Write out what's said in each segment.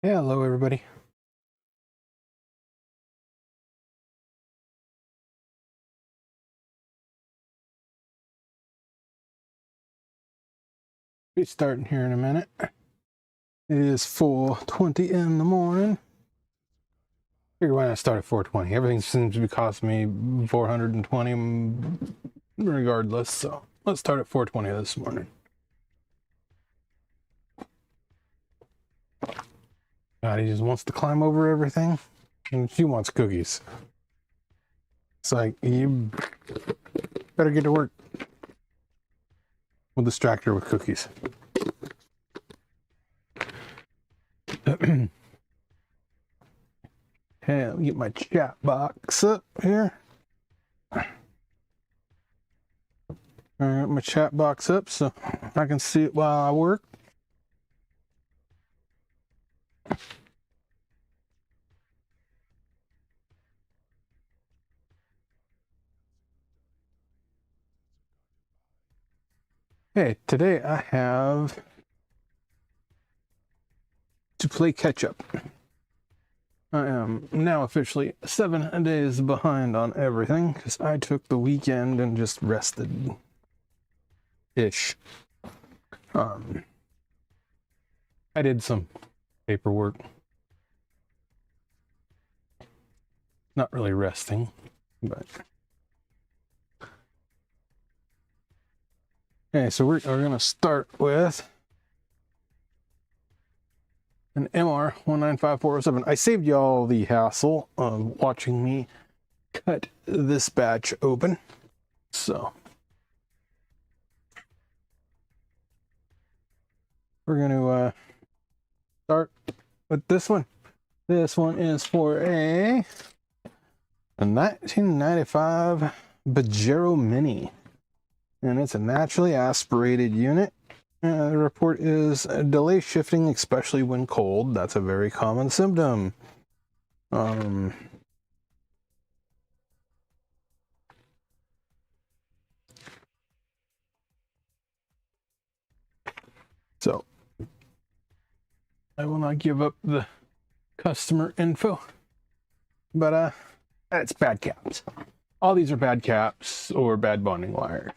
Hello, everybody. Be starting here in a minute. It is 4:20 in the morning. Figure why not start at 4:20? Everything seems to be costing me 420 regardless, so let's start at 4:20 this morning. God, he just wants to climb over everything, and she wants cookies. It's like, you better get to work. We'll distract her with cookies. Okay, let me get my chat box up here. Alright, my chat box up so I can see it while I work. Hey, today I have to play catch up. I am now officially 7 days behind on everything because I took the weekend and just rested ish. I did some paperwork. Not really resting, but okay, so we're gonna start with an MR 195407. I saved y'all the hassle of watching me cut this batch open, so we're going to start with this one. This one is for a 1995 Pajero Mini, and it's a naturally aspirated unit. The report is delay shifting, especially when cold. That's a very common symptom. So I will not give up the customer info, but that's bad caps. All these are bad caps or bad bonding wires.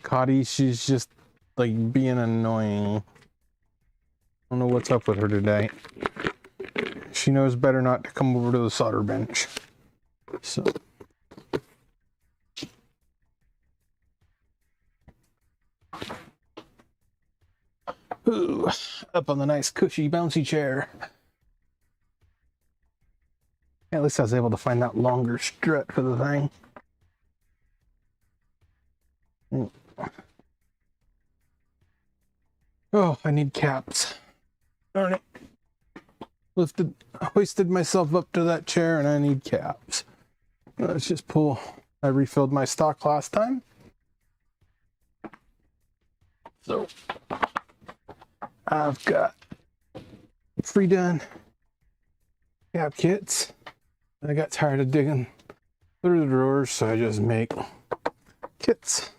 Cottie, she's just like being annoying. I don't know what's up with her today. She knows better not to come over to the solder bench. So ooh, up on the nice cushy bouncy chair. At least I was able to find that longer strut for the thing. Oh, I need caps. Darn it. Hoisted myself up to that chair and I need caps. Let's just pull. I refilled my stock last time. So I've got pre-done cap kits. I got tired of digging through the drawers, so I just make kits.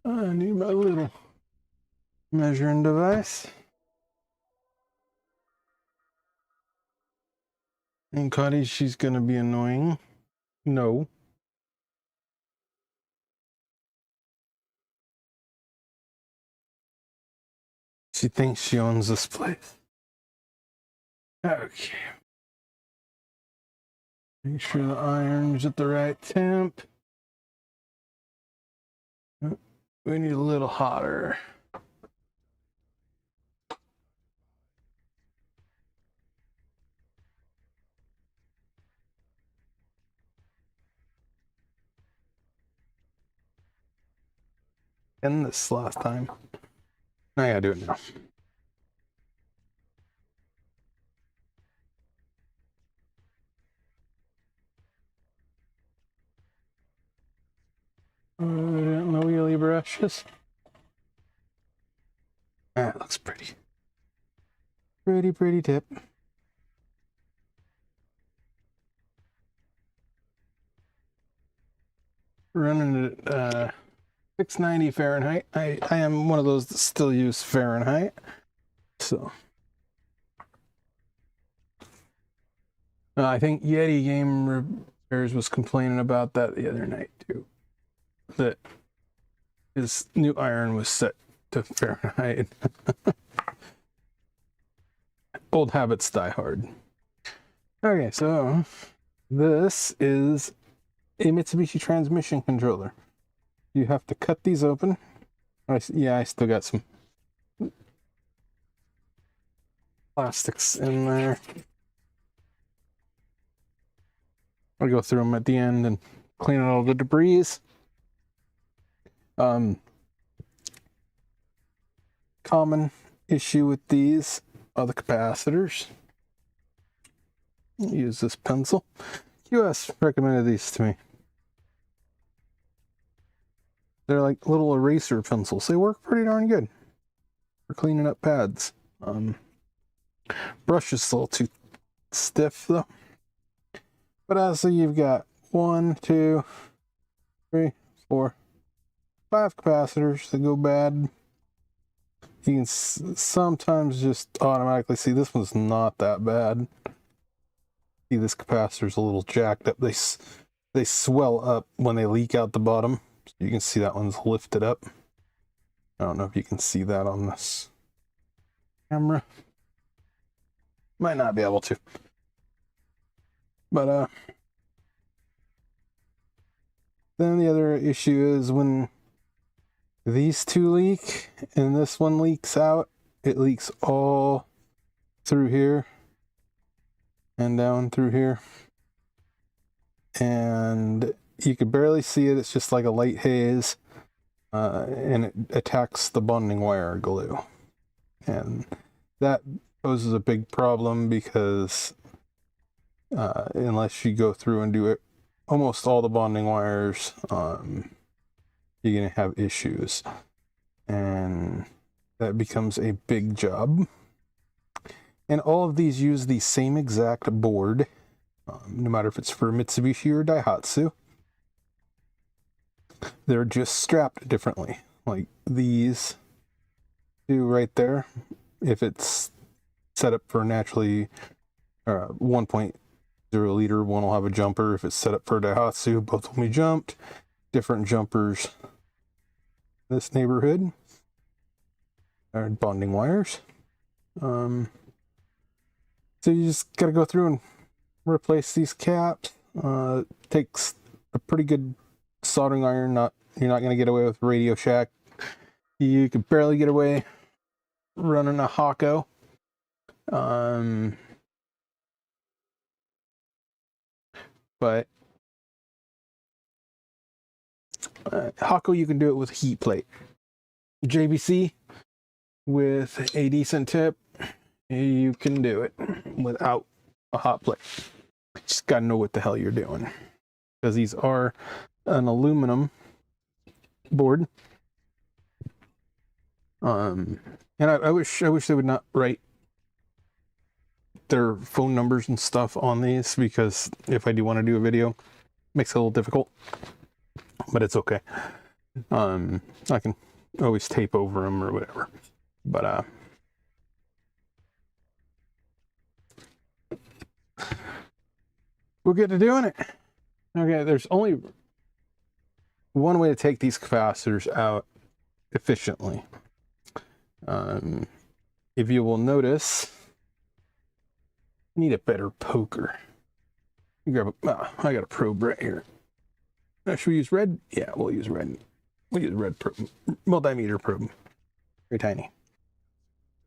I need my little measuring device. And Cottie, she's gonna be annoying. No. She thinks she owns this place. Okay. Make sure the iron's at the right temp. We need a little hotter. And this last time. I gotta do it now. No wheelie brushes. That looks pretty. Pretty tip. running it at 690 Fahrenheit. I am one of those that still use Fahrenheit. So I think Yeti Game Repairs was complaining about that the other night too. That his new iron was set to Fahrenheit. Old habits die hard. Okay, so this is a Mitsubishi transmission controller. You have to cut these open. Yeah, I still got some plastics in there. I'll go through them at the end and clean out all the debris. Common issue with these are the capacitors. Use this pencil. QS recommended these to me. They're like little eraser pencils. They work pretty darn good for cleaning up pads. Brush is a little too stiff though. But so you've got 1, 2, 3, 4, 5 capacitors that go bad. You can sometimes just automatically see this one's not that bad. See, this capacitor's a little jacked up. They swell up when they leak out the bottom. So you can see that one's lifted up. I don't know if you can see that on this camera. Might not be able to. But then the other issue is when these two leak and this one leaks out, it leaks all through here and down through here. And you can barely see it. It's just like a light haze. And it attacks the bonding wire glue. And that poses a big problem because unless you go through and do it, almost all the bonding wires, you're going to have issues. And that becomes a big job. And all of these use the same exact board, no matter if it's for Mitsubishi or Daihatsu. They're just strapped differently. Like these two right there, if it's set up for naturally 1.0 liter, one will have a jumper. If it's set up for Daihatsu, both will be jumped. Different jumpers. This neighborhood are bonding wires. So you just got to go through and replace these caps. Takes a pretty good soldering iron. You're not going to get away with Radio Shack. You could barely get away running a Hako. But Hako, you can do it with heat plate. JVC, with a decent tip, you can do it without a hot plate. You just gotta know what the hell you're doing, because these are an aluminum board. And I wish they would not write their phone numbers and stuff on these, because if I do want to do a video, it makes it a little difficult. But it's okay. I can always tape over them or whatever. But we'll get to doing it. Okay, there's only one way to take these capacitors out efficiently. If you will notice, I need a better poker. You grab I got a probe right here. Should we use red? Yeah, we'll use red. We'll use red probe, multimeter probe. Very tiny.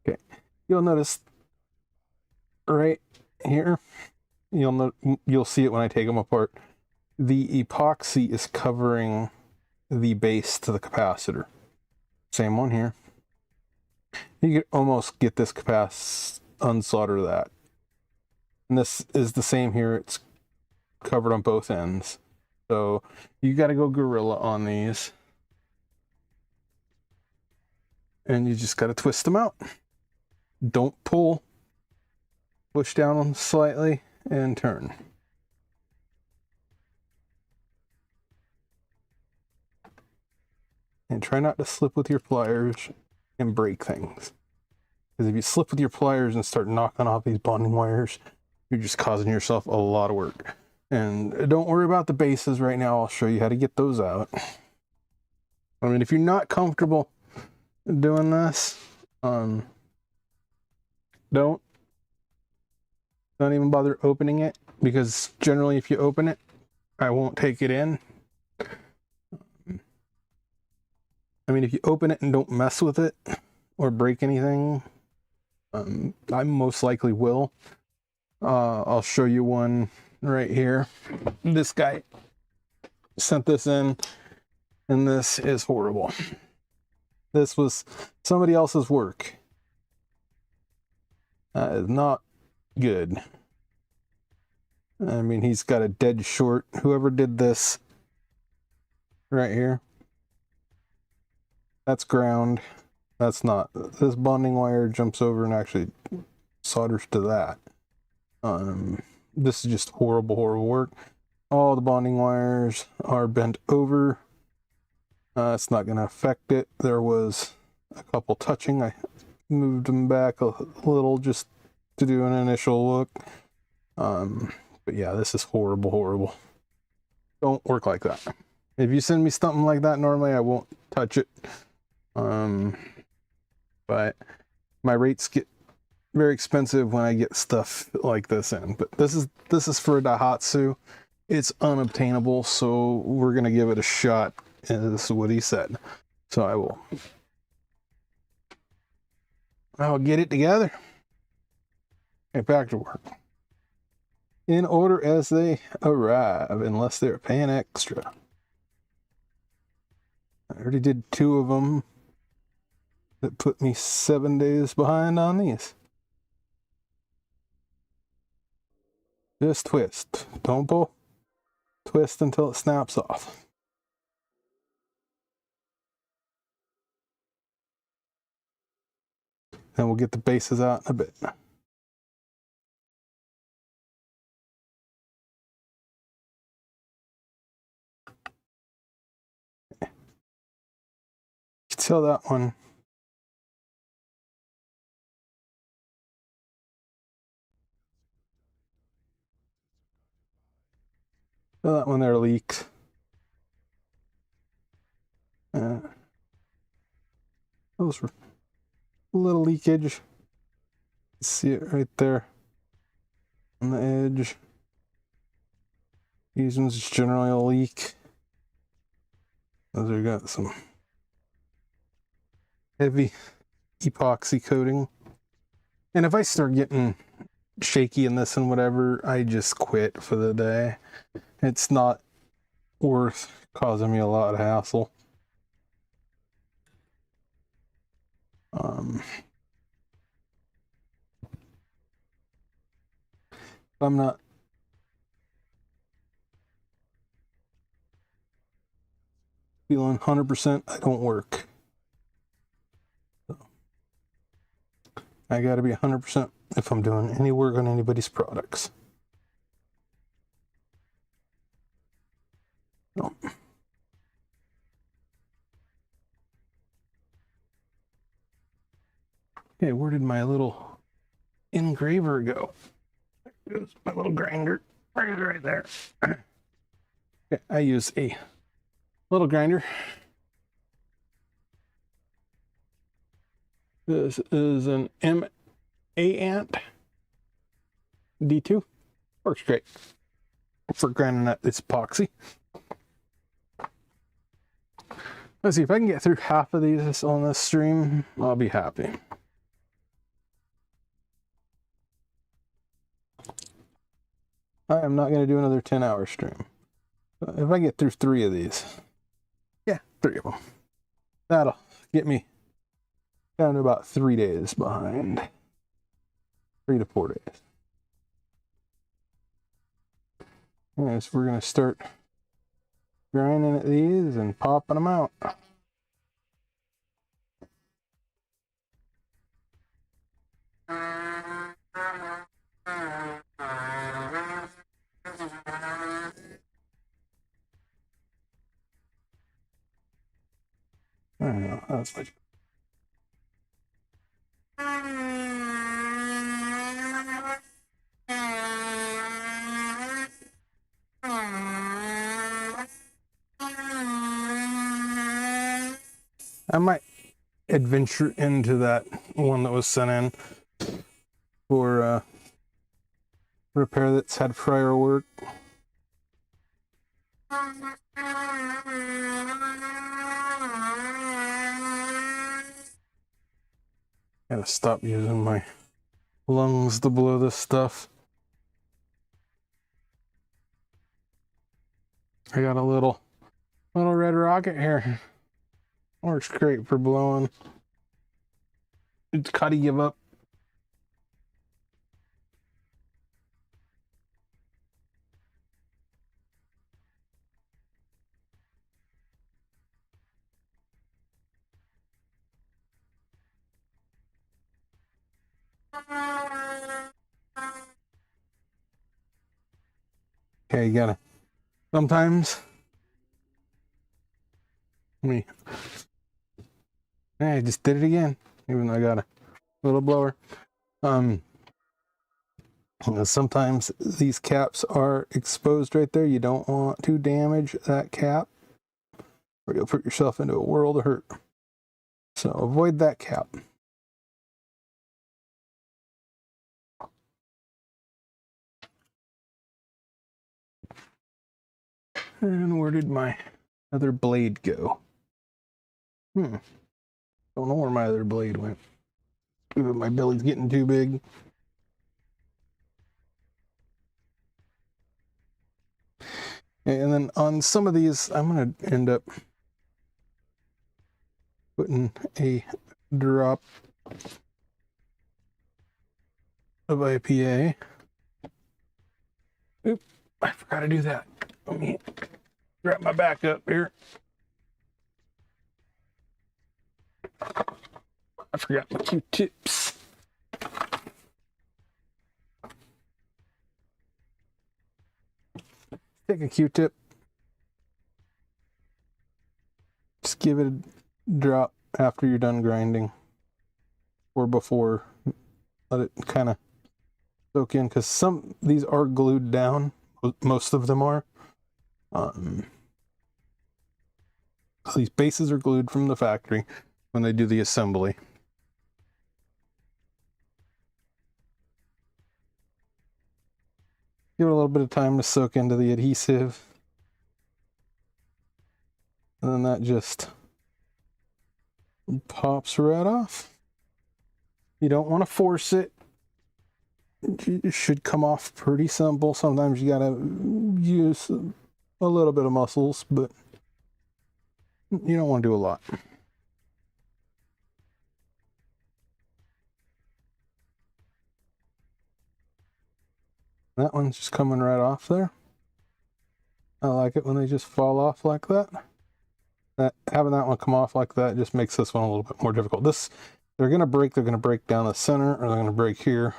Okay, you'll notice right here. You'll see it when I take them apart. The epoxy is covering the base to the capacitor. Same one here. You could almost get this unsolder that. And this is the same here. It's covered on both ends. So you got to go gorilla on these. And you just got to twist them out. Don't pull. Push down slightly and turn. And try not to slip with your pliers and break things. Because if you slip with your pliers and start knocking off these bonding wires, you're just causing yourself a lot of work. And don't worry about the bases right now. I'll show you how to get those out. I mean, if you're not comfortable doing this, don't even bother opening it, because generally if you open it, I won't take it in. I mean, if you open it and don't mess with it or break anything, I most likely will. I'll show you one right here. This guy sent this in, and this is horrible. This was somebody else's work. Is not good. I mean, he's got a dead short. Whoever did this right here, that's ground. That's not. This bonding wire jumps over and actually solders to that. This is just horrible, horrible work. All the bonding wires are bent over. It's not going to affect it. There was a couple touching. I moved them back a little just to do an initial look. But yeah, this is horrible, horrible. Don't work like that. If you send me something like that, normally I won't touch it. But my rates get very expensive when I get stuff like this in. But this is for a Daihatsu. It's unobtainable, so we're gonna give it a shot. And this is what he said. So I'll get it together. Get back to work. In order as they arrive, unless they're paying extra. I already did 2 of them. That put me 7 days behind on these. Just twist. Don't pull. Twist until it snaps off. And we'll get the bases out in a bit. Tell that one. Tell that one there leaks. Those were a little leakage. See it right there on the edge. These ones generally a leak. Those are got some heavy epoxy coating. And if I start getting shaky in this and whatever, I just quit for the day. It's not worth causing me a lot of hassle. I'm not feeling 100%, I don't work. So I got to be 100% if I'm doing any work on anybody's products. No. Okay, where did my little engraver go? There goes my little grinder. Right there. Okay, I use a little grinder. This is an Ant D2. Works great for grinding that this epoxy. Let's see if I can get through half of these on this stream. I'll be happy. I am not going to do another 10-hour stream. But if I get through 3 of these, yeah, 3 of them, that'll get me down to about 3 days behind. 3 to 4 days. Anyways, we're going to start grinding at these and popping them out. I don't know. That's much. I might adventure into that one that was sent in for repair that's had prior work. Gotta stop using my lungs to blow this stuff. I got a little red rocket here. Works great for blowing. Did Cottie give up? Okay, you gotta sometimes me. Hey, I just did it again, even though I got a little blower. Sometimes these caps are exposed right there. You don't want to damage that cap, or you'll put yourself into a world of hurt. So avoid that cap. And where did my other blade go? Don't know where my other blade went. My belly's getting too big. And then on some of these, I'm going to end up putting a drop of IPA. Oop, I forgot to do that. Let me wrap my back up here. I forgot my Q-tips. Take a Q-tip. Just give it a drop after you're done grinding. Or before. Let it kind of soak in, because these are glued down. Most of them are. These bases are glued from the factory when they do the assembly. Give it a little bit of time to soak into the adhesive. And then that just pops right off. You don't want to force it. It should come off pretty simple. Sometimes you gotta use a little bit of muscles, but you don't want to do a lot. That one's just coming right off there. I like it when they just fall off like that. Having that one come off like that just makes this one a little bit more difficult. They're gonna break down the center, or they're gonna break here.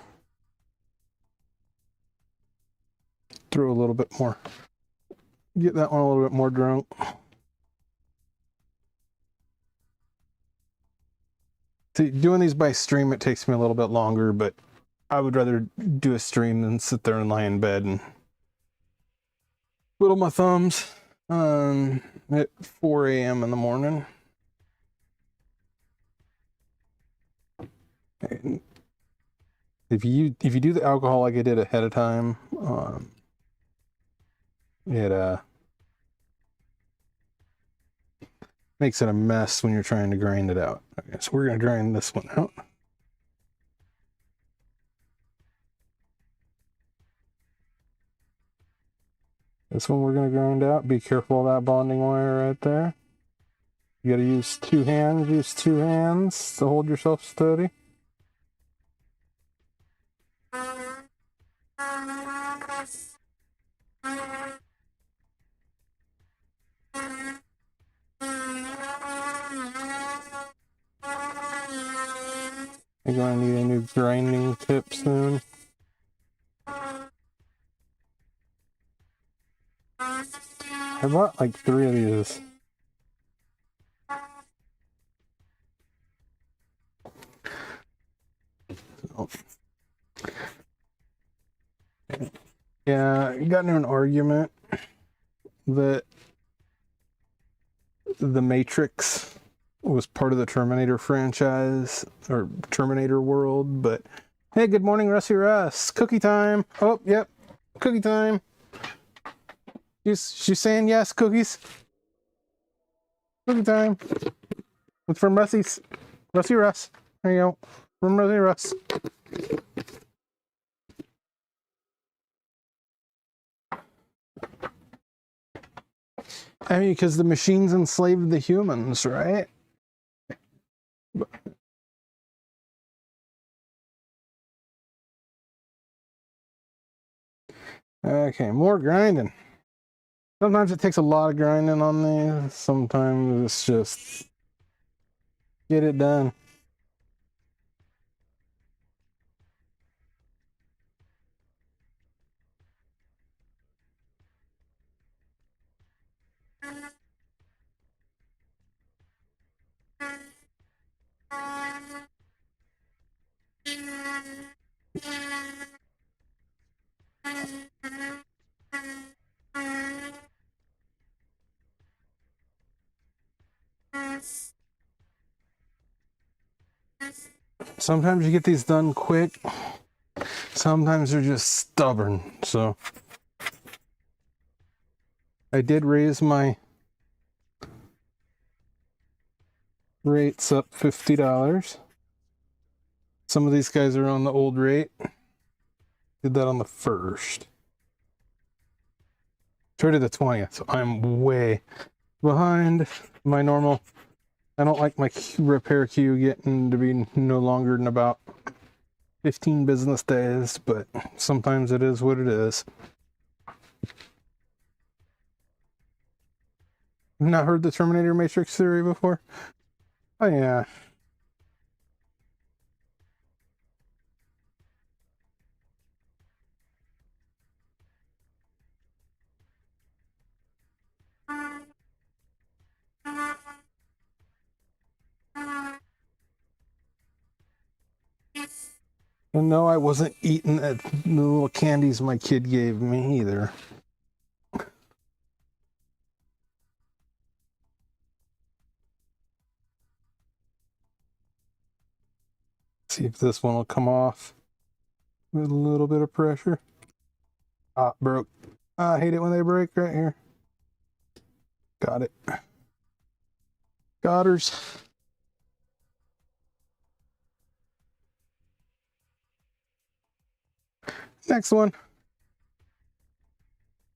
Throw a little bit more. Get that one a little bit more drunk. See, doing these by stream, it takes me a little bit longer, but I would rather do a stream than sit there and lie in bed and twiddle my thumbs at 4 a.m. in the morning. And if you do the alcohol like I did ahead of time, it makes it a mess when you're trying to grind it out. Okay, so we're going to grind this one out. This one we're going to grind out. Be careful of that bonding wire right there. You got to use two hands. Use two hands to hold yourself steady. You're going to need a new grinding tip soon. I bought like 3 of these. So, yeah, I got into an argument that the Matrix was part of the Terminator franchise or Terminator world, but hey, good morning, Rusty Russ. Cookie time. Oh, yep, cookie time. She's saying yes, cookies. Cookie time. It's from Rusty Russ. There you go. From Rusty Russ. I mean, because the machines enslaved the humans, right? Okay, more grinding. Sometimes it takes a lot of grinding on these. Sometimes it's just get it done. Sometimes you get these done quick. Sometimes they're just stubborn. So I did raise my rates up $50. Some of these guys are on the old rate. Did that on the 1st. Started the 20th, so I'm way behind my normal. I don't like my repair queue getting to be no longer than about 15 business days, but sometimes it is what it is. Not heard the Terminator Matrix theory before? Oh yeah. And no, I wasn't eating the little candies my kid gave me either. See if this one will come off with a little bit of pressure. Ah, broke. I hate it when they break right here. Got it. Got hers. Next one.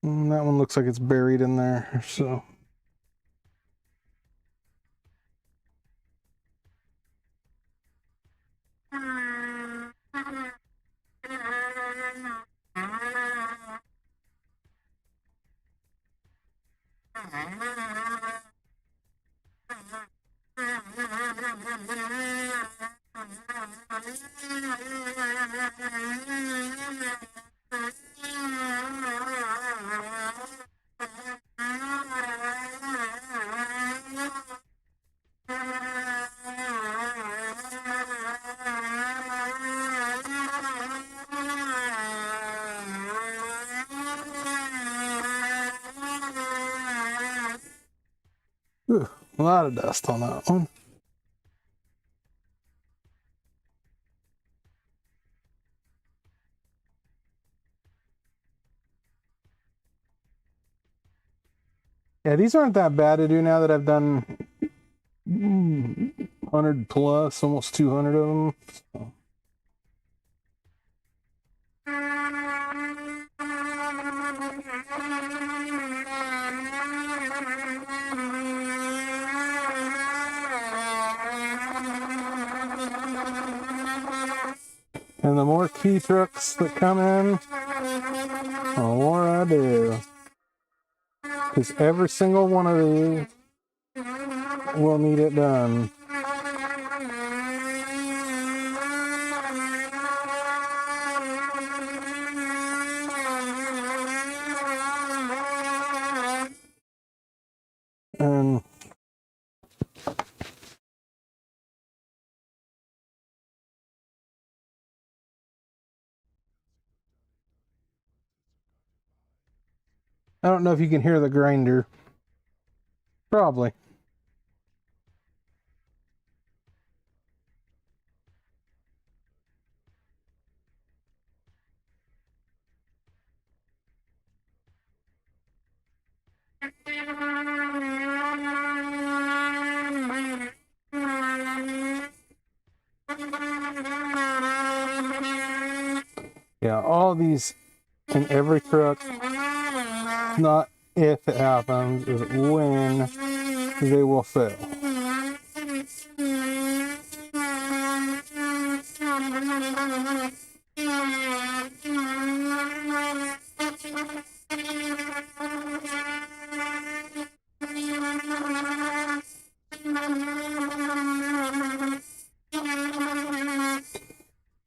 That one looks like it's buried in there, so. Ooh, a lot of dust on that one. Yeah, these aren't that bad to do now that I've done 100 plus, almost 200 of them. So. And the more key trucks that come in, the more I do. Because every single one of these will need it done. And I don't know if you can hear the grinder. Probably. Yeah, all these in every truck, not if it happens, is when they will fail.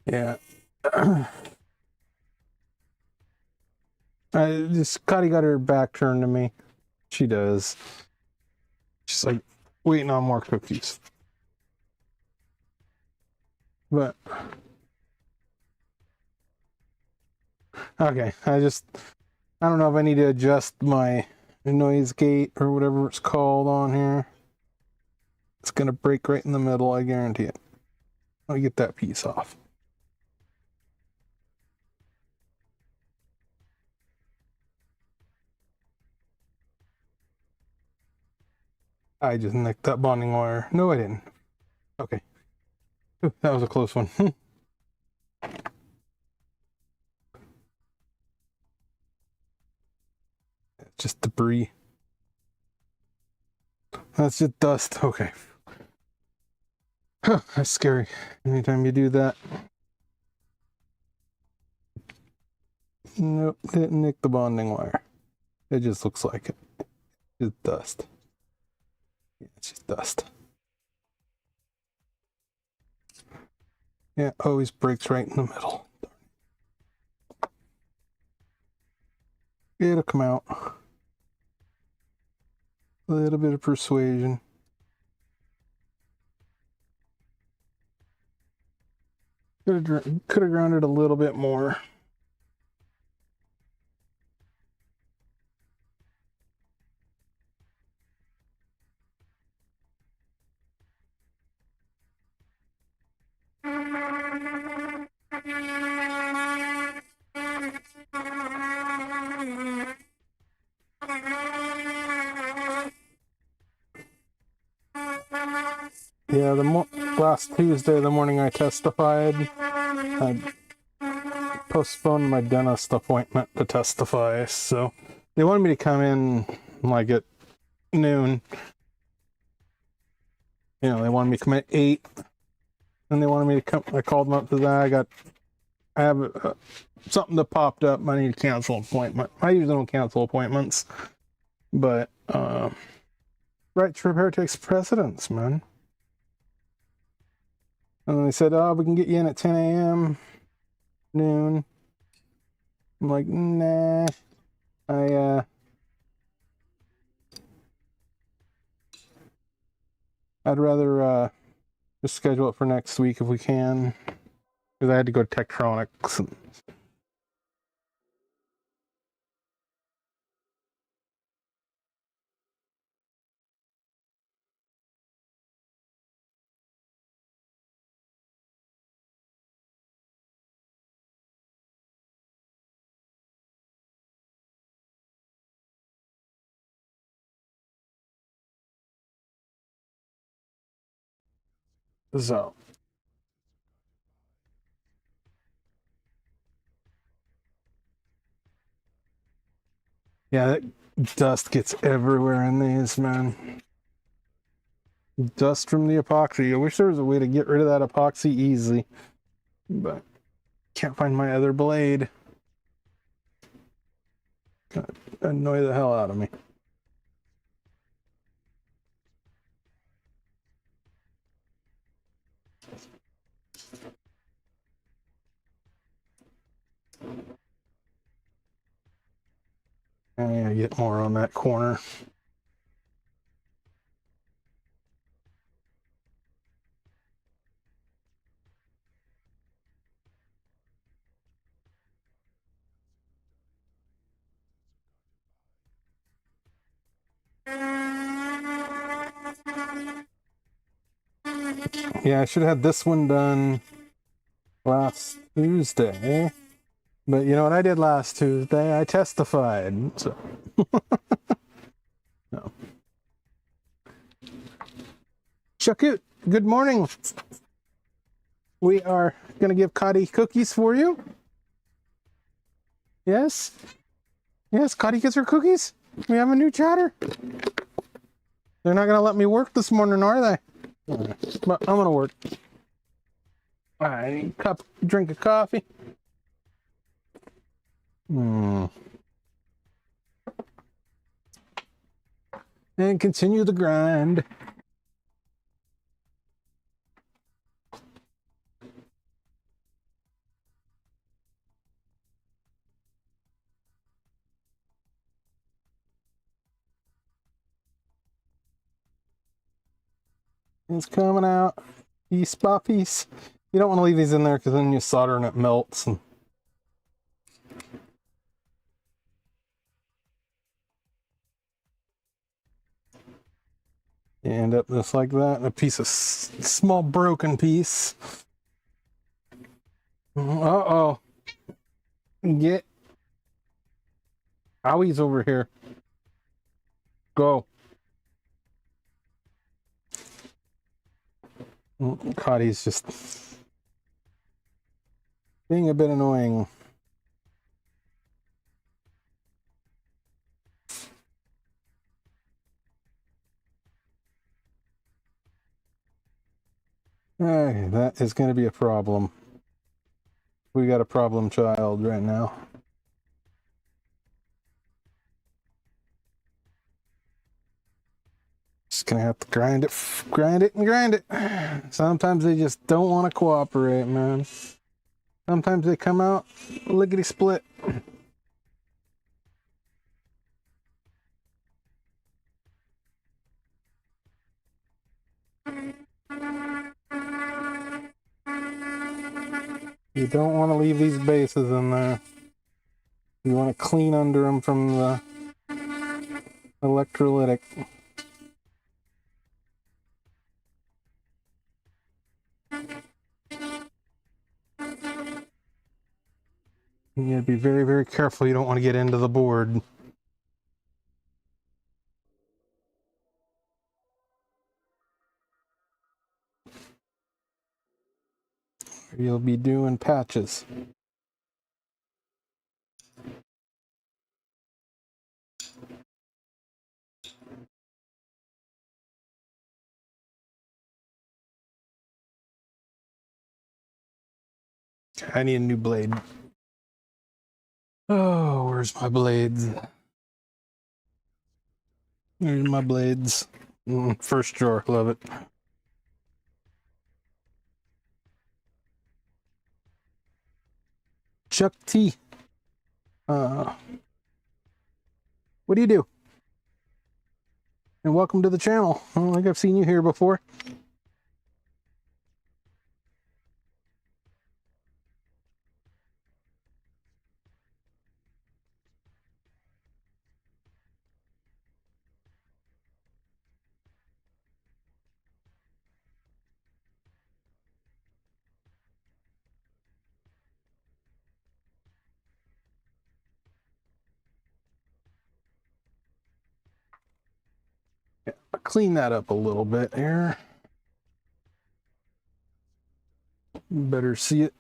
Yeah. Cottie got her back turned to me. She does. She's like waiting on more cookies. But okay, I don't know if I need to adjust my noise gate or whatever it's called on here. It's gonna break right in the middle, I guarantee it. I'll get that piece off. I just nicked that bonding wire. No, I didn't. Okay. Ooh, that was a close one. It's just debris. That's just dust. Okay. That's scary. Anytime you do that. Nope, didn't nick the bonding wire. It just looks like it. It's dust. Yeah, it's just dust. Yeah, always breaks right in the middle. It'll come out. A little bit of persuasion. Could have grounded a little bit more. Yeah, last Tuesday, the morning I testified, I postponed my dentist appointment to testify. So they wanted me to come in like at noon. You know, they wanted me to come at 8, and they wanted me to come. I called them up to that. I have something that popped up. I need to cancel an appointment. I usually don't cancel appointments, but right to repair takes precedence, man. And then they said, "Oh, we can get you in at 10 a.m. noon." I'm like, nah. I'd rather just schedule it for next week if we can, because I had to go to Tektronix. So yeah, that dust gets everywhere in these, man. Dust from the epoxy. I wish there was a way to get rid of that epoxy easy, but can't find my other blade. Gonna annoy the hell out of me. I gotta get more on that corner. Yeah, I should have had this one done last Tuesday. But you know what I did last Tuesday? I testified. So. No. Shakut, good morning. We are going to give Cottie cookies for you. Yes? Yes, Cottie gets her cookies? We have a new chatter? They're not going to let me work this morning, are they? But I'm going to work. All right, drink of coffee. And continue the grind. It's coming out piece by piece. You don't want to leave these in there because then you solder and it melts. And you end up just like that, a piece of small broken piece. Uh-oh. Get Howie's over here. Go. Cottie's just being a bit annoying. Hey, that is going to be a problem. We got a problem child right now. Just gonna have to grind it and grind it. Sometimes they just don't want to cooperate, man. Sometimes they come out lickety split. You don't want to leave these bases in there. You want to clean under them from the electrolytic. You gotta be very, very careful. You don't want to get into the board. You'll be doing patches. I need a new blade. Oh, where's my blades? Here's my blades. First drawer, love it. Chuck T. What do you do? And welcome to the channel. I don't think I've seen you here before. Yeah, clean that up a little bit here. Better see it.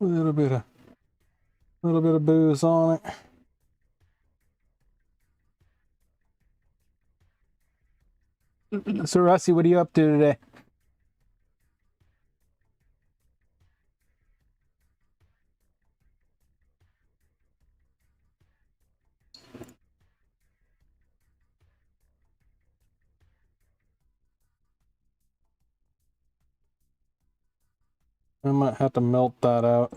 A little bit of booze on it. So Rusty, what are you up to today? I might have to melt that out.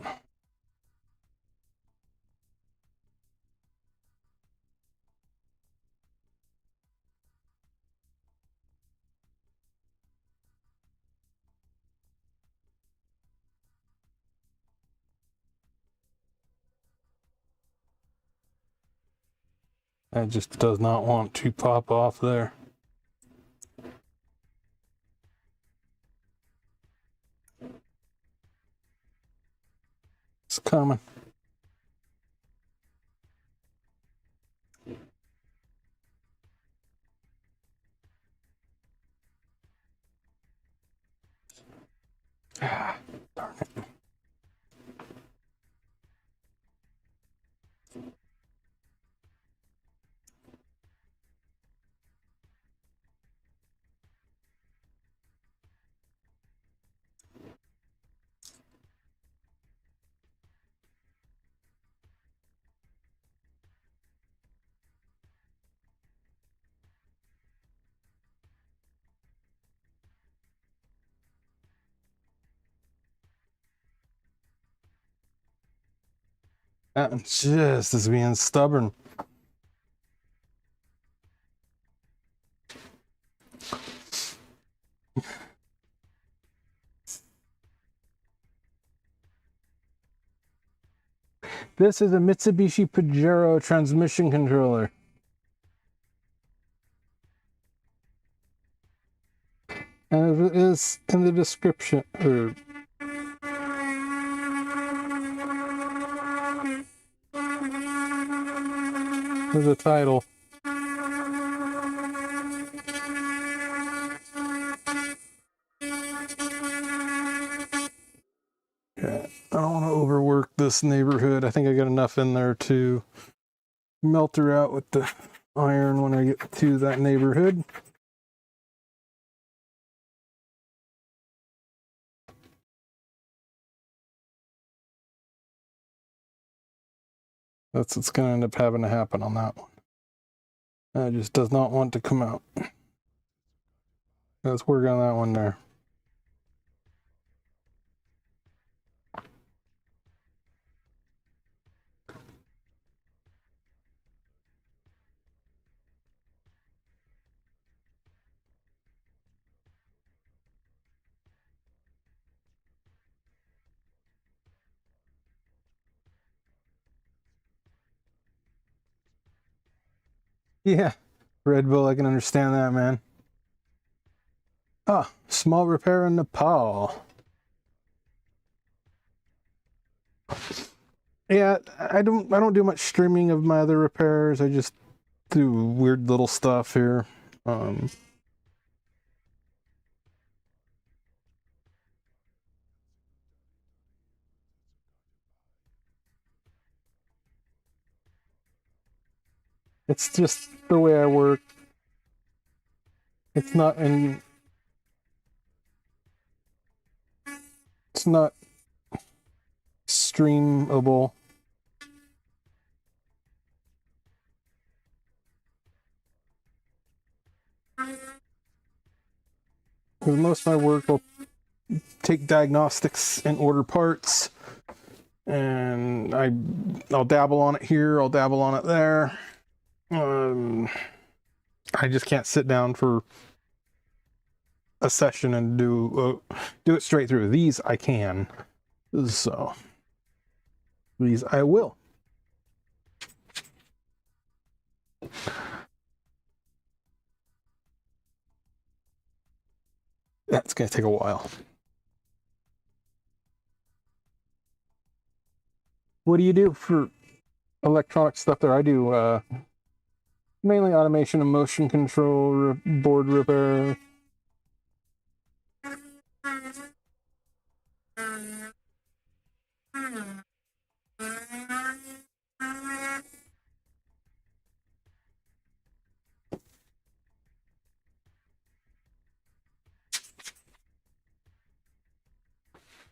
That just does not want to pop off there. It's coming. Ah, darn it. That just is being stubborn. This is a Mitsubishi Pajero transmission controller. And it is in the description, or the title. Yeah, I don't want to overwork this neighborhood. I think I got enough in there to melt her out with the iron when I get to that neighborhood. That's what's going to end up having to happen on that one. It just does not want to come out. Let's work on that one there. Yeah, Red Bull, I can understand that, man. Ah, small repair in Nepal. Yeah, I don't do much streaming of my other repairs. I just do weird little stuff here. It's just the way I work. It's not streamable. Because most of my work will take diagnostics and order parts, and I'll dabble on it here, I'll dabble on it there. I just can't sit down for a session and do it straight through. These I can, so these I will. That's gonna take a while. What do you do for electronic stuff there? I do mainly automation and motion control, board repair.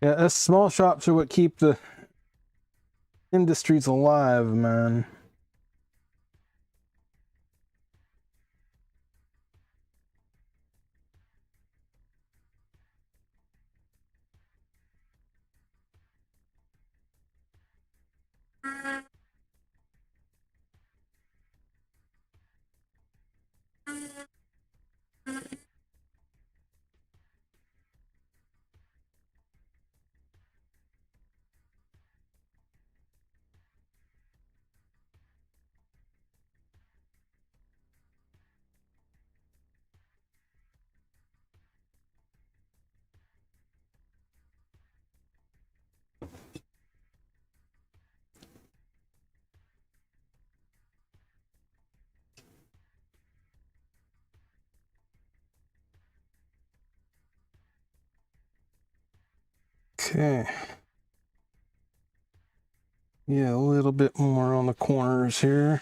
Yeah, us small shops are what keep the industries alive, man. Okay. Yeah, a little bit more on the corners here.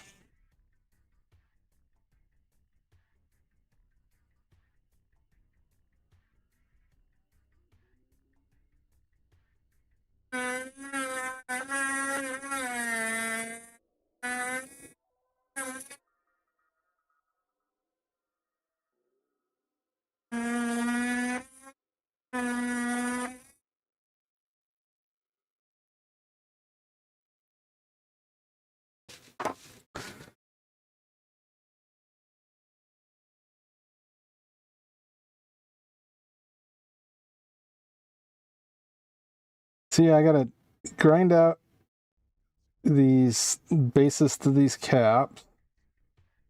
See, I gotta grind out these bases to these caps.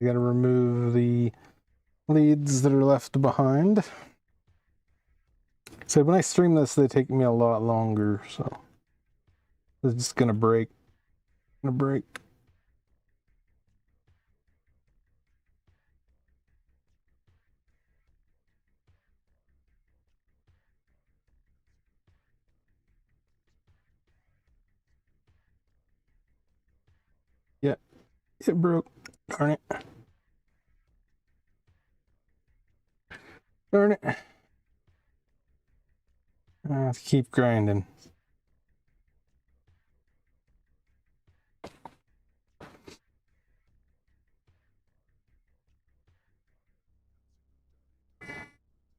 I gotta remove the leads that are left behind. So when I stream this, they take me a lot longer, so it's just gonna break. Gonna break. Yeah, it broke. Darn it. Darn it. I have to keep grinding.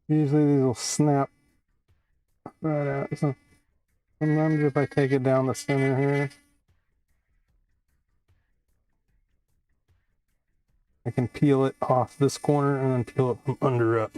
Usually these will snap right out. So sometimes if I take it down the center here, I can peel it off this corner and then peel it from under up.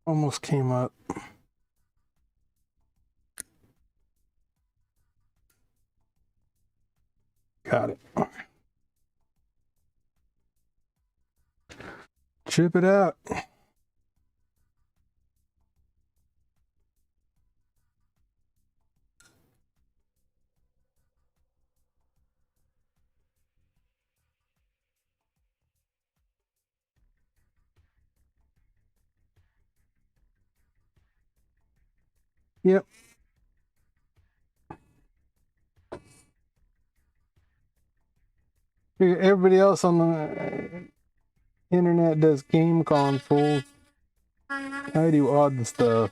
Almost came up. Got it. Chip it out. Yep. Everybody else on the internet does game consoles. I do odd stuff.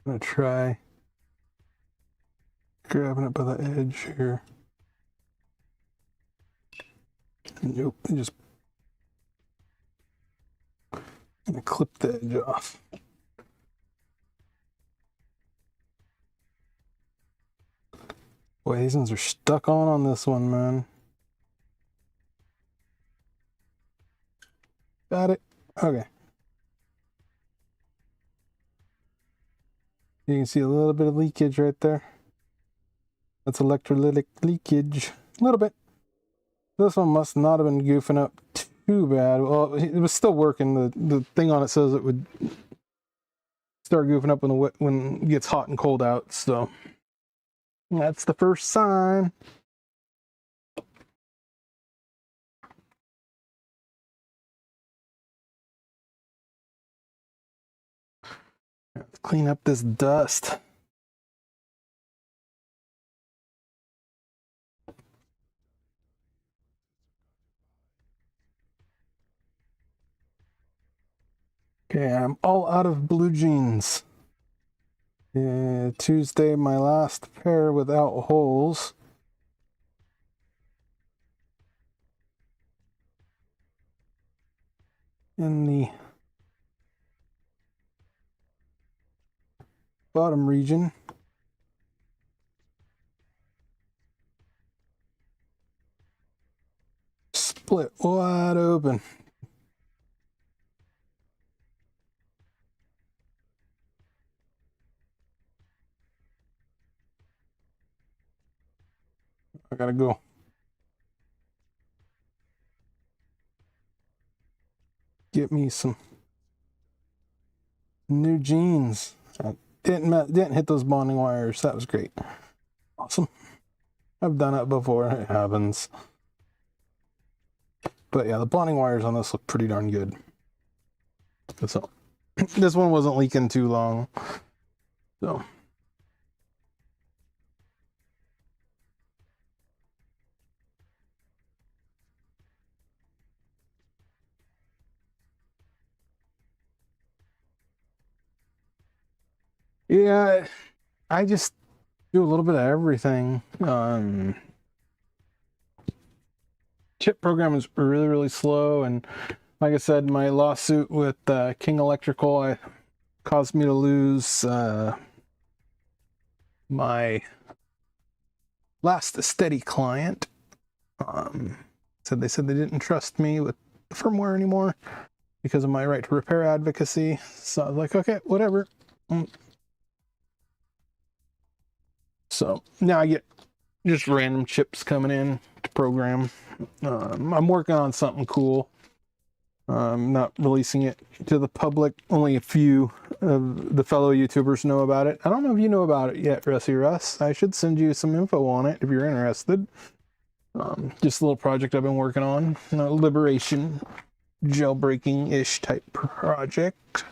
I'm gonna try grabbing it by the edge here. Nope, just gonna clip the edge off. Boy, these ones are stuck on this one, man. Got it. Okay. You can see a little bit of leakage right there. That's electrolytic leakage. A little bit. This one must not have been goofing up too bad. Well, it was still working. The thing on it says it would start goofing up when it gets hot and cold out. So that's the first sign. Let's clean up this dust. Okay, I'm all out of blue jeans. Tuesday, my last pair without holes. In the bottom region. Split wide open. I gotta go. Get me some new jeans. Didn't hit those bonding wires. That was great. Awesome. I've done it before. It happens. But yeah, the bonding wires on this look pretty darn good. So this one wasn't leaking too long. So yeah, I just do a little bit of everything. Chip program is really, really slow, and like I said, my lawsuit with King Electrical caused me to lose my last steady client. They said they didn't trust me with the firmware anymore because of my right to repair advocacy. So I was like, okay, whatever. So now I get just random chips coming in to program. I'm working on something cool. I'm not releasing it to the public. Only a few of the fellow YouTubers know about it. I don't know if you know about it yet, Rusty Russ. I should send you some info on it if you're interested. Just a little project I've been working on. Liberation, jailbreaking-ish type project.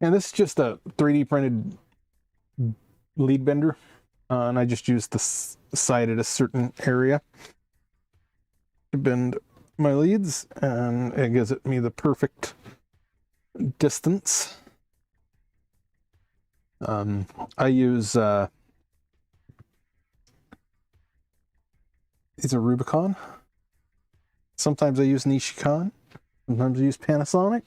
And this is just a 3D printed lead bender. And I just used the side at a certain area to bend my leads, and it gives me the perfect distance. I use these are Rubicon. Sometimes I use Nishikon. Sometimes I use Panasonic.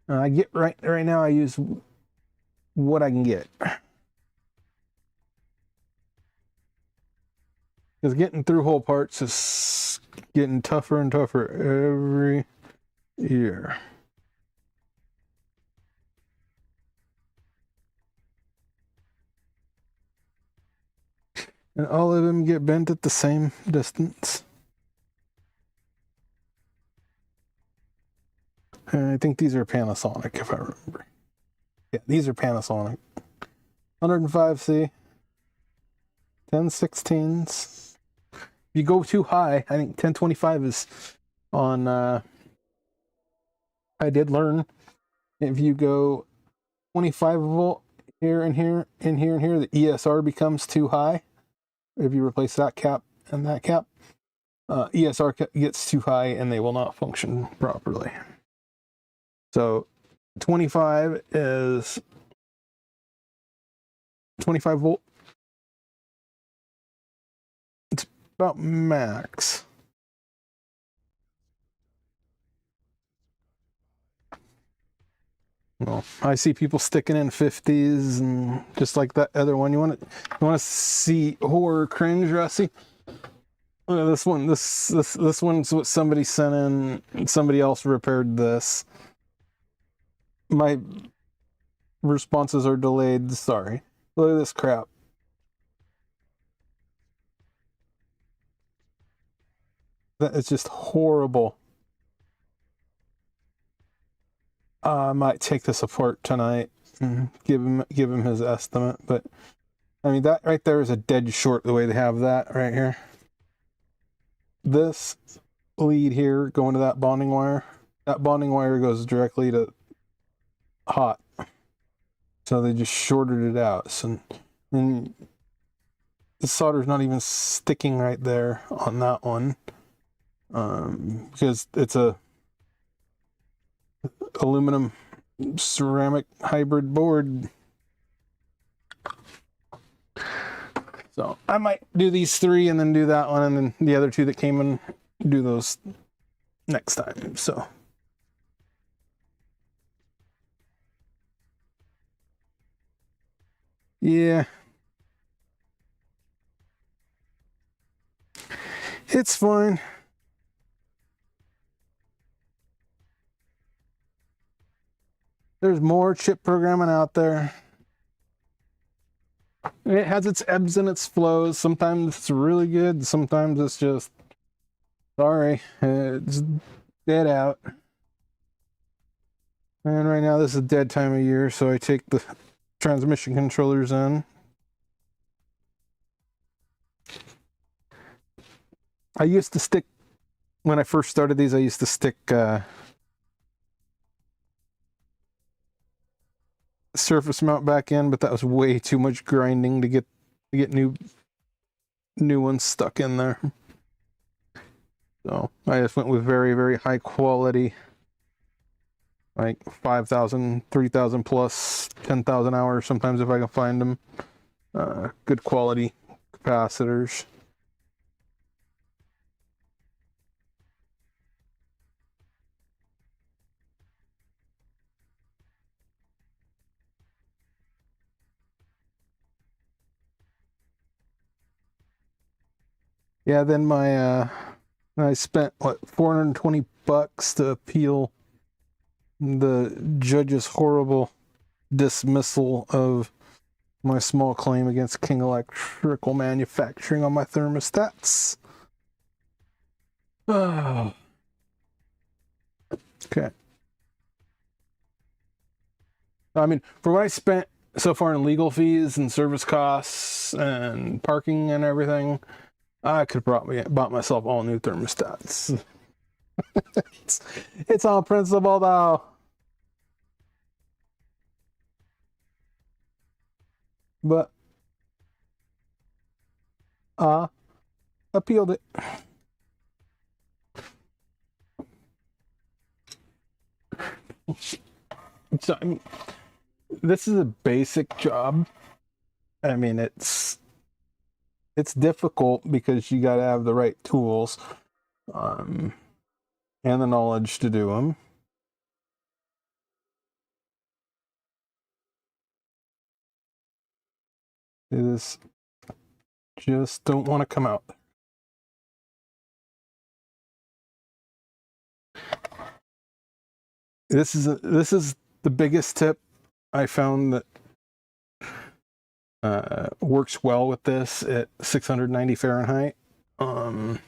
I get right now. I use what I can get. Because getting through whole parts is getting tougher and tougher every year. And all of them get bent at the same distance. And I think these are Panasonic, if I remember. Yeah, these are Panasonic. 105C. 1016s. If you go too high, I think 1025 is on, I did learn, if you go 25 volt here and here and here and here, the ESR becomes too high. If you replace that cap and that cap, ESR gets too high and they will not function properly. So 25 is 25 volt. It's about max. Well, I see people sticking in 50s and just like that other one. You want to see horror cringe, Rusty? Look at this one. This one's what somebody sent in. And somebody else repaired this. My responses are delayed. Sorry. Look at this crap. That is just horrible. I might take this apart tonight and give him his estimate, but I mean that right there is a dead short the way they have that right here. This lead here going to that bonding wire goes directly to hot. So they just shorted it out. So, and the solder's not even sticking right there on that one, because it's a aluminum ceramic hybrid board. So I might do these 3 and then do that one, and then the other 2 that came in, do those next time. So yeah, it's fine. There's more chip programming out there. It has its ebbs and its flows. Sometimes it's really good. Sometimes it's just, sorry, it's dead out. And right now this is a dead time of year, so I take the transmission controllers in. I used to stick, when I first started these, I used to stick surface mount back in, but that was way too much grinding to get new ones stuck in there. So I just went with very, very high quality, like 5,000, 3,000 plus, 10,000 hours sometimes if I can find them. Good quality capacitors. Yeah, then I spent what, $420 to appeal the judge's horrible dismissal of my small claim against King Electrical Manufacturing on my thermostats. Oh. Okay. I mean, for what I spent so far in legal fees and service costs and parking and everything, I could probably bought myself all new thermostats. it's on principle though. But appealed it. So I mean, this is a basic job. I mean, it's difficult because you got to have the right tools and the knowledge to do them. Is just don't want to come out. This is the biggest tip I found that works well with this at 690 Fahrenheit. On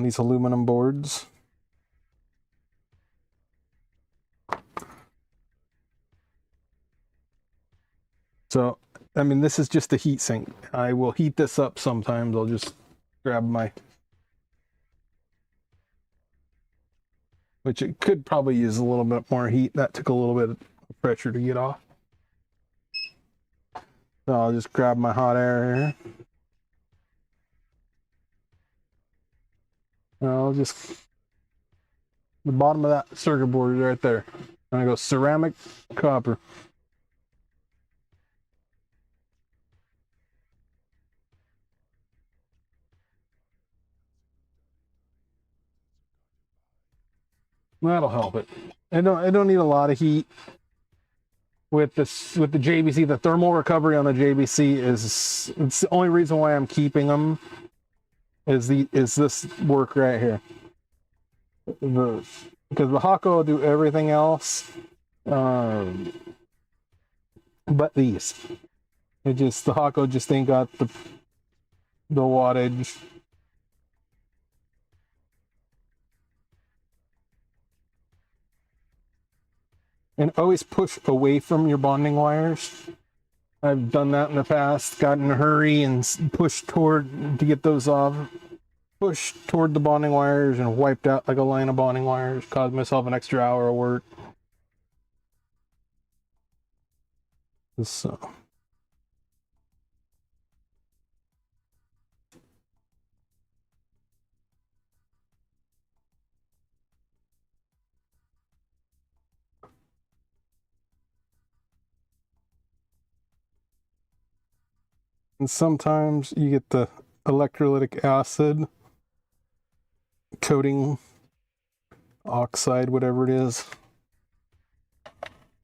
these aluminum boards. So, I mean, this is just a heat sink. I will heat this up sometimes. I'll just grab my, which it could probably use a little bit more heat. That took a little bit of pressure to get off. So I'll just grab my hot air here. And I'll just, the bottom of that circuit board is right there. And I go ceramic, copper. That'll help it. I don't need a lot of heat. With the JBC, the thermal recovery on the JBC it's the only reason why I'm keeping them is this work right here. Because the Hako will do everything else, but these. The Hako just ain't got the wattage. And always push away from your bonding wires. I've done that in the past, got in a hurry and pushed toward to get those off. Pushed toward the bonding wires and wiped out like a line of bonding wires. Caused myself an extra hour of work. So. And sometimes you get the electrolytic acid coating, oxide, whatever it is,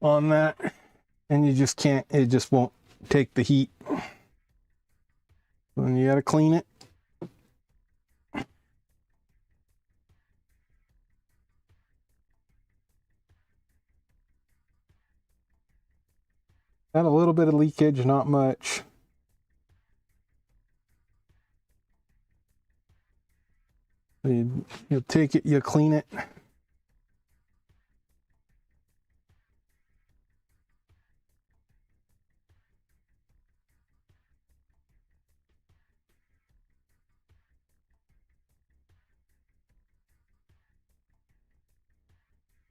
on that, and you just can't, it just won't take the heat. Then you gotta clean it. Got a little bit of leakage, not much. You take it, you clean it.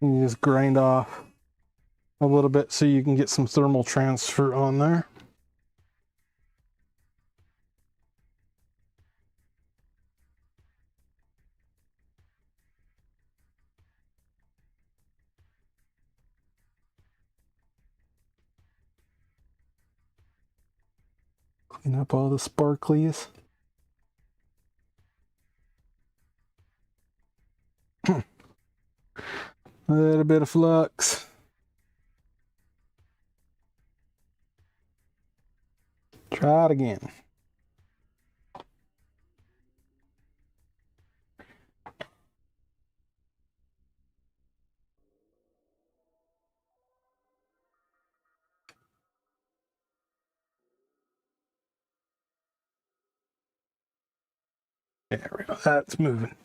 And you just grind off a little bit so you can get some thermal transfer on there. Clean up all the sparklies. A little bit of flux. Try it again. There we go. That's moving.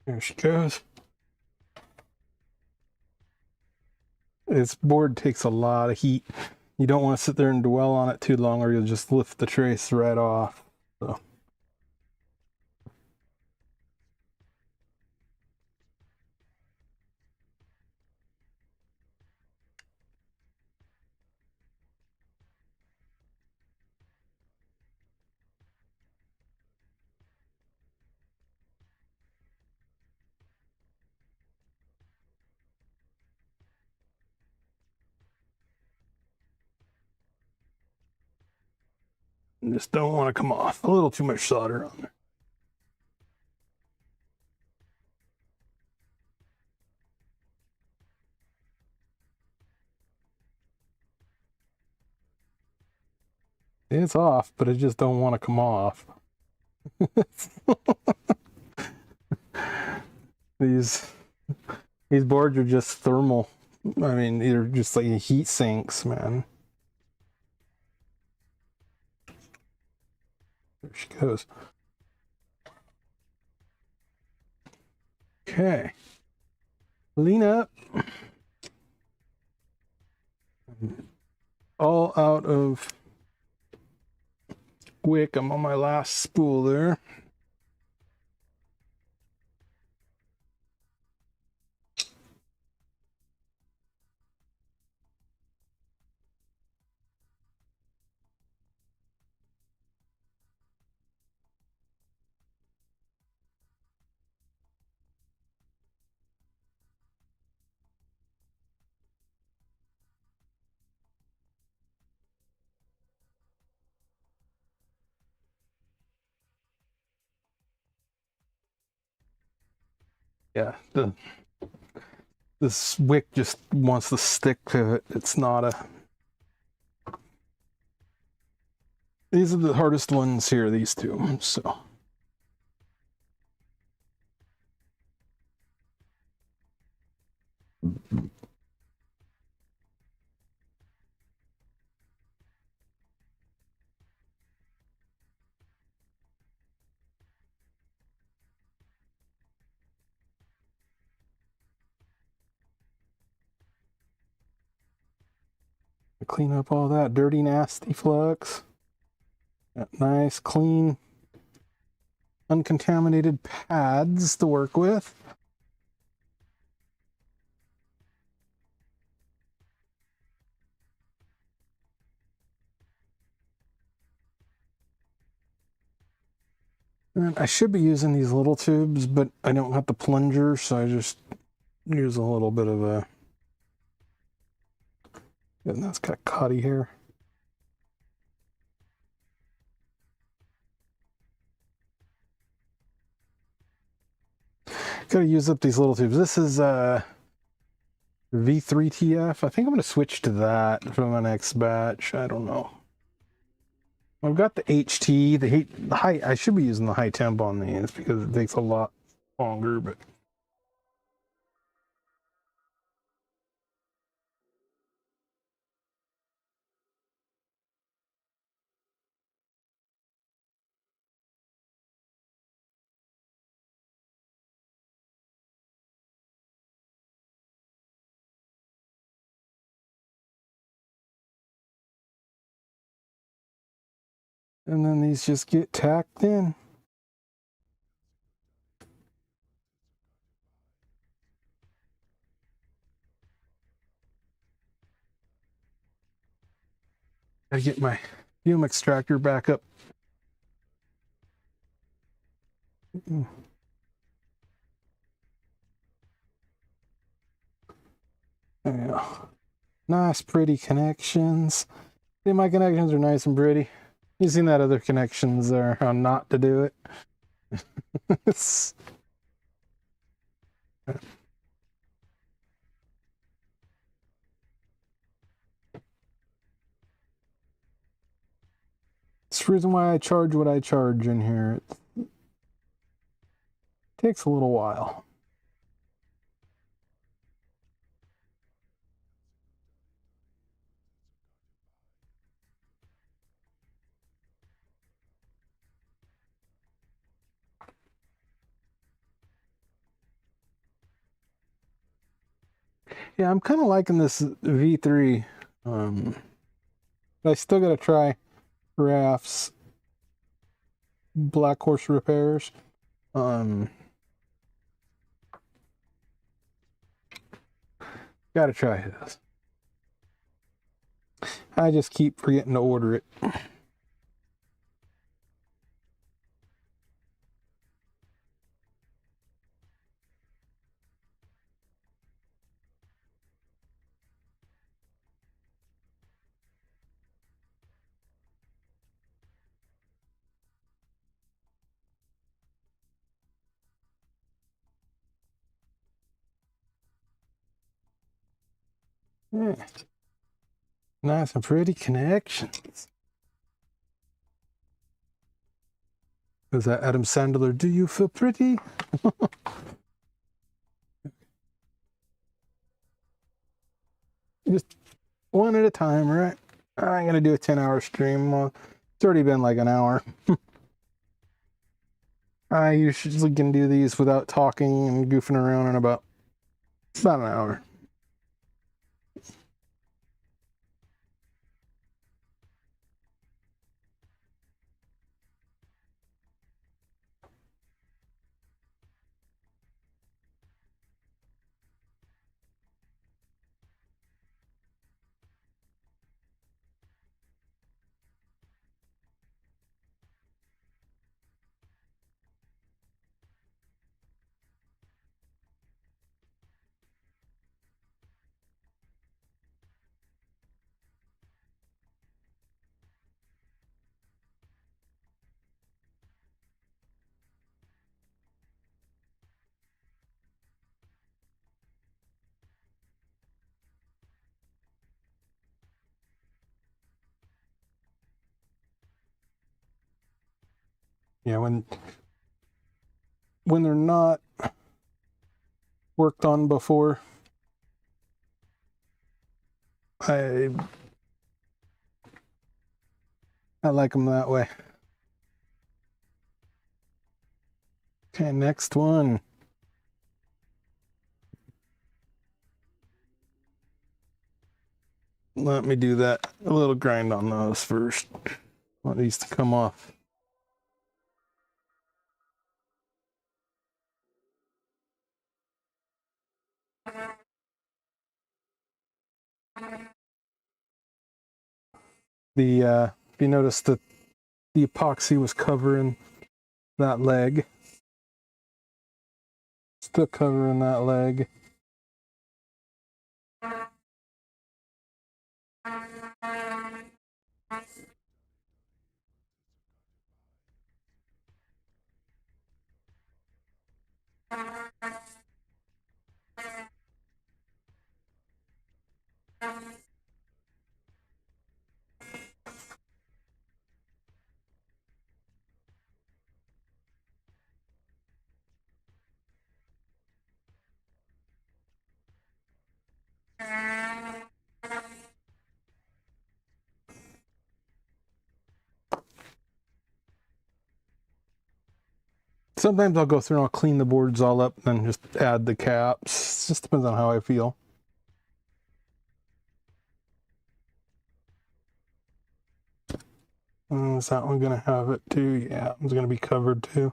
There she goes. This board takes a lot of heat. You don't want to sit there and dwell on it too long or you'll just lift the trace right off. So. Just don't want to come off. A little too much solder on there. It's off, but it just don't want to come off. These boards are just thermal. I mean, they're just like heat sinks, man. There she goes. Okay. Lean up. All out of wick. I'm on my last spool there. Yeah, this wick just wants to stick to it. It's not a... These are the hardest ones here, these two, so... Clean up all that dirty, nasty flux. Got nice, clean, uncontaminated pads to work with. And I should be using these little tubes, but I don't have the plunger, so I just use a little bit of a... And that's got Cottie here. Gotta use up these little tubes. This is V3TF. I think I'm gonna switch to that for my next batch. I don't know. I've got the HT, the high. I should be using the high temp on these because it takes a lot longer, but and then these just get tacked in. Gotta get my fume extractor back up. There we go. Nice, pretty connections. See, my connections are nice and pretty. You seen that other connections there, how not to do it. It's the reason why I charge what I charge in here. It takes a little while. Yeah, I'm kind of liking this V3. But I still got to try Raph's Black Horse repairs. Got to try this. I just keep forgetting to order it. Yeah. Nice and pretty connections. Is that Adam Sandler? Do you feel pretty? Just one at a time, right? I'm gonna do a 10-hour stream. Well, it's already been like an hour. I usually can do these without talking and goofing around in about an hour. Yeah, when they're not worked on before, I like them that way. Okay, next one. let me do that. A little grind on those first. Want these to come off. If you notice that the epoxy was covering that leg. Still covering that leg. Sometimes I'll go through and I'll clean the boards all up and then just add the caps. It just depends on how I feel. Is that one going to have it too? Yeah, it's going to be covered too.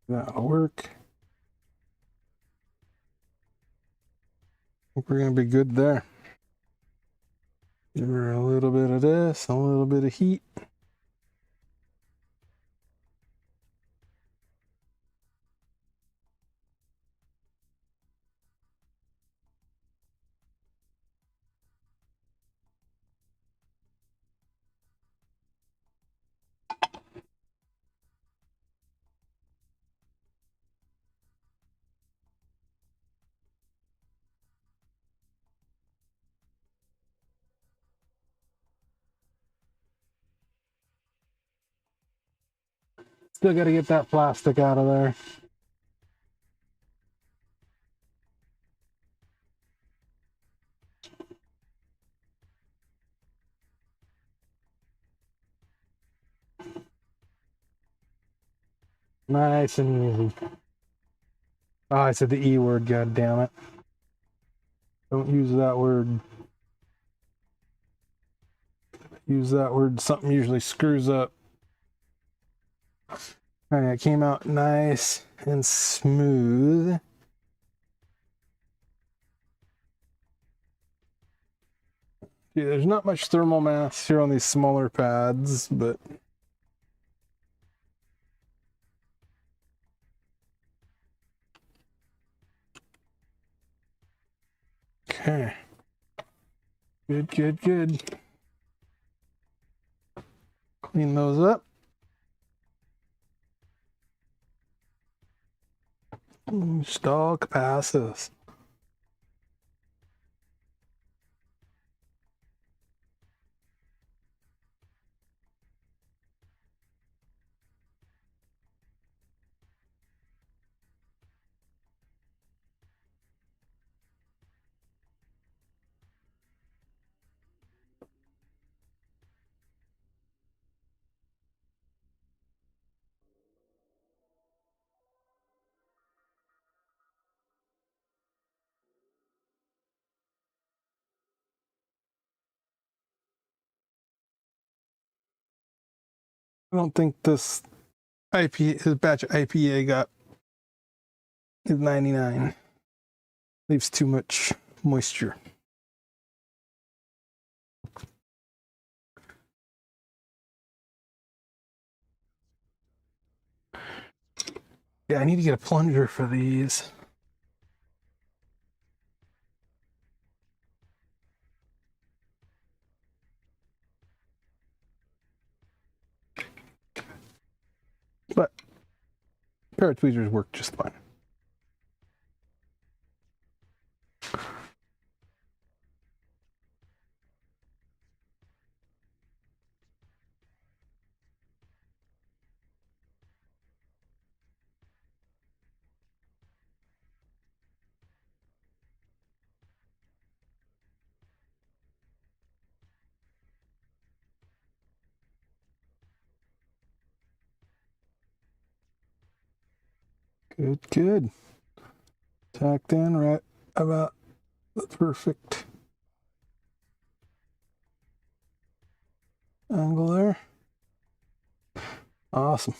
That'll work. I think we're going to be good there. Give her a little bit of this, a little bit of heat. Still got to get that plastic out of there. Nice and easy. Oh, I said the E word, god damn it. Don't use that word. Use that word, something usually screws up. Alright, it came out nice and smooth. Yeah, there's not much thermal mass here on these smaller pads, but okay. Good, good, good. Clean those up. Stall capacitors. I don't think this batch of IPA got is 99. Leaves too much moisture. Yeah, I need to get a plunger for these. But pair of tweezers work just fine. Good, good. Tacked in right about the perfect angle there. Awesome.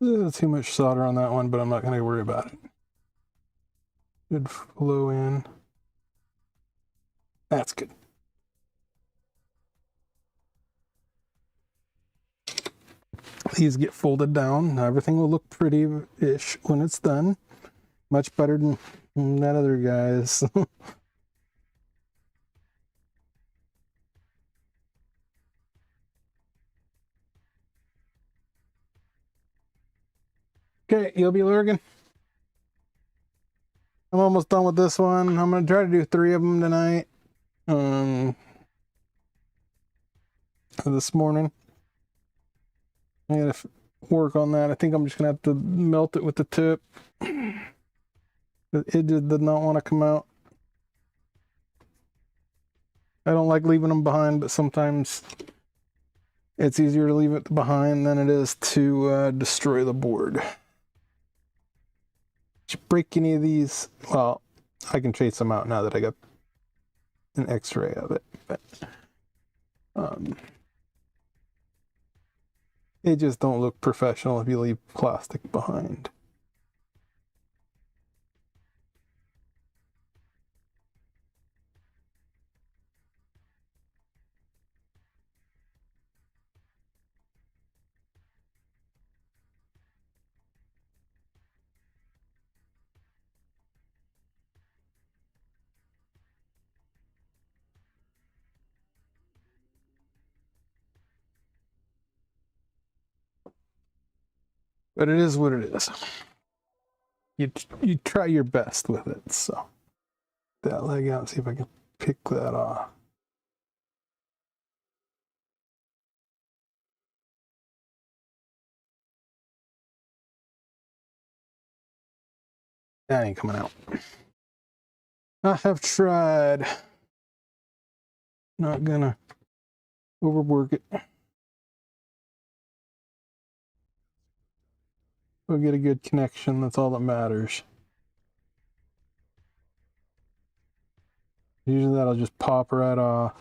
Too much solder on that one, but I'm not going to worry about it. Should flow in. That's good. These get folded down. Everything will look pretty-ish when it's done. Much better than that other guy's. Okay, you'll be lurking. I'm almost done with this one. I'm going to try to do 3 of them tonight. This morning. I gotta work on that. I think I'm just going to have to melt it with the tip. It just did not want to come out. I don't like leaving them behind, but sometimes it's easier to leave it behind than it is to destroy the board. Did you break any of these? Well, I can chase them out now that I got an x-ray of it. But, they just don't look professional if you leave plastic behind. But it is what it is. You try your best with it. So that leg out, see if I can pick that off. That ain't coming out. I have tried. Not gonna overwork it. We'll get a good connection. That's all that matters. Usually that'll just pop right off.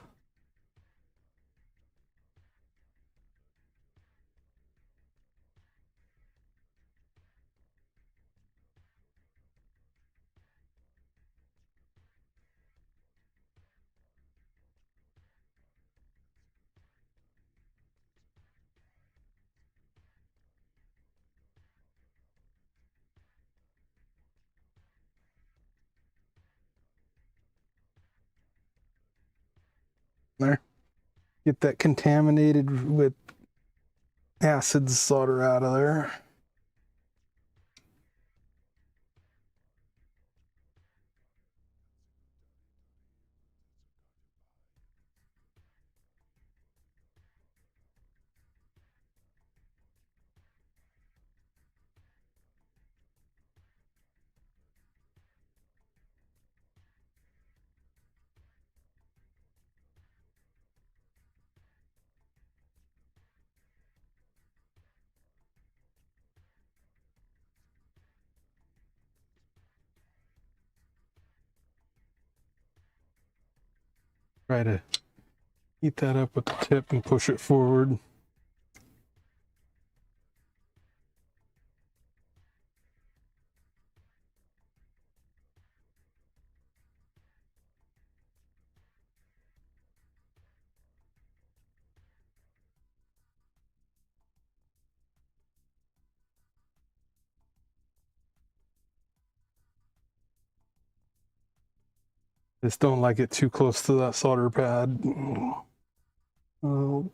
There. Get that contaminated with acid solder out of there. Try to heat that up with the tip and push it forward. Just don't like it too close to that solder pad. Oh.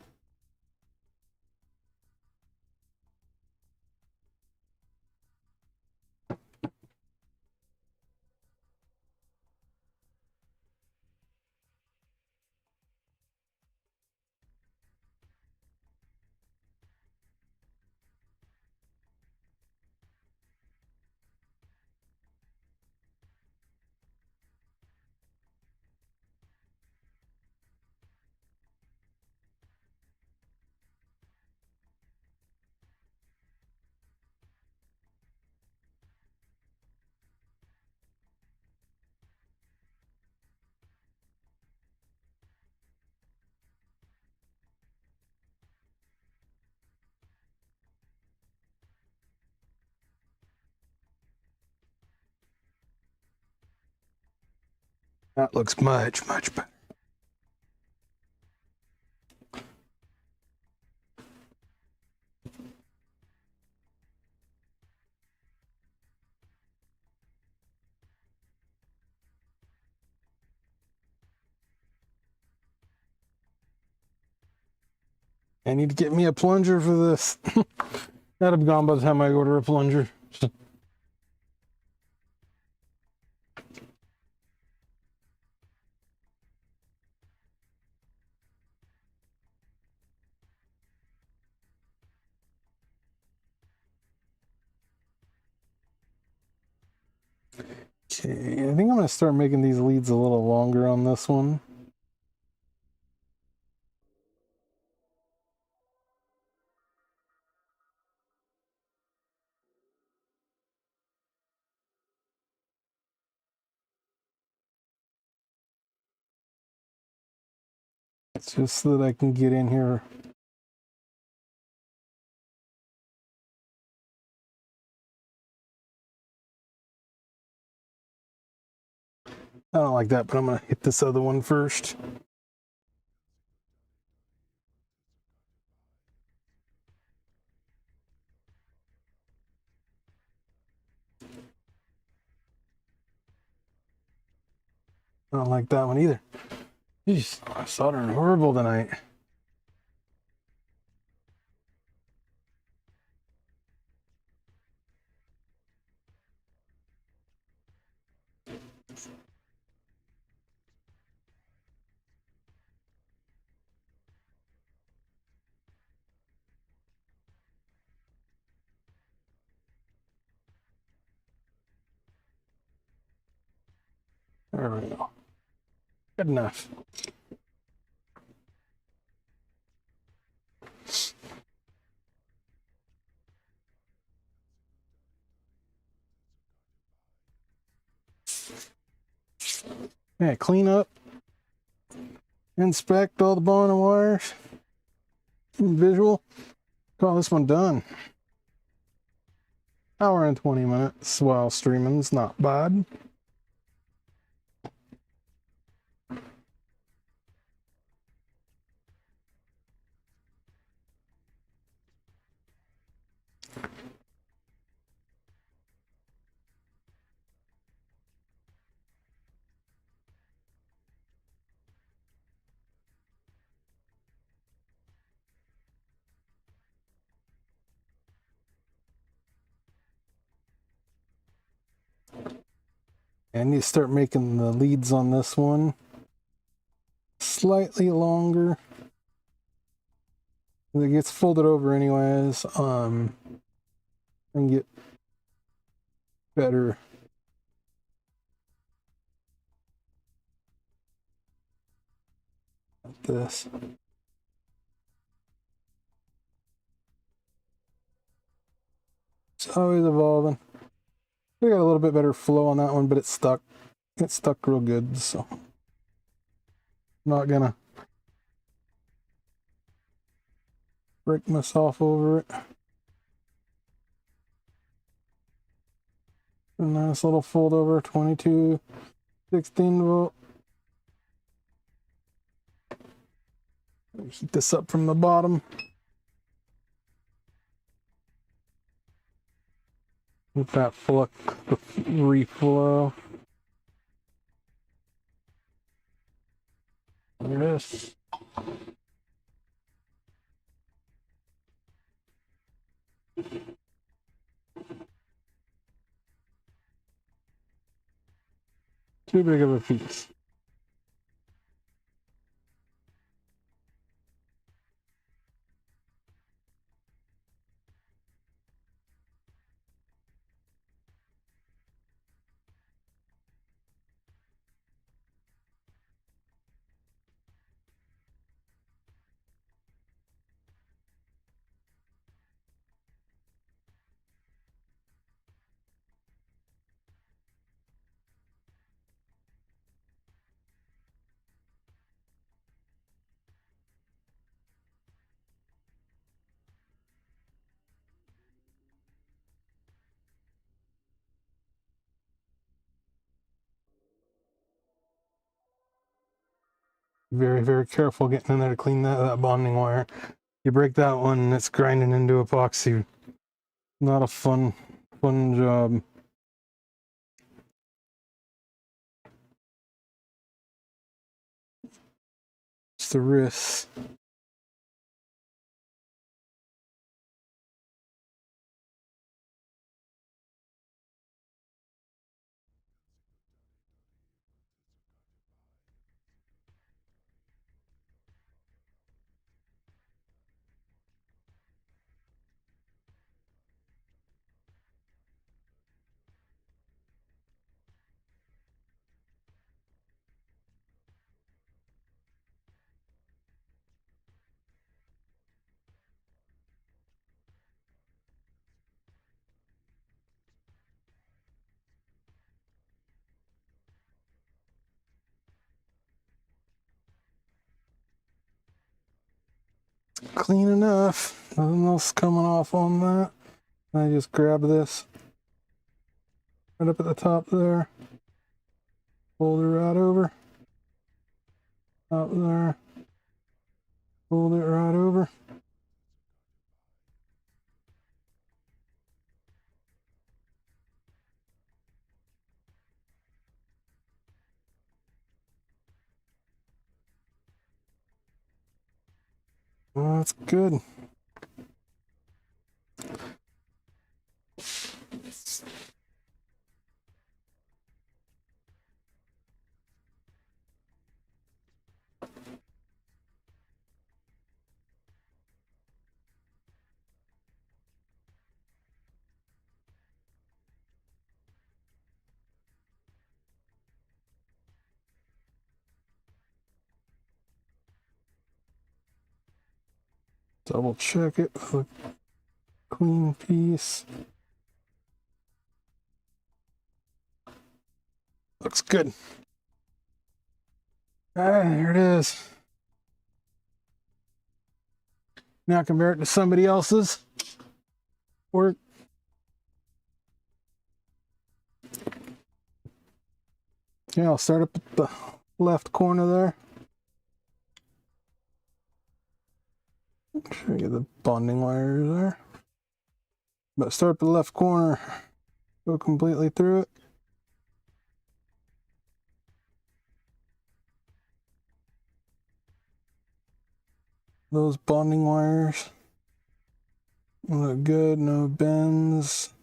That looks much, much better. I need to get me a plunger for this. That'd have gone by the time I order a plunger. Okay, I think I'm going to start making these leads a little longer on this one. It's just so that I can get in here. I don't like that, but I'm going to hit this other one first. I don't like that one either. Jeez, I'm soldering horrible tonight. There we go. Good enough. Yeah, clean up, inspect all the bond and wires, visual. Call this one done. Hour and 20 minutes while streaming's not bad. I need to start making the leads on this one slightly longer. It gets folded over anyways, and get better. At this. It's always evolving. We got a little bit better flow on that one, but it's stuck. It's stuck real good, so. Not gonna break myself over it. A nice little fold over 22 16-volt. Heat this up from the bottom. Let that flux the reflow. There it is. Too big of a piece. Very, very careful getting in there to clean that bonding wire. You break that one and it's grinding into epoxy. Not a fun job. It's the wrist. Clean enough. Nothing else coming off on that. I just grab this right up at the top there. Fold it right over. Up there. Fold it right over. Well, that's good. Double check it with a clean piece. Looks good. Alright, there it is. Now compare it to somebody else's work. Yeah, I'll start up at the left corner there. Show you the bonding wires there. But start up at the left corner, go completely through it. Those bonding wires look good, no bends,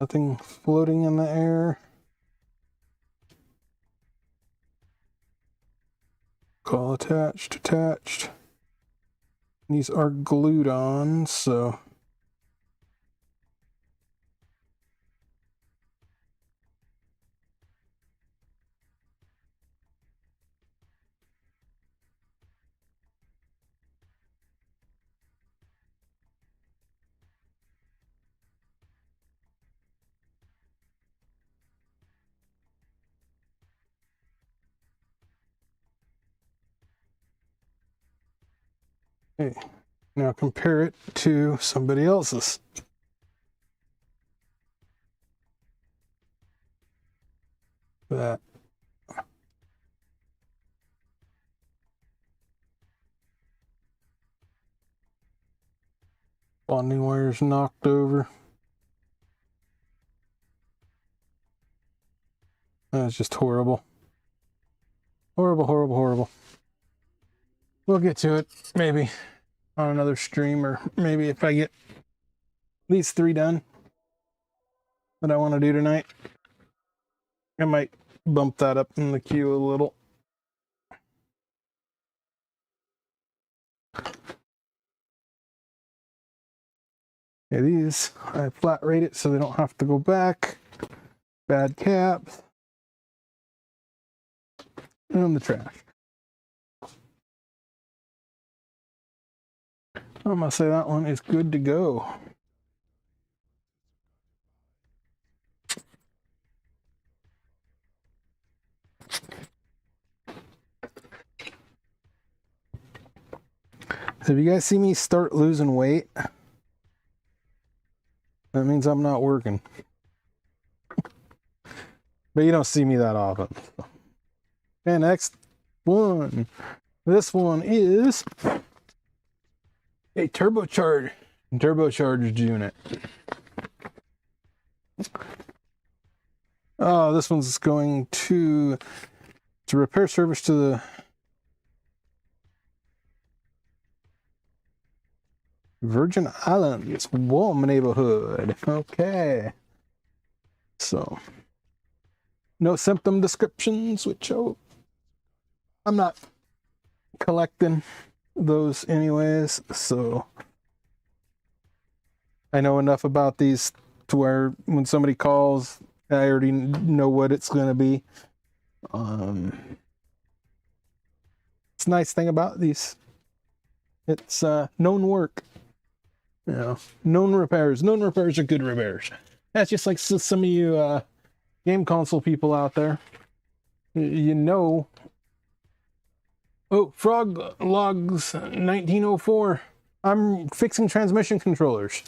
nothing floating in the air. All attached. These are glued on, so Okay, now compare it to somebody else's. That. Bonding wires knocked over. That's just horrible. Horrible, horrible, horrible. We'll get to it maybe on another stream, or maybe if I get these 3 done that I want to do tonight, I might bump that up in the queue a little. Yeah, these I flat rate it so they don't have to go back. Bad caps. And the trash. I'm gonna say that one is good to go. So if you guys see me start losing weight, that means I'm not working. But you don't see me that often. Okay, next one. This one is a turbocharged unit. Oh, this one's going to repair service to the Virgin Islands warm neighborhood. Okay. So, no symptom descriptions, which I'm not collecting those anyways, so I know enough about these to where when somebody calls, I already know what it's going to be. It's a nice thing about these. It's known work. You know, known repairs. Known repairs are good repairs. That's just like some of you game console people out there. You know. Oh, Frog Logs 1904. I'm fixing transmission controllers.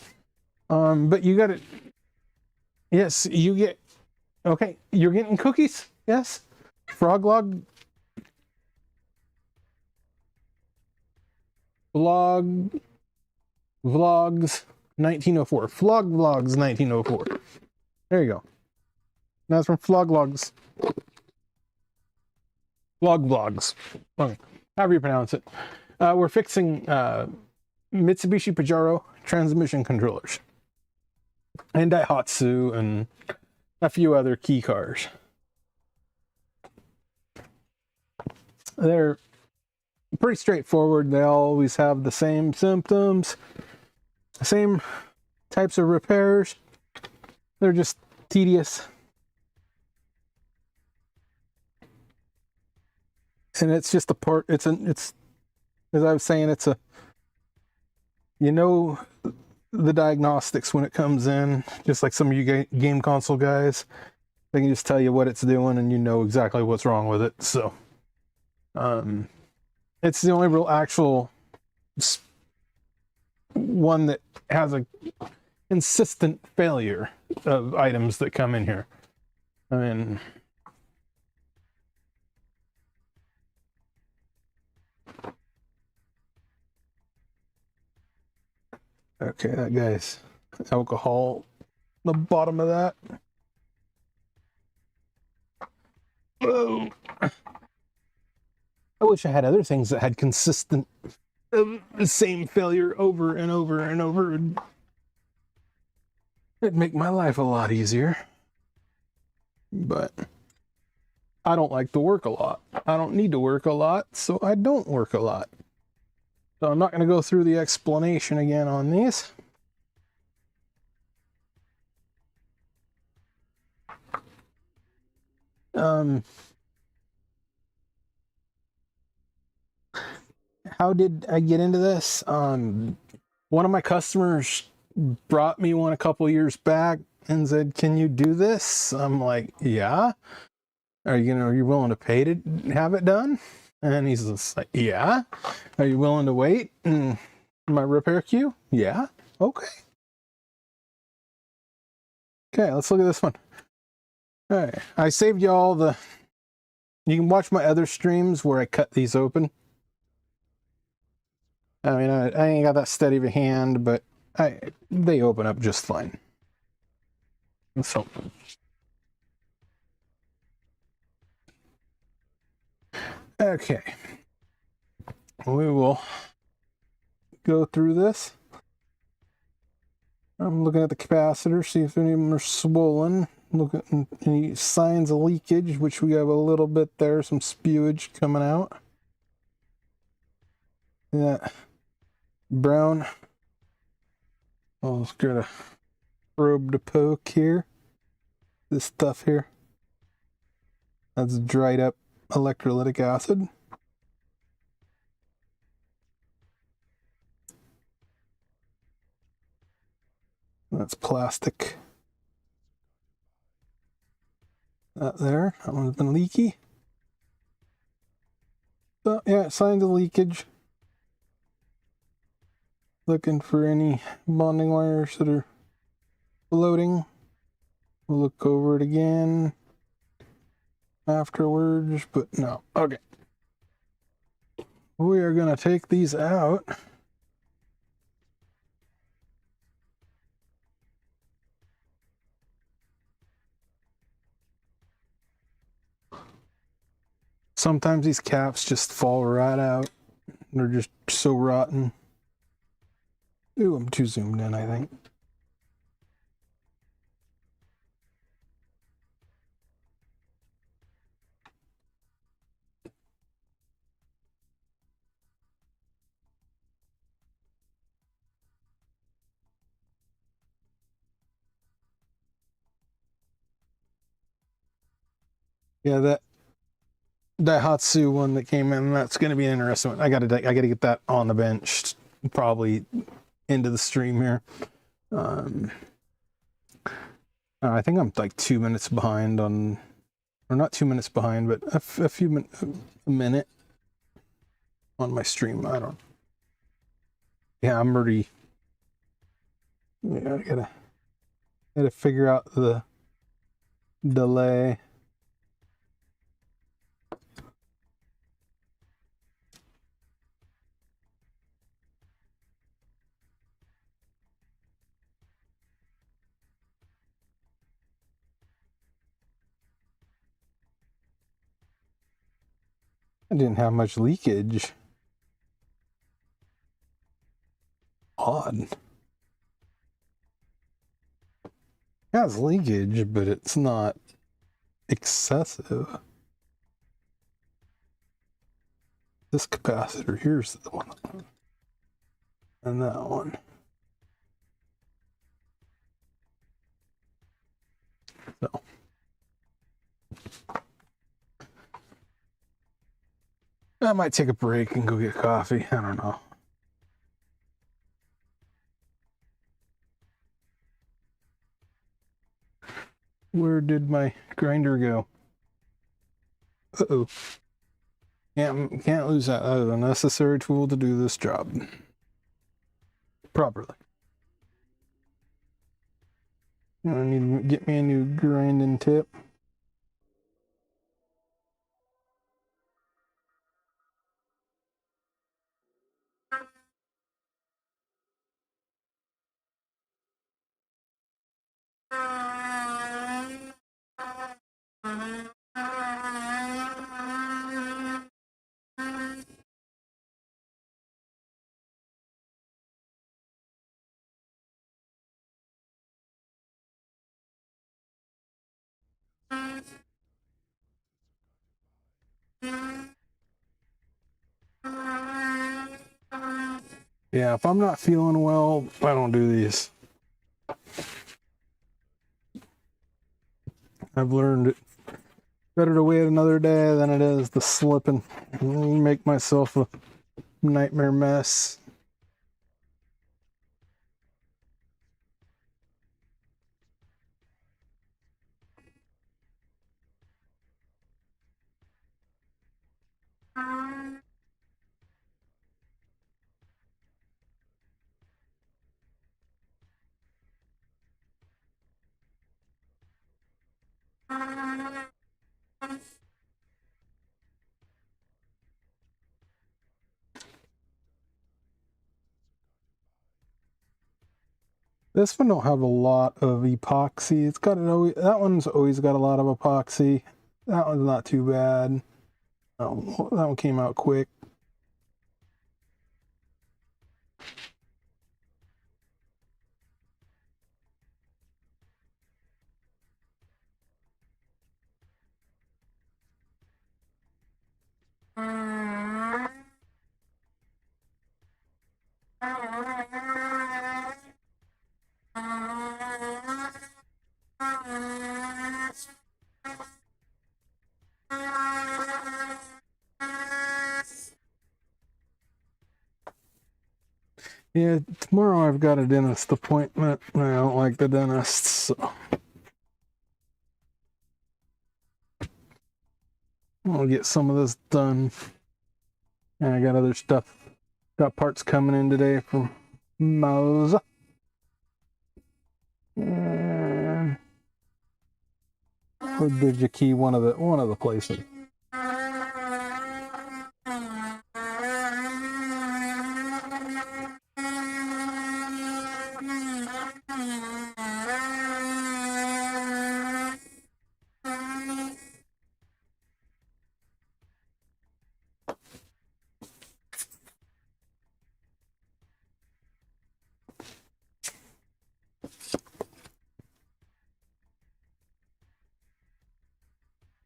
But you got it. Yes, you get. Okay, you're getting cookies? Yes? Vlogs 1904. Vlogs 1904. There you go. That's from Vlogs. Vlogs. Okay. However you pronounce it. We're fixing Mitsubishi Pajero transmission controllers. And Daihatsu and a few other key cars. They're pretty straightforward. They always have the same symptoms, the same types of repairs. They're just tedious. And it's just a part, it's as I was saying, it's a, you know, the diagnostics when it comes in, just like some of you game console guys, they can just tell you what it's doing and you know exactly what's wrong with it. So, it's the only real actual one that has a consistent failure of items that come in here. I mean, okay, that guy's alcohol, the bottom of that. Whoa. I wish I had other things that had consistent, the same failure over and over and over. It'd make my life a lot easier. But I don't like to work a lot. I don't need to work a lot, so I don't work a lot. So I'm not going to go through the explanation again on these. How did I get into this? One of my customers brought me one a couple years back and said, "Can you do this?" I'm like, "Yeah." Are you willing to pay to have it done? And he's just like, yeah? Are you willing to wait in my repair queue? Yeah? Okay. Okay, let's look at this one. All right, I saved you all the... You can watch my other streams where I cut these open. I mean, I ain't got that steady of a hand, but they open up just fine. So... Okay. We will go through this. I'm looking at the capacitor, see if any of them are swollen. Look at any signs of leakage, which we have a little bit there, some spewage coming out. Yeah, brown. Let's get a probe to poke here. This stuff here. That's dried up electrolytic acid. That's plastic. That there, that one's been leaky. So yeah, signs of leakage. Looking for any bonding wires that are floating. We'll look over it again afterwards, but no. Okay. We are going to take these out. Sometimes these caps just fall right out. They're just so rotten. Ooh, I'm too zoomed in, I think. Yeah, that Daihatsu one that came in, that's going to be an interesting one. I got to get that on the bench, probably into the stream here. I think I'm like 2 minutes behind on, or not 2 minutes behind, but a minute on my stream. I don't. Yeah, I'm already. Yeah, I gotta figure out the delay. I didn't have much leakage. Odd. It has leakage, but it's not excessive. This capacitor, here's the one. And that one. So. I might take a break and go get coffee. I don't know. Where did my grinder go? Uh-oh. Can't lose that. That is a necessary tool to do this job properly. I need to get me a new grinding tip. Yeah, if I'm not feeling well, I don't do these. I've learned it. Better to wait another day than it is to slip and make myself a nightmare mess. This one don't have a lot of epoxy. It's got that one's always got a lot of epoxy. That one's not too bad. That one came out quick. Yeah, tomorrow I've got a dentist appointment, and I don't like the dentist, so I'll get some of this done. And I got other stuff. Got parts coming in today from Moe's. And or Digikey, one of the places.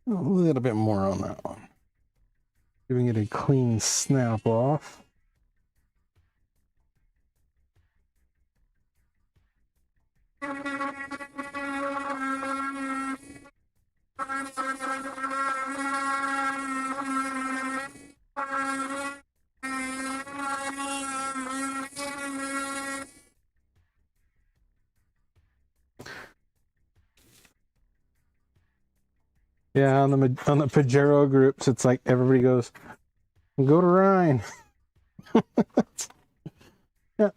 A little bit more on that one. Giving it a clean snap off. Yeah, on the Pajero groups, it's like everybody goes, "Go to Ryan." Yeah.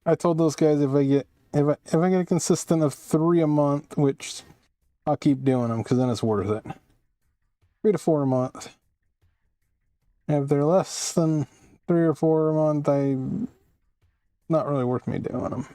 I told those guys if I get a consistent of 3 a month, which I'll keep doing them because then it's worth it. 3 to 4 a month. And if they're less than 3 or 4 a month, not really worth me doing them.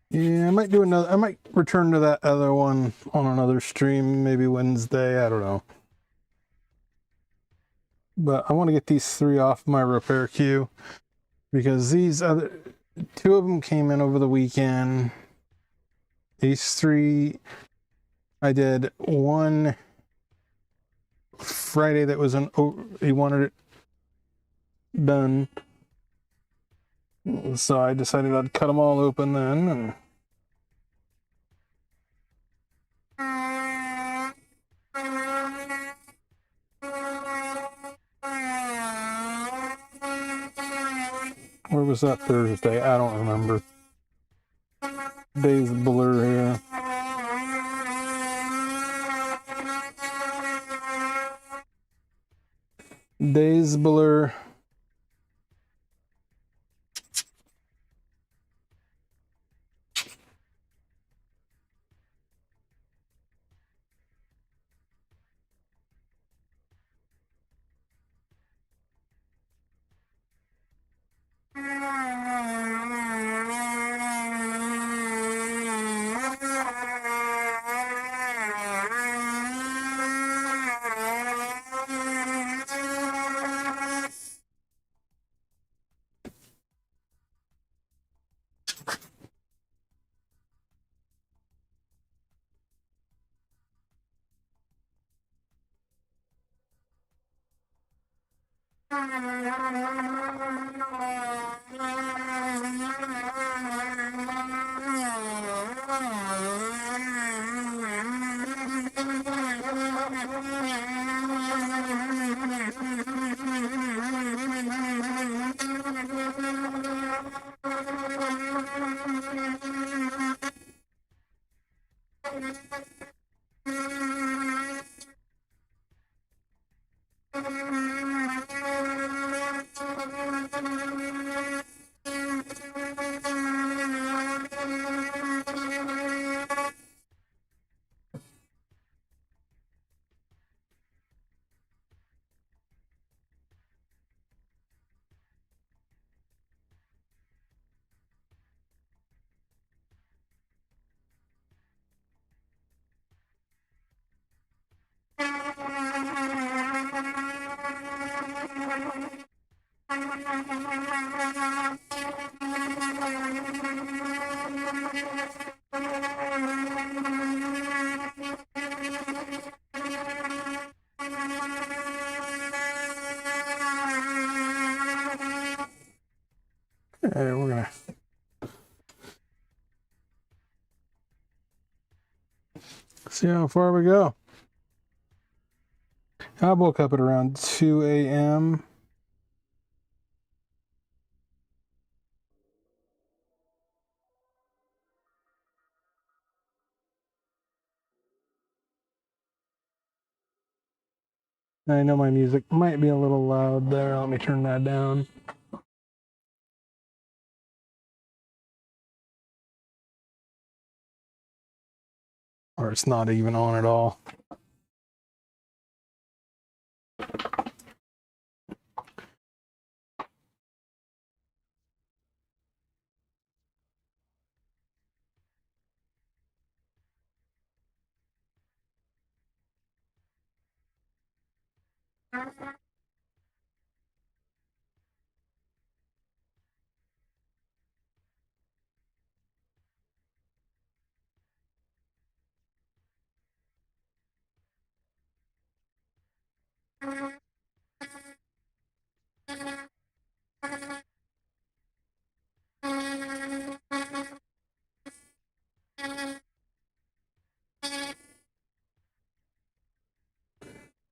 Yeah, I might do another. I might return to that other one on another stream, maybe Wednesday. I don't know. But I want to get these 3 off my repair queue because these other 2 of them came in over the weekend. These 3, I did one Friday that was he wanted it done. So I decided I'd cut them all open then. And where was that Thursday? I don't remember. Days blur here. Days blur. Okay, we're gonna see how far we go. I woke up at around 2 a.m. I know my music might be a little loud there. Let me turn that down. Or it's not even on at all.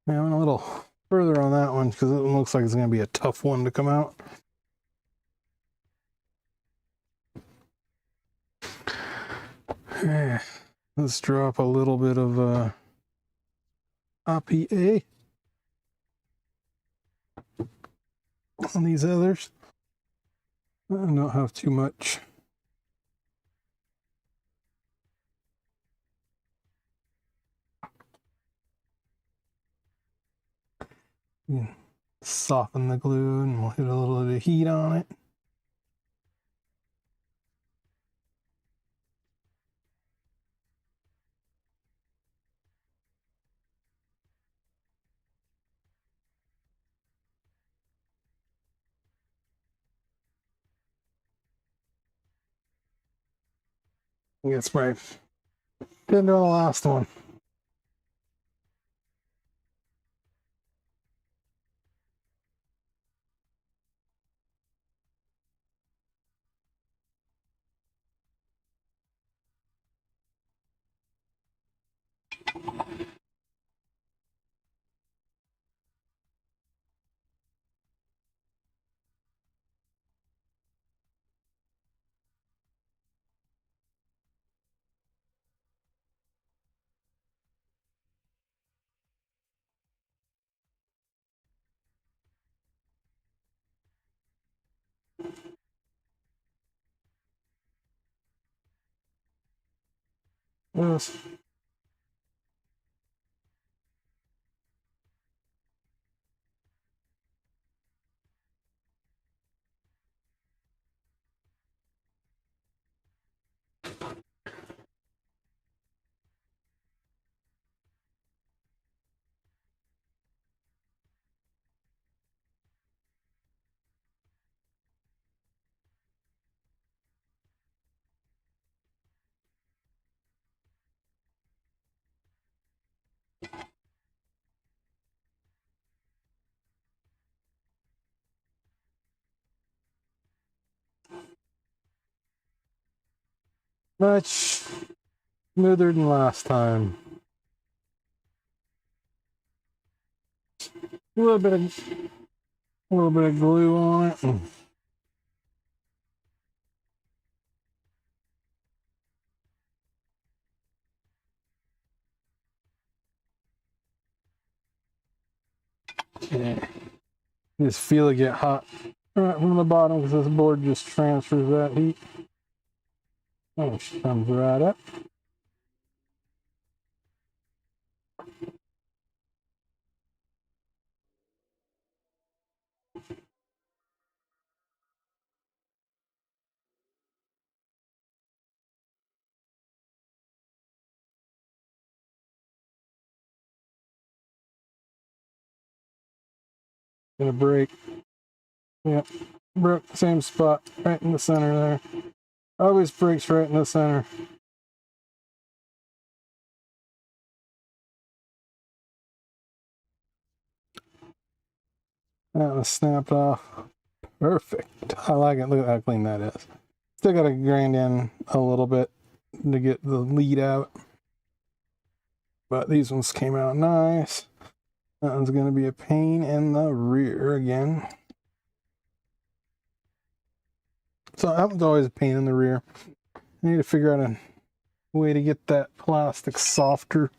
Yeah, I went a little further on that one because it looks like it's going to be a tough one to come out. Okay, let's drop a little bit of APA on these others. I don't have too much. Soften the glue and we'll hit a little bit of heat on it. Get spray. Didn't do the last one. Yes. Much smoother than last time. A little bit of glue on it. Yeah. Just feel it get hot right from the bottom because this board just transfers that heat. Oh, it comes right up. Gonna break. Yep, broke the same spot right in the center there. Always breaks right in the center. That was snapped off. Perfect. I like it. Look at how clean that is. Still gotta grind in a little bit to get the lead out. But these ones came out nice. That one's gonna be a pain in the rear again. So that one's always a pain in the rear. I need to figure out a way to get that plastic softer.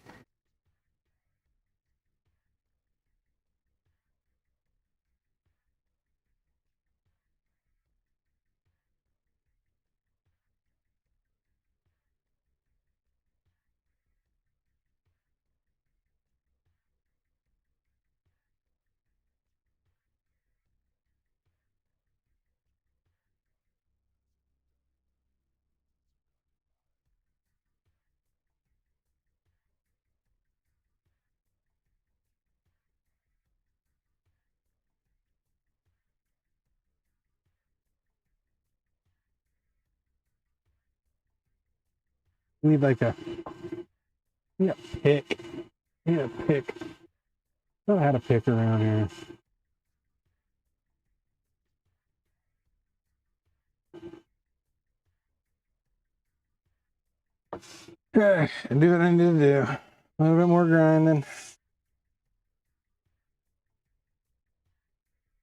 Need like a pick. Need a pick. I don't know how to pick around here. Okay, do what I need to do. A little bit more grinding.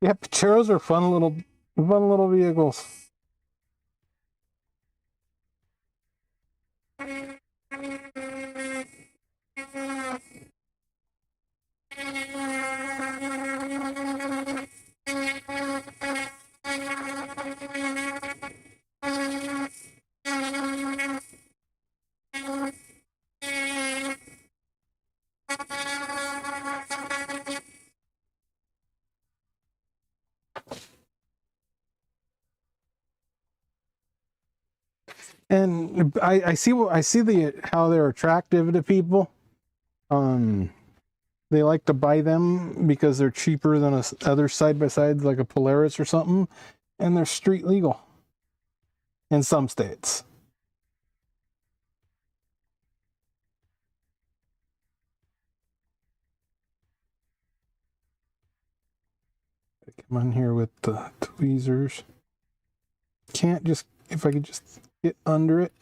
Yeah, Pajeros are fun little vehicles. And I see how they're attractive to people. They like to buy them because they're cheaper than other side by sides like a Polaris or something, and they're street legal in some states. Come on here with the tweezers. Can't just, if I could just get under it.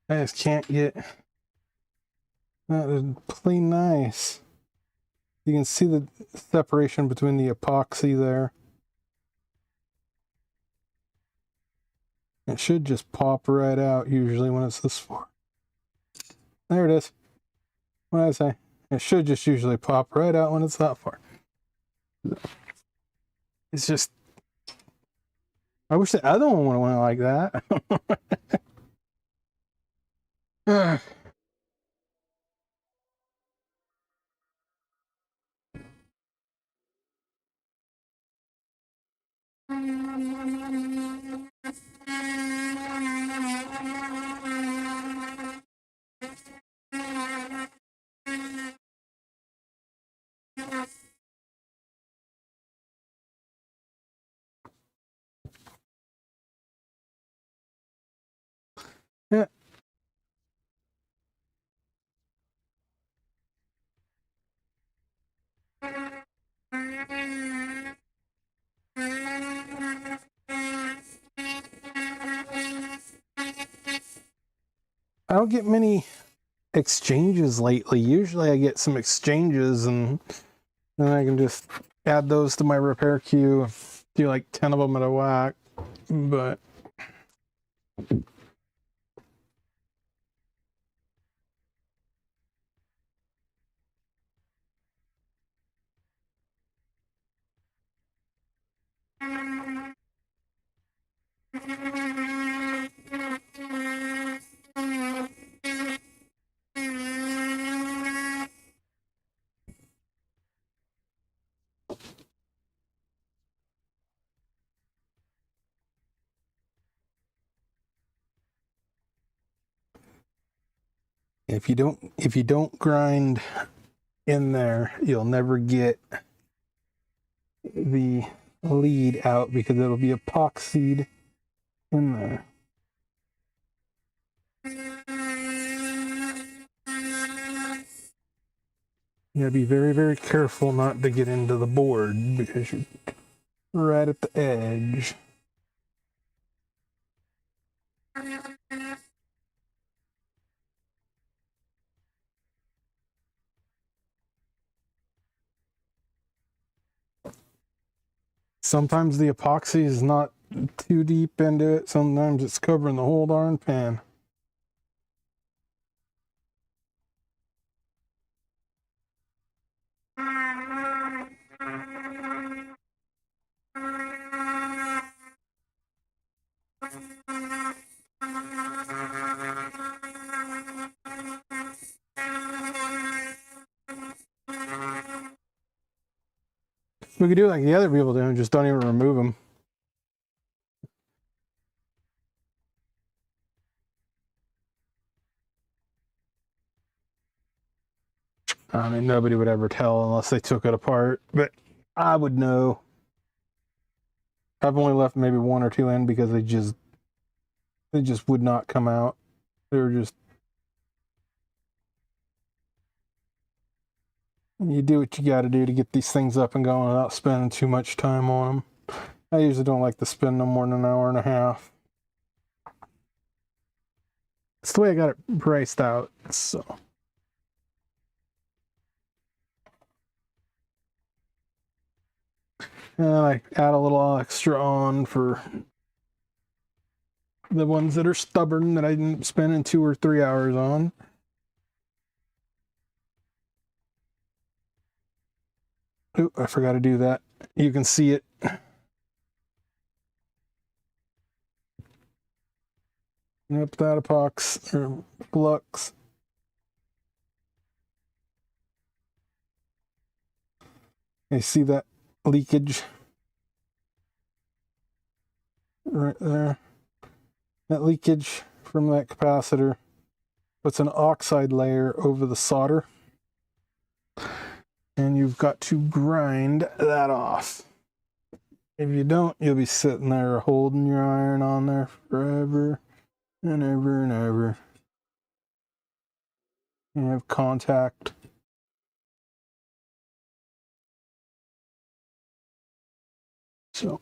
I just can't get that is plain nice. You can see the separation between the epoxy there. It should just pop right out usually when it's this far. There it is. What did I say? It should just usually pop right out when it's that far. It's just, I wish the other one would have went like that. don't get many exchanges lately. Usually I get some exchanges and then I can just add those to my repair queue, do like 10 of them at a whack. But if you don't grind in there, you'll never get the lead out because it'll be epoxied in there. You gotta be very, very careful not to get into the board because you're right at the edge. Sometimes the epoxy is not too deep into it. Sometimes it's covering the whole darn pan. We could do like the other people do and just don't even remove them. I mean, nobody would ever tell unless they took it apart, but I would know. I've only left maybe one or two in because they just would not come out. They were just, you do what you got to do to get these things up and going without spending too much time on them. I usually don't like to spend no more than an hour and a half. It's the way I got it priced out, so. And I add a little extra on for the ones that are stubborn that I didn't spend 2 or 3 hours on. Ooh, I forgot to do that. You can see it. Yep, that epox or flux. You see that leakage right there? That leakage from that capacitor puts an oxide layer over the solder. And you've got to grind that off. If you don't, you'll be sitting there holding your iron on there forever and ever and ever. You have contact. So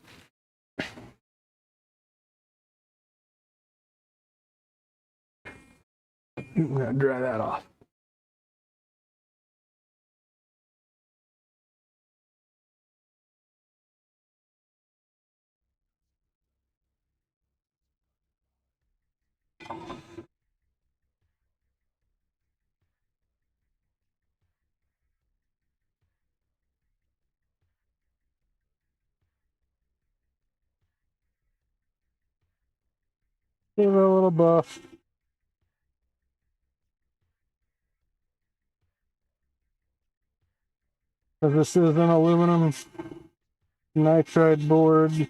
I'm gonna dry that off. Give it a little buff. Because this is an aluminum nitride board.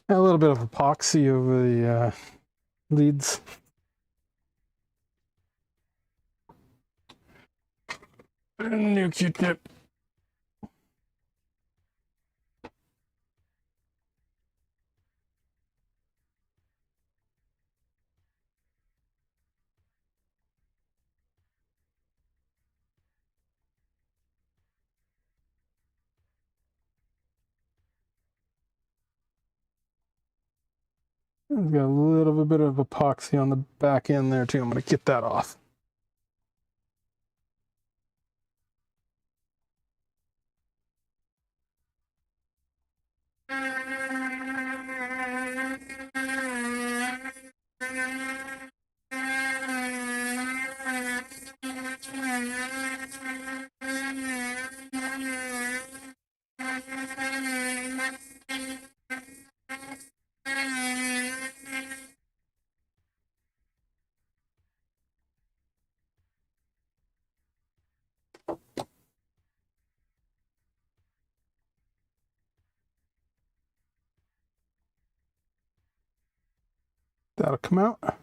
A little bit of epoxy over the leads. New Q-tip. It's got a little bit of epoxy on the back end there too. I'm going to get that off. That'll come out.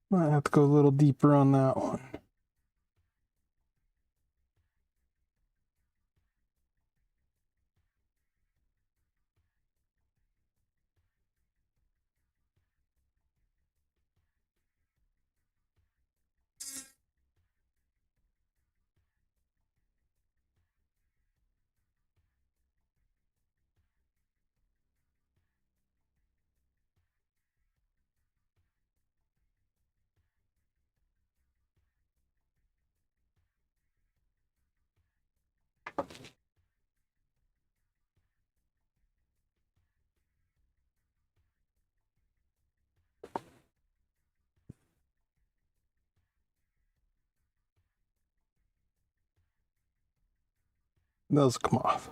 Might have to go a little deeper on that one. Those come off.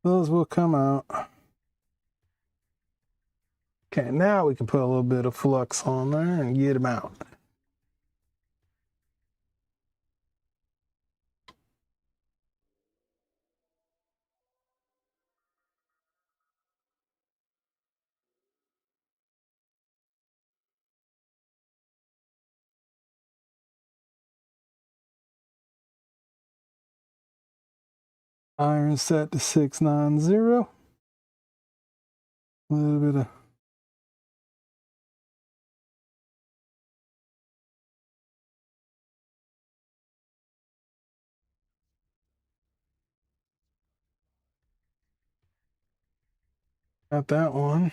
Those will come out. Okay, now we can put a little bit of flux on there and get them out. Iron set to 690. A little bit of got that one,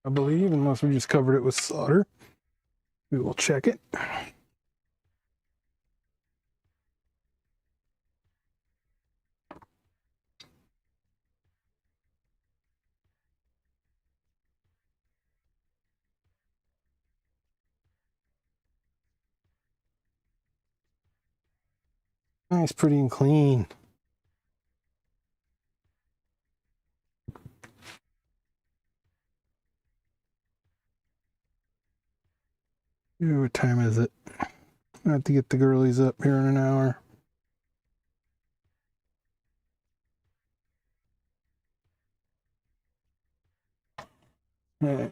I believe, unless we just covered it with solder. We will check it. Nice, pretty, and clean. Ooh, what time is it? I have to get the girlies up here in an hour. All right.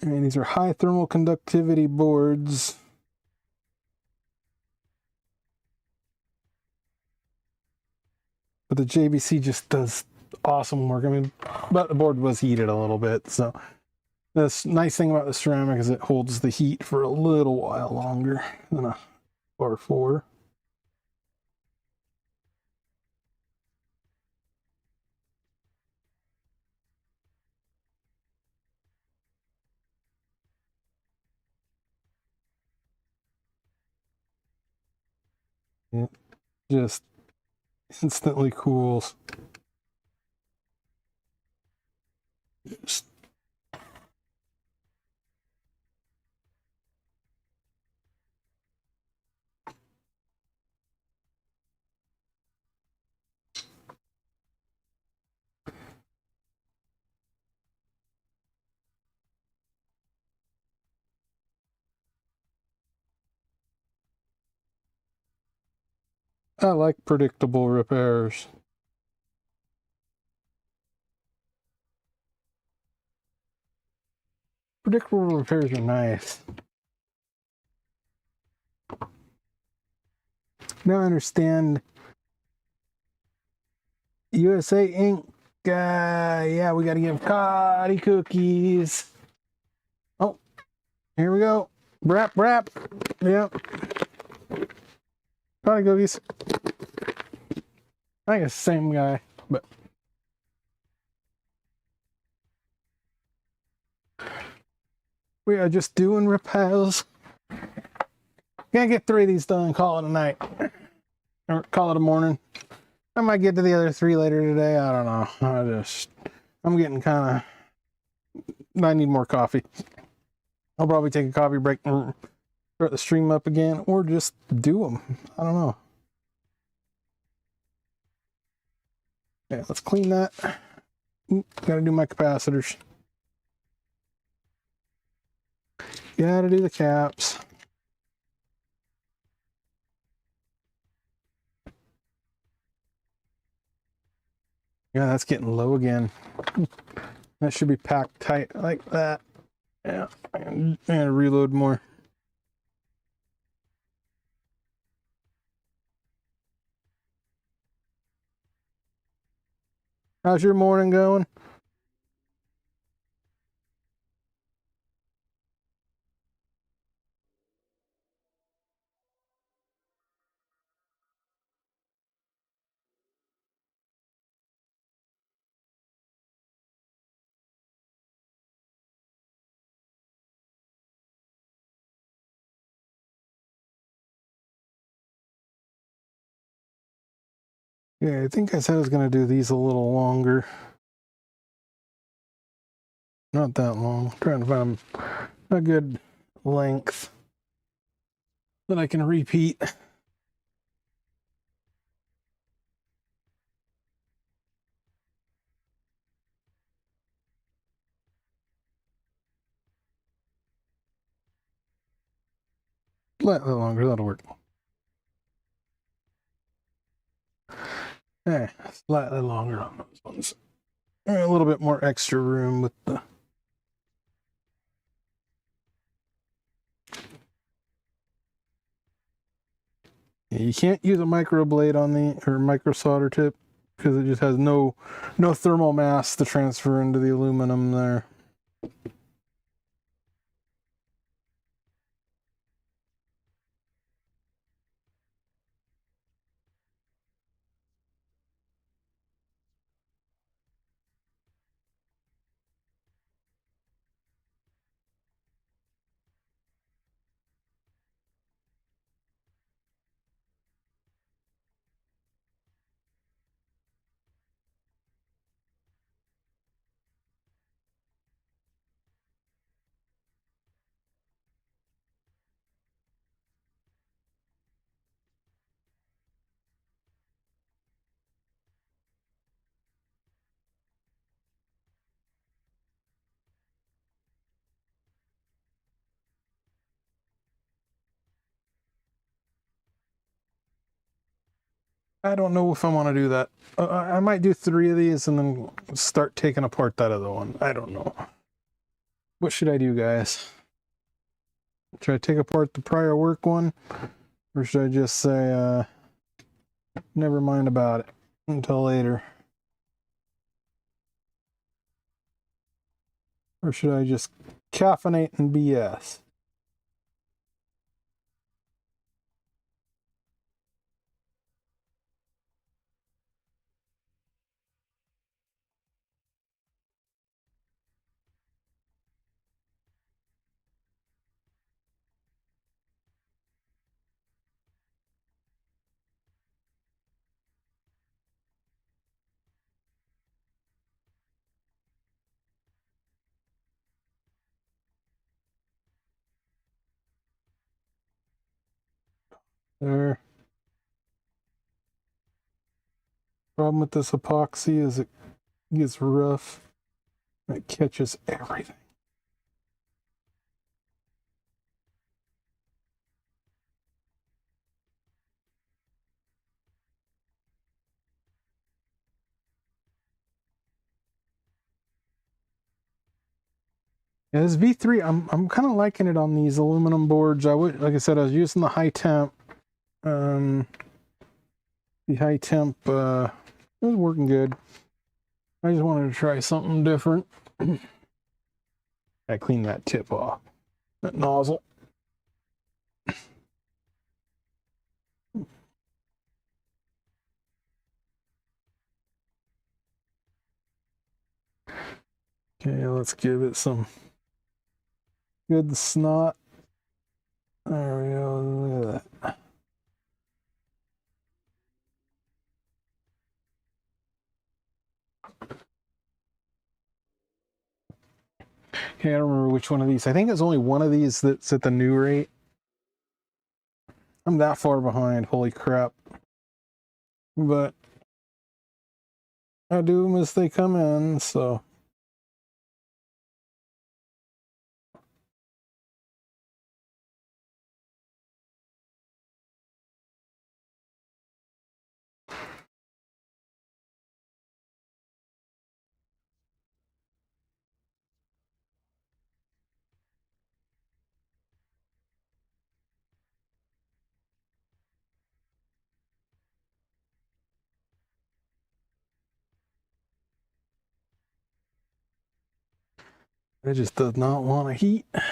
And these are high thermal conductivity boards. But the JBC just does awesome work. I mean, but the board was heated a little bit, so the nice thing about the ceramic is it holds the heat for a little while longer than a R4. It just instantly cools. Just I like predictable repairs. Predictable repairs are nice. Now I understand USA Inc. Yeah, we gotta give Cottie cookies. Oh, here we go. Brap, brap. Yep. Cottie cookies. I think it's the same guy, but we are just doing repairs. Gonna get 3 of these done and call it a night. Or call it a morning. I might get to the other 3 later today. I don't know. I'm getting kind of, I need more coffee. I'll probably take a coffee break and start the stream up again, or just do them. I don't know. Yeah, let's clean that. Gotta do my capacitors. Gotta do the caps. Yeah, that's getting low again. That should be packed tight like that. Yeah, and reload more. How's your morning going? Yeah, I think I said I was going to do these a little longer. Not that long. I'm trying to find a good length that I can repeat. Slightly longer, that'll work. Yeah, slightly longer on those ones. A little bit more extra room with the... Yeah, you can't use a micro blade on the, or micro solder tip, because it just has no thermal mass to transfer into the aluminum there. I don't know if I want to do that. I might do 3 of these and then start taking apart that other one. I don't know. What should I do, guys? Should I take apart the prior work one? Or should I just say, never mind about it until later? Or should I just caffeinate and BS? There. Problem with this epoxy is it gets rough. It catches everything. Yeah, this V3, I'm kind of liking it on these aluminum boards. Like I said, I was using the high temp. The high temp it was working good. I just wanted to try something different. I cleaned that tip off, that nozzle. Okay, let's give it some good snot. There we go. Look at that. Okay, I don't remember which one of these. I think it's only one of these that's at the new rate. I'm that far behind. Holy crap. But I do them as they come in, so. It just does not want to heat. A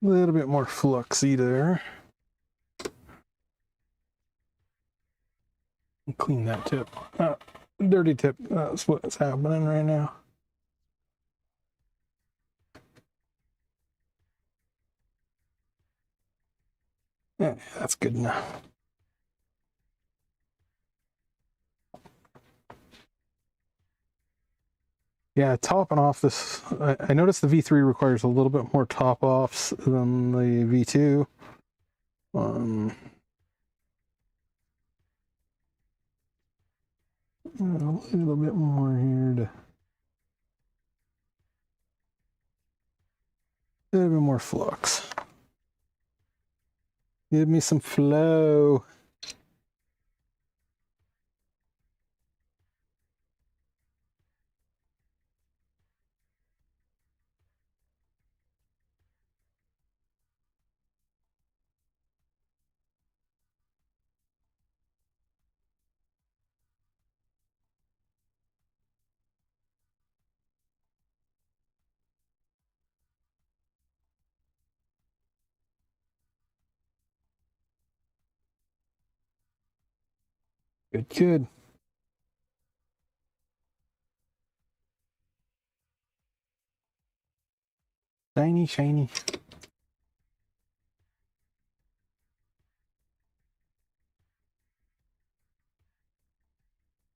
little bit more fluxy there. Clean that tip. Dirty tip. That's what's happening right now. Yeah, that's good enough. Yeah, topping off this, I noticed the V3 requires a little bit more top offs than the V2. A little bit more here to, a little bit more flux. Give me some flow. Good, good. Shiny, shiny.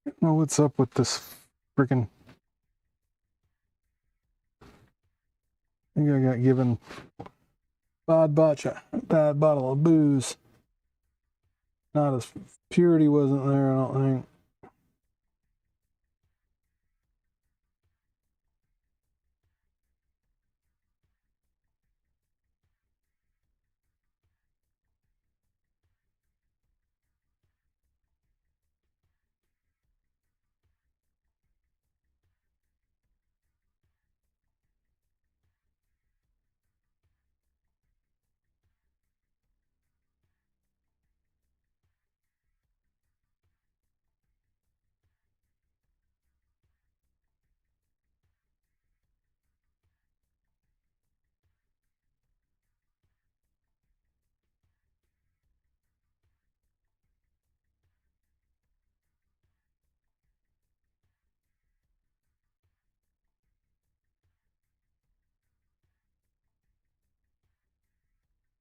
I don't know what's up with this freaking. I think I got given bad bottle of booze. Not as purity wasn't there, I don't think.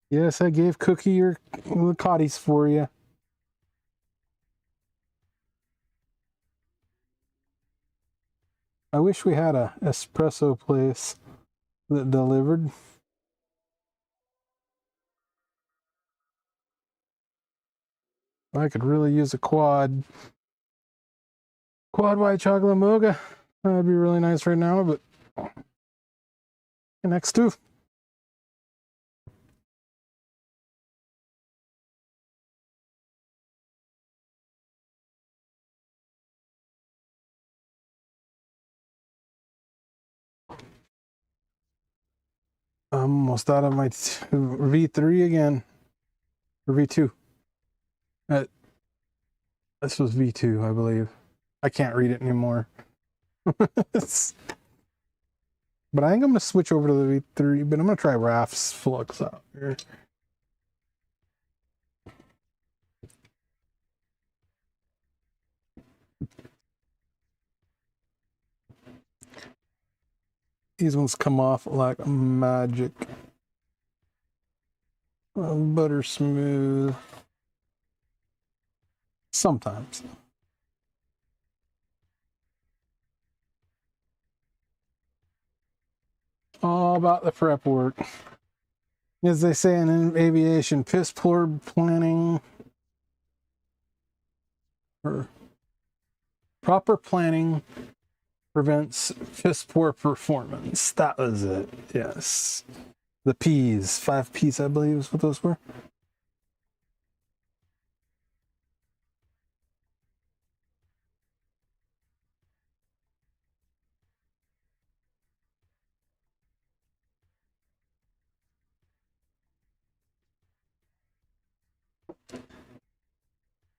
Yes, I gave Cookie your Cotties for you. I wish we had a espresso place that delivered. I could really use a quad white chocolate mocha. That'd be really nice right now, but next two. I'm almost out of my V3 again. Or V2. This was V2, I believe. I can't read it anymore. But I think I'm going to switch over to the V3, but I'm going to try Raph's Flux out here. These ones come off like magic. Butter smooth. Sometimes. All about the prep work. As they say in aviation, piss poor planning or proper planning prevents piss poor performance. That was it. Yes. The P's. 5 P's, I believe, is what those were.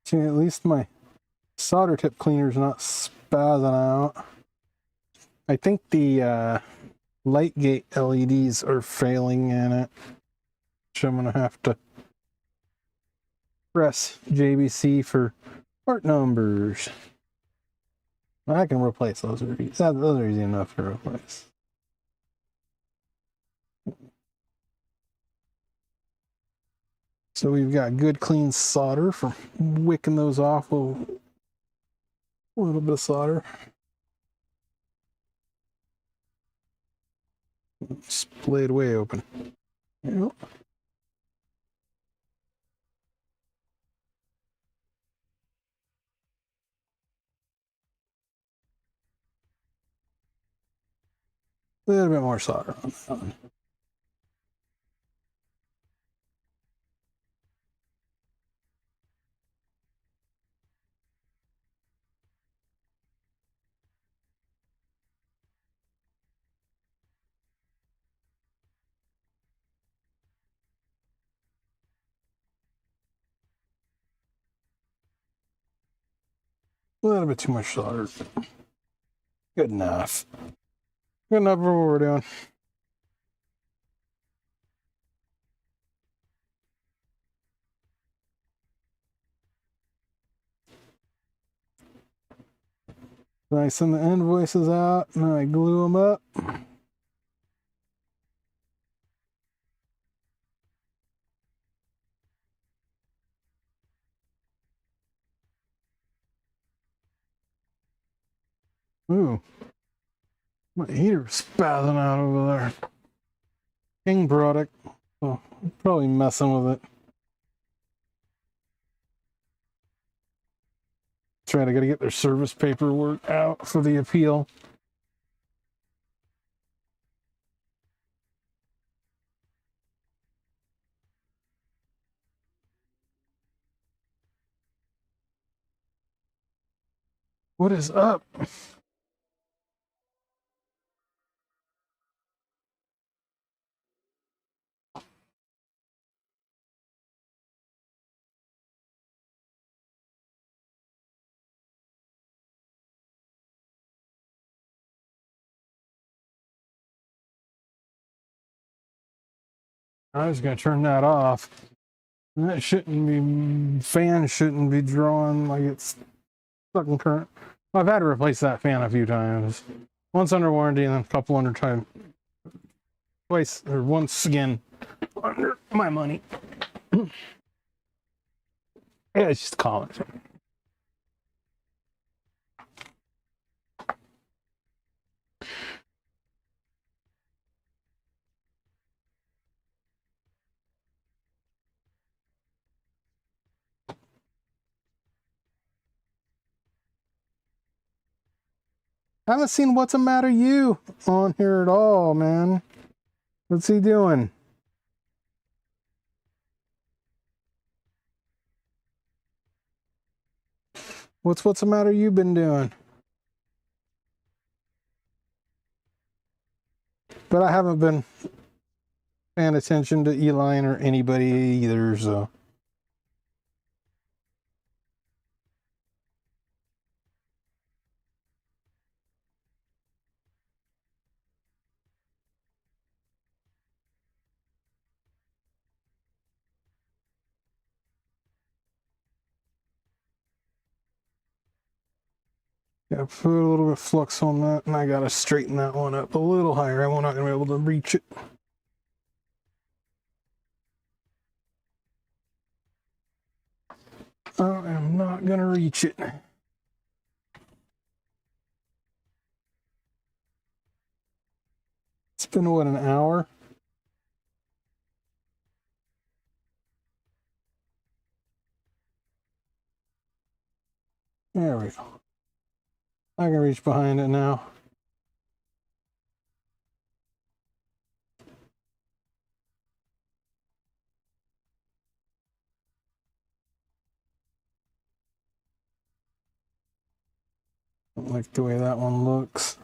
See, at least my solder tip cleaner's not spazzing out. I think the light gate LEDs are failing in it. So I'm going to have to press JBC for part numbers. I can replace those. Those are easy enough to replace. So we've got good clean solder for wicking those off with a little bit of solder. Splayed way open. Yep. A little bit more solder on that one. A little bit too much solder. Good enough. Good enough for what we're doing. Then I send the invoices out and I glue them up. Ooh. My heater's spazzing out over there. King product. Oh, probably messing with it. That's right, I gotta get their service paperwork out for the appeal. What is up? I was gonna turn that off. That shouldn't be, fan shouldn't be drawing like it's stuck in current. I've had to replace that fan a few times. Once under warranty and then a couple under time. Twice, or once again, under my money. Yeah, it's just common. I haven't seen What's the Matter You on here at all, man. What's he doing? What's the matter you been doing? But I haven't been paying attention to Eli or anybody either, so. Yeah, put a little bit of flux on that, and I gotta straighten that one up a little higher. I'm not gonna be able to reach it. I am not gonna reach it. It's been, what, an hour? There we go. I can reach behind it now. I don't like the way that one looks.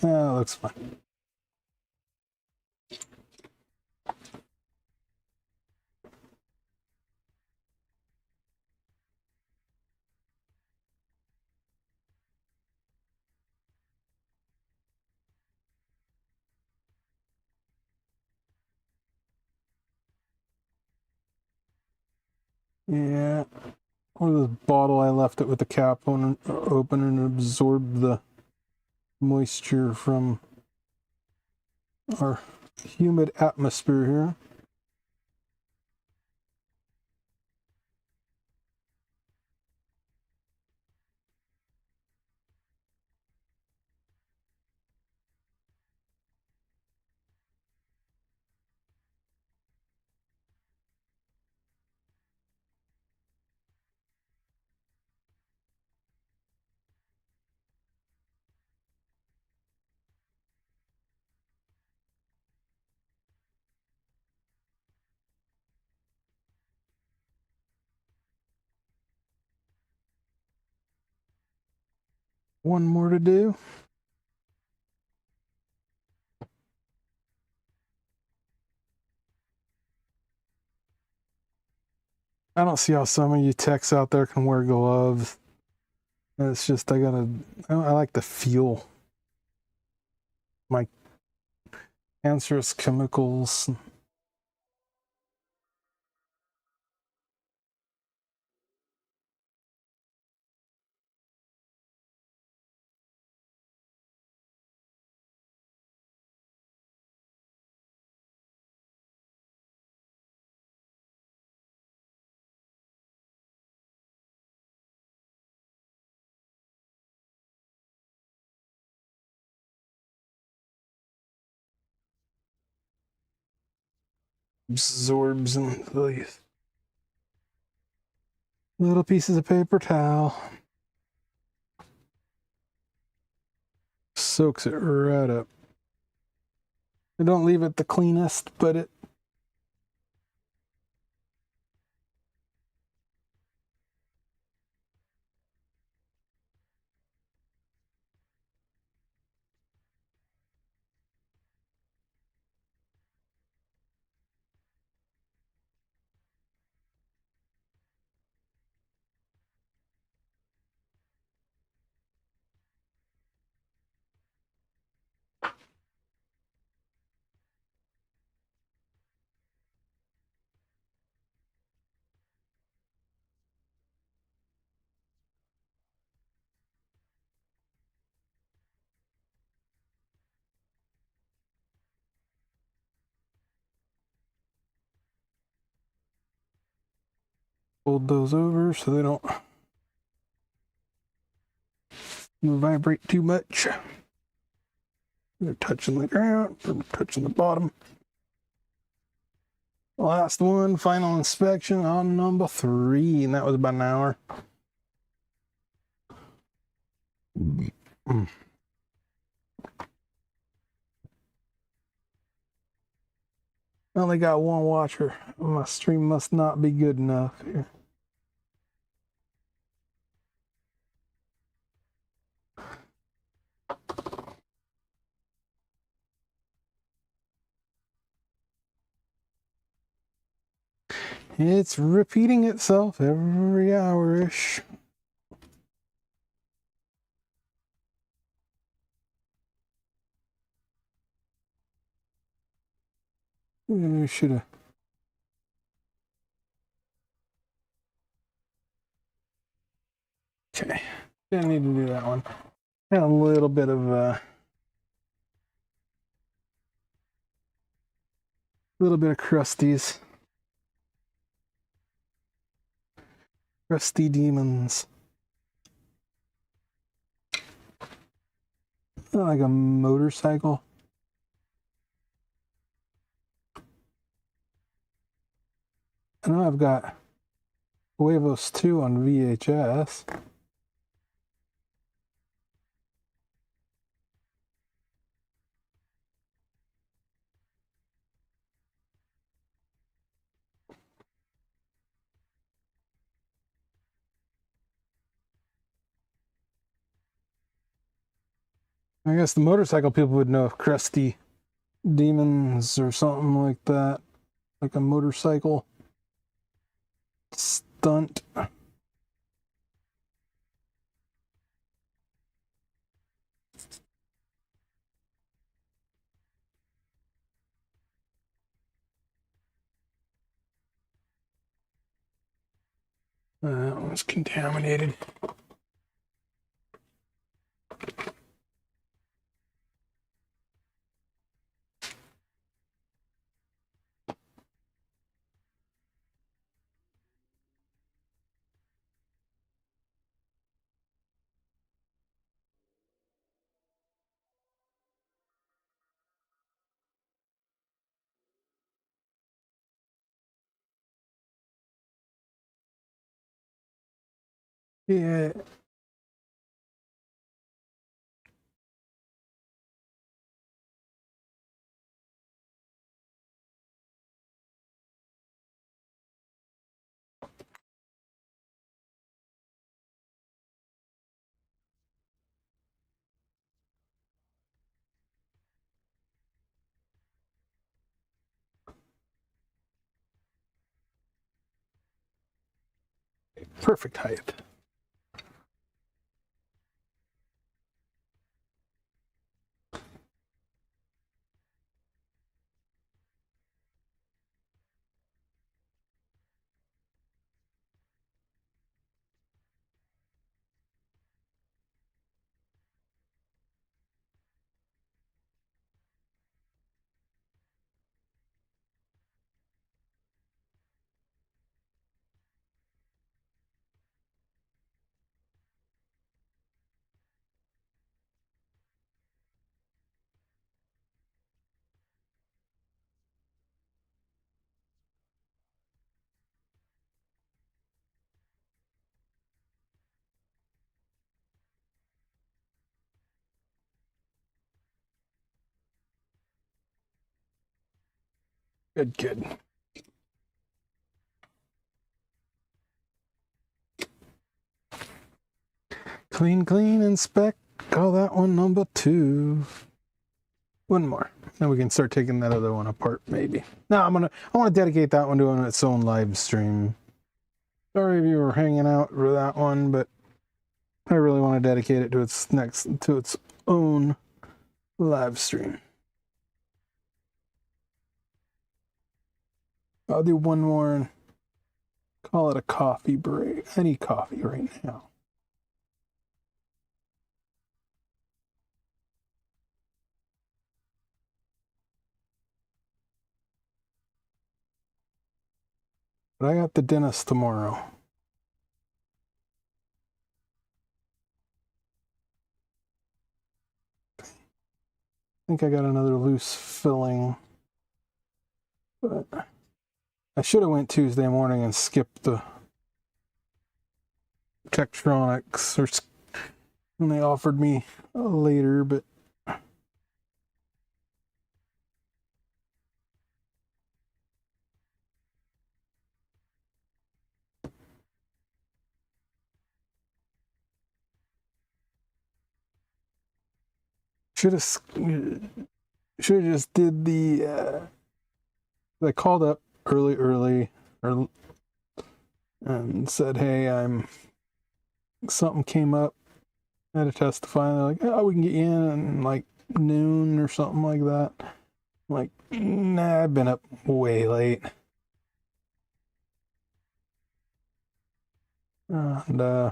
Yeah, that looks fine. Yeah. Or this bottle, I left it with the cap on open and absorbed the moisture from our humid atmosphere here. One more to do. I don't see how some of you techs out there can wear gloves. It's just, I like to feel my cancerous chemicals. Absorbs in these little pieces of paper towel. Soaks it right up. I don't leave it the cleanest, but it fold those over so they don't vibrate too much. They're touching the ground, or touching the bottom. Last one, final inspection on number 3, and that was about an hour. I only got one watcher. My stream must not be good enough here. It's repeating itself every hour-ish. Should have. Okay, didn't need to do that one. Had a little bit of crusties. Crusty demons. Like a motorcycle. I know I've got Huevos 2 on VHS. I guess the motorcycle people would know if Crusty Demons or something like that. Like a motorcycle stunt. That one's contaminated. Yeah. Perfect height. Good kid. Clean, clean, inspect. Call that one number 2. One more. Then we can start taking that other one apart, maybe. No, I want to dedicate that one to its own live stream. Sorry if you were hanging out for that one, but I really want to dedicate it to its own live stream. I'll do one more and call it a coffee break. I need coffee right now. But I got the dentist tomorrow. I think I got another loose filling. But I should have went Tuesday morning and skipped the Tektronix, and they offered me later, but should have just did the. I called up early, and said, "Hey, something came up. I had to testify." And they're like, "Oh, we can get you in like noon or something like that." I'm like, nah, I've been up way late. And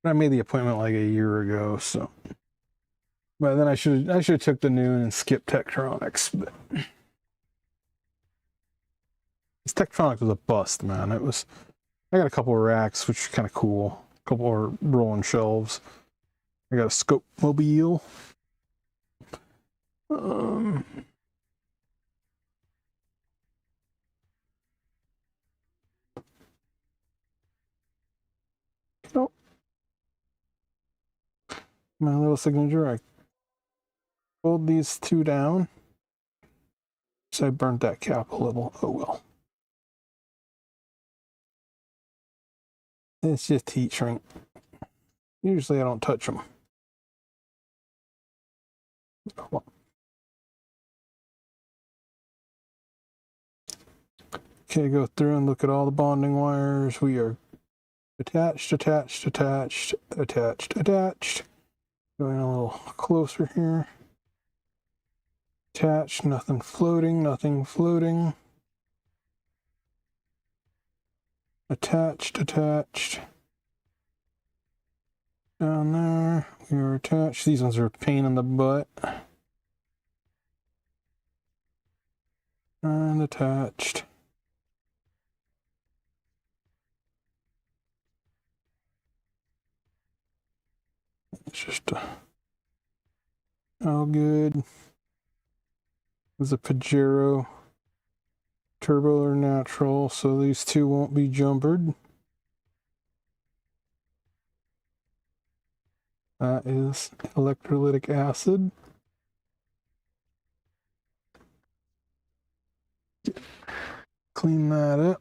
I made the appointment like a year ago, so. But then I should have took the noon and skipped Tektronix. But this Tektronix was a bust, man. It was. I got a couple of racks, which is kind of cool. A couple of rolling shelves. I got a scope mobile. Oh. My little signature. I pulled these two down. So I burnt that cap a little. Oh well. It's just heat shrink. Usually I don't touch them. Okay, go through and look at all the bonding wires. We are attached. Going a little closer here. Attached, nothing floating. Attached. Down there, we are attached. These ones are a pain in the butt. And attached. It's just all good. It's a Pajero turbo or natural, so these two won't be jumpered. That is electrolytic acid. Clean that up.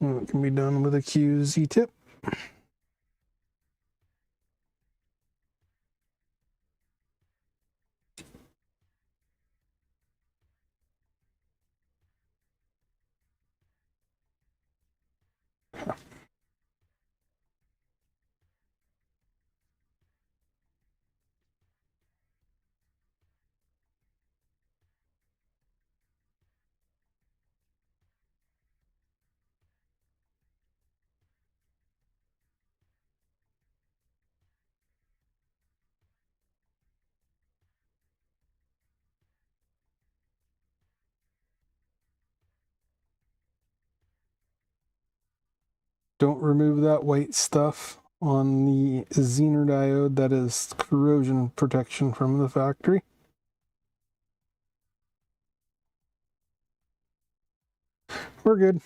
And it can be done with a QZ tip. Don't remove that white stuff on the Zener diode. That is corrosion protection from the factory. We're good.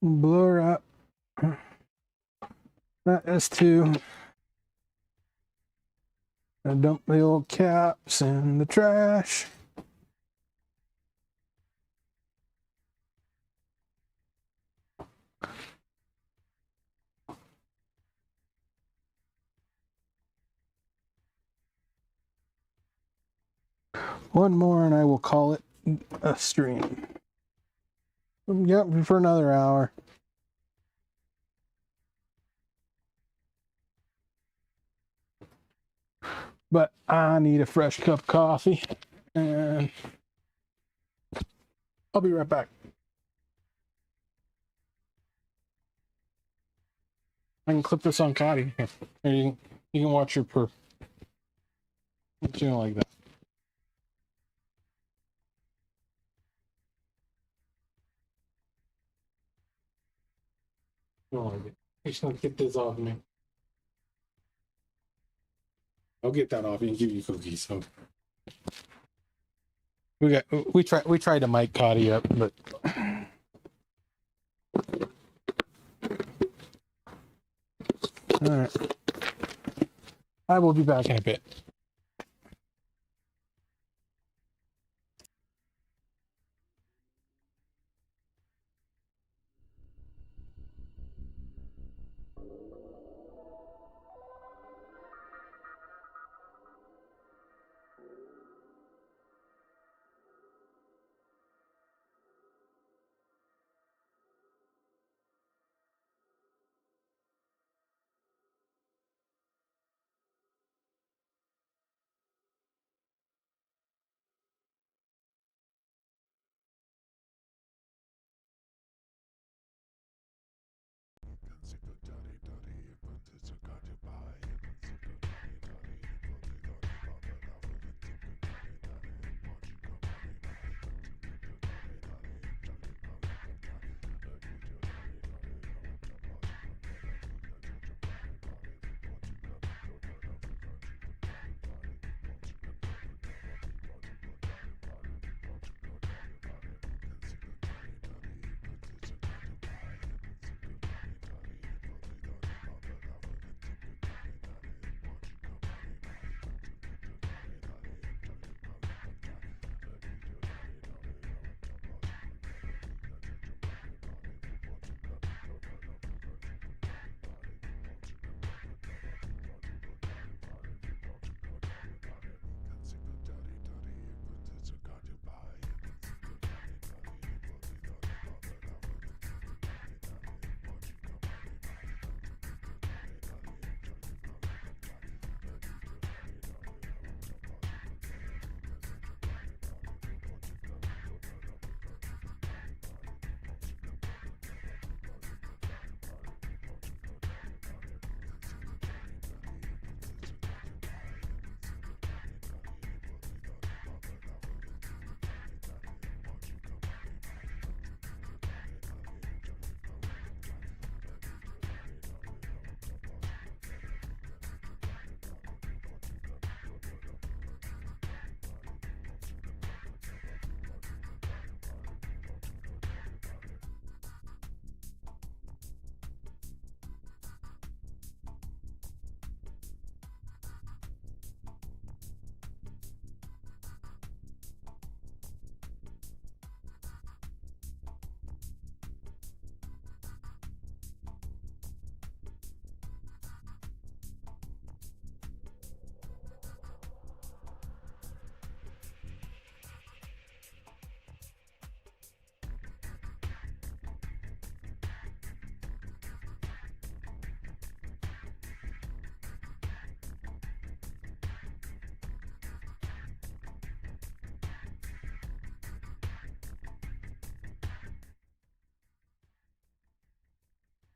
Blow her up. That S2. I dump the old caps in the trash. One more and I will call it a stream. Yep, for another hour. But I need a fresh cup of coffee, and I'll be right back. I can clip this on Cottie. There you You can watch your per. You know, like that. You don't like it. You just gonna get this off me. I'll get that off you and give you cookies. So we tried to mic Cottie up, but all right. I will be back in a bit.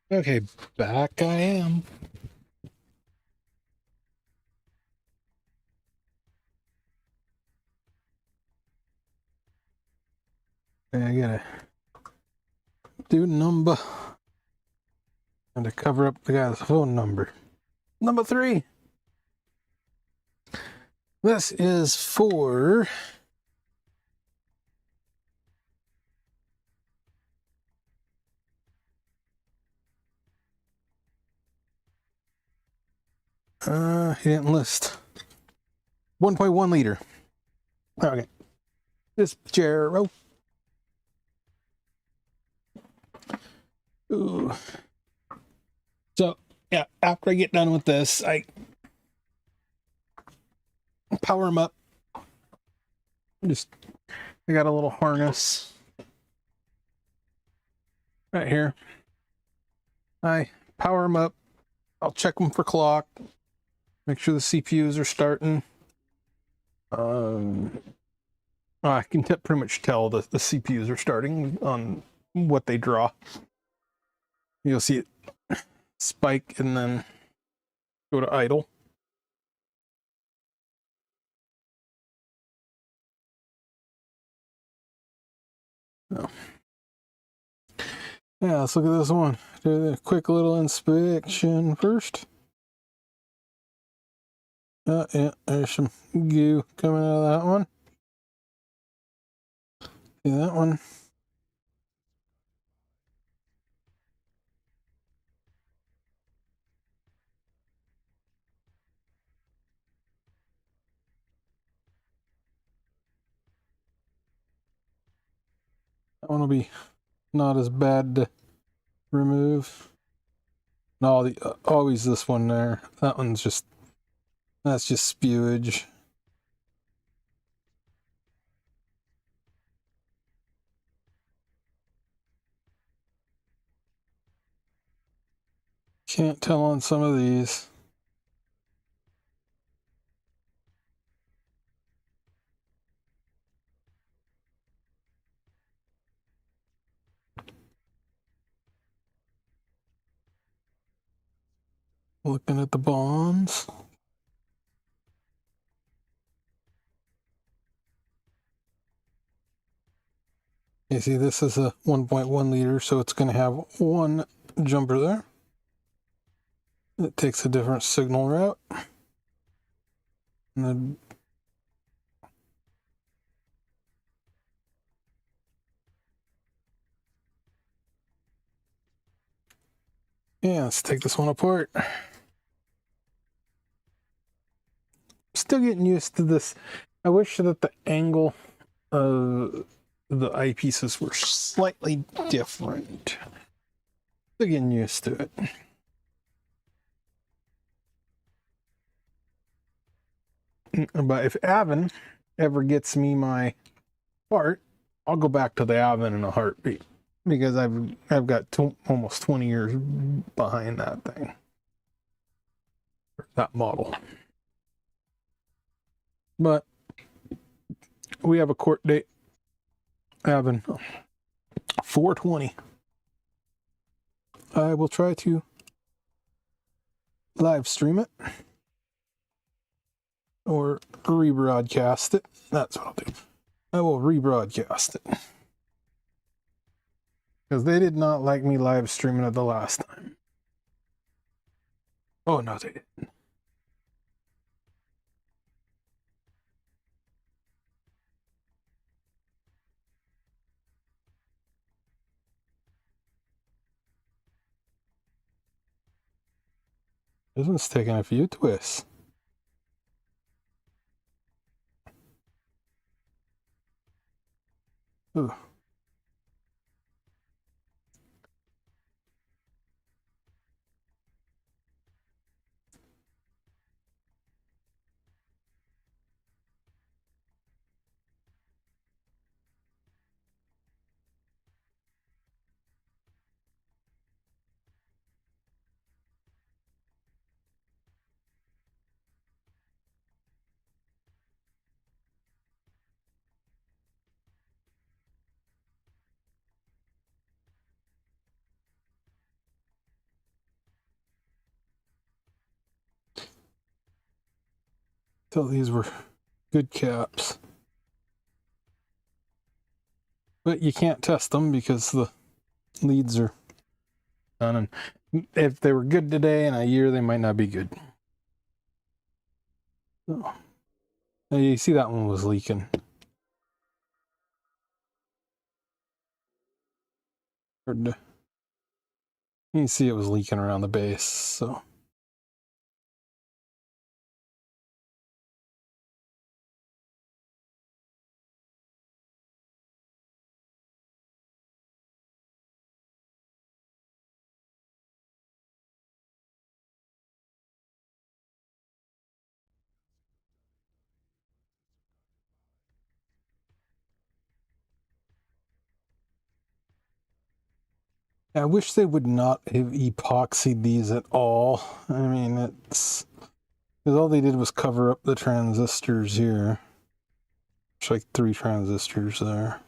Okay, back I am. I gotta do number and to cover up the guy's phone number. Number 3. This is for he didn't list. 1.1 liter. Okay. This Pajero. Ooh. So yeah, after I get done with this, I power them up. I got a little harness right here. I power them up. I'll check them for clock. Make sure the CPUs are starting. I can pretty much tell the CPUs are starting on what they draw. You'll see it spike and then go to idle. Oh. Yeah, let's look at this one. Do a quick little inspection first. Yeah, there's some goo coming out of that one. See that one? That one will be not as bad to remove. No, always this one there. That one's just, that's just spewage. Can't tell on some of these. Looking at the bonds. You see, this is a 1.1 liter, so it's going to have one jumper there. It takes a different signal route. And then yeah, let's take this one apart. Still getting used to this. I wish that the angle of the eyepieces were slightly different. Still getting used to it. But if Avon ever gets me my part, I'll go back to the Avon in a heartbeat, because I've got almost 20 years behind that thing, that model. But we have a court date, Avon, 4/20. I will try to live stream it or rebroadcast it. That's what I'll do. I will rebroadcast it, because they did not like me live streaming it the last time. Oh no, they didn't. This one's taking a few twists. Ooh. Thought these were good caps, but you can't test them because the leads are done, and if they were good today, in a year they might not be good. So, you see that one was leaking. You can see it was leaking around the base, so. I wish they would not have epoxied these at all. I mean, it's because all they did was cover up the transistors here. There's like 3 transistors there.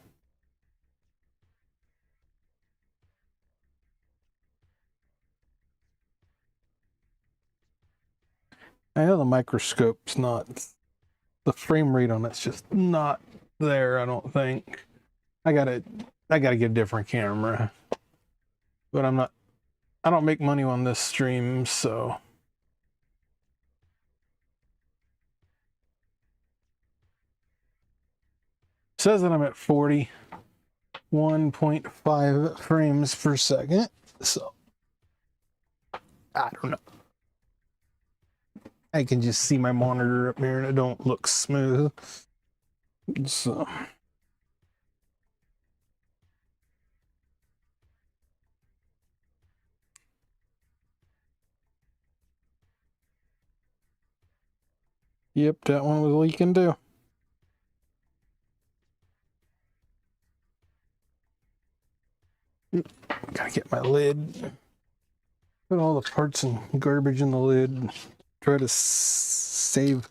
I know the microscope's not, the frame rate on it's just not there, I don't think. I got it I gotta get a different camera. But I don't make money on this stream, so. It says that I'm at 41.5 frames per second, so I don't know. I can just see my monitor up here and it don't look smooth. So yep, that one was leaking too. Gotta get my lid. Put all the parts and garbage in the lid. Try to save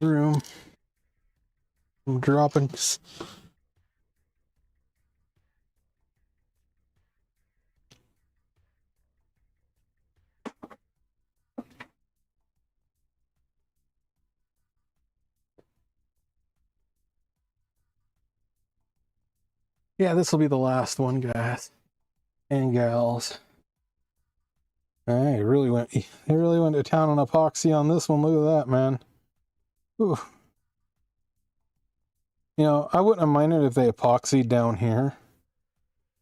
room from droppings. Yeah, this will be the last one, guys and gals. They really went to town on epoxy on this one. Look at that, man. Ooh. You know, I wouldn't have minded if they epoxied down here.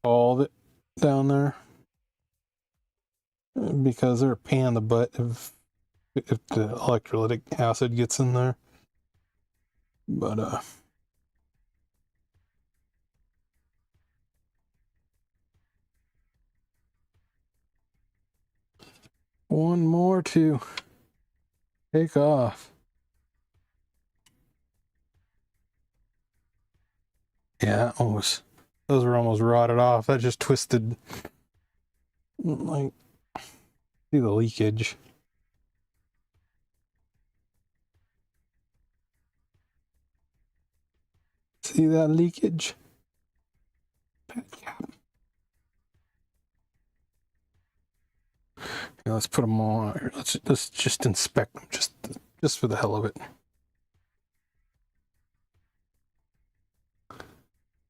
All of it down there. Because they're a pain in the butt if the electrolytic acid gets in there. But one more to take off. Yeah, almost. Those were almost rotted off. That just twisted. Like, see the leakage. See that leakage? Yeah, let's put them all. Let's just inspect them, just for the hell of it.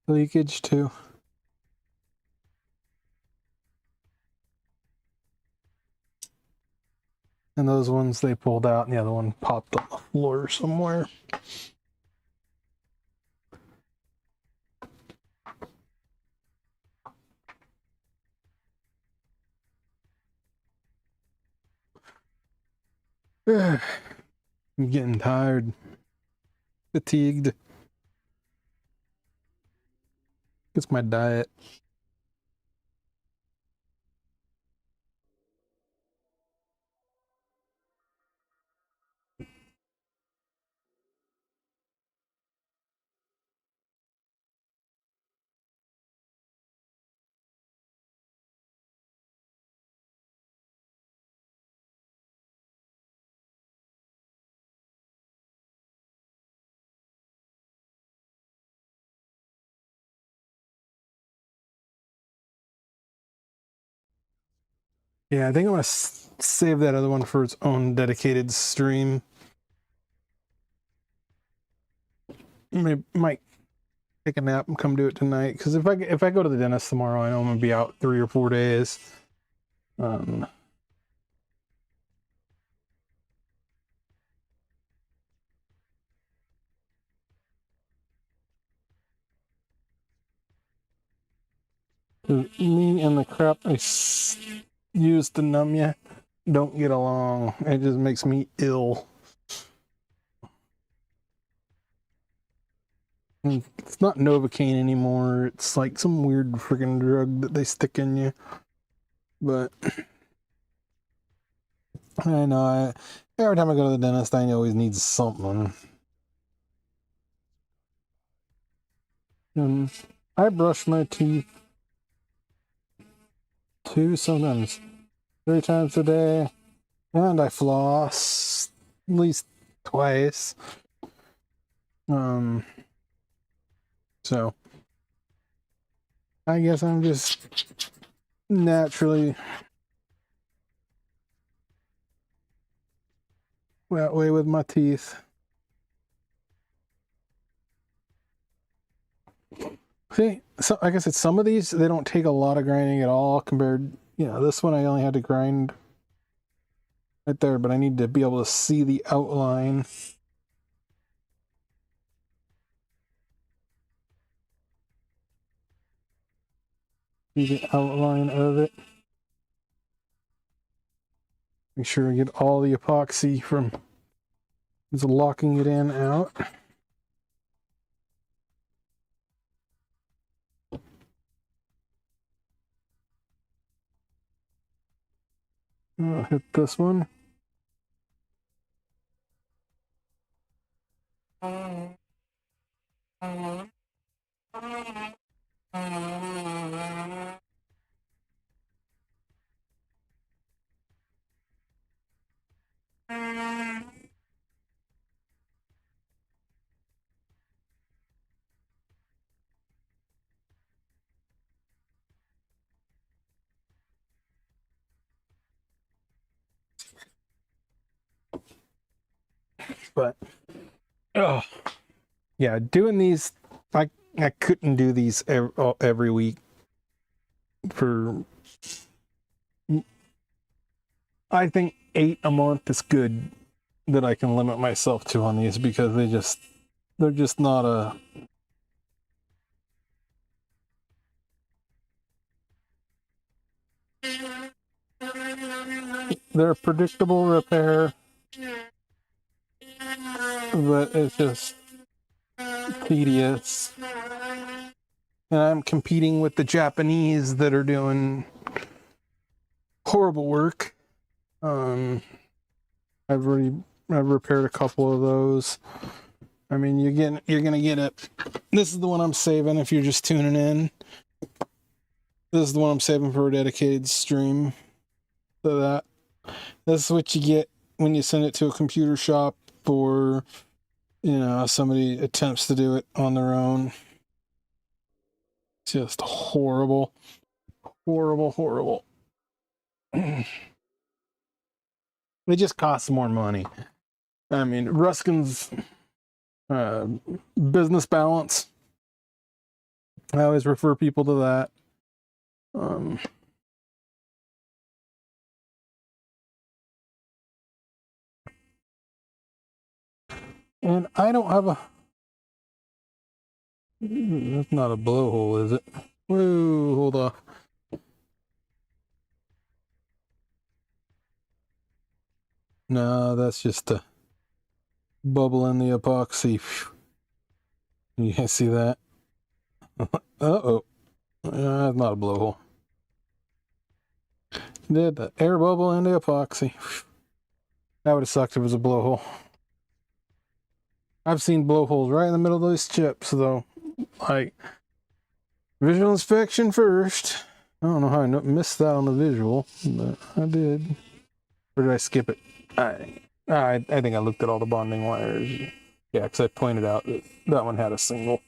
Leakage too. And those ones they pulled out, and the other one popped on the floor somewhere. I'm getting tired, fatigued. It's my diet. Yeah, I think I'm gonna save that other one for its own dedicated stream. Might take a nap and come do it tonight, because if I go to the dentist tomorrow, I know I'm gonna be out 3 or 4 days. Me and the crap I use to numb you don't get along. It just makes me ill. It's not Novocaine anymore. It's like some weird freaking drug that they stick in you. But I know every time I go to the dentist, I always need something. And I brush my teeth 2, sometimes 3 times a day. And I floss at least twice. So I guess I'm just naturally that way with my teeth. See, so like I said, some of these, they don't take a lot of grinding at all compared, you know, this one I only had to grind right there, but I need to be able to see the outline. See the outline of it. Make sure I get all the epoxy from just locking it in out. I'll hit this one. But oh yeah, doing these, I couldn't do these every week for, I think 8 a month is good that I can limit myself to on these, because they're just not a, they're a predictable repair, but it's just tedious. And I'm competing with the Japanese that are doing horrible work. I've repaired a couple of those. I mean, you're gonna get it. This is the one I'm saving if you're just tuning in. This is the one I'm saving for a dedicated stream. So that this is what you get when you send it to a computer shop, or you know, somebody attempts to do it on their own. It's just horrible, horrible, horrible. It just costs more money. I mean, Ruskin's business balance, I always refer people to that. And I don't have a, that's not a blowhole, is it? Whoa, hold on. No, that's just a bubble in the epoxy. You can see that. Uh-oh. That's not a blowhole. Did the air bubble in the epoxy. That would have sucked if it was a blowhole. I've seen blowholes right in the middle of those chips, though. Like, visual inspection first. I don't know how I missed that on the visual, but I did. Or did I skip it? I think I looked at all the bonding wires. Yeah, because I pointed out that that one had a single.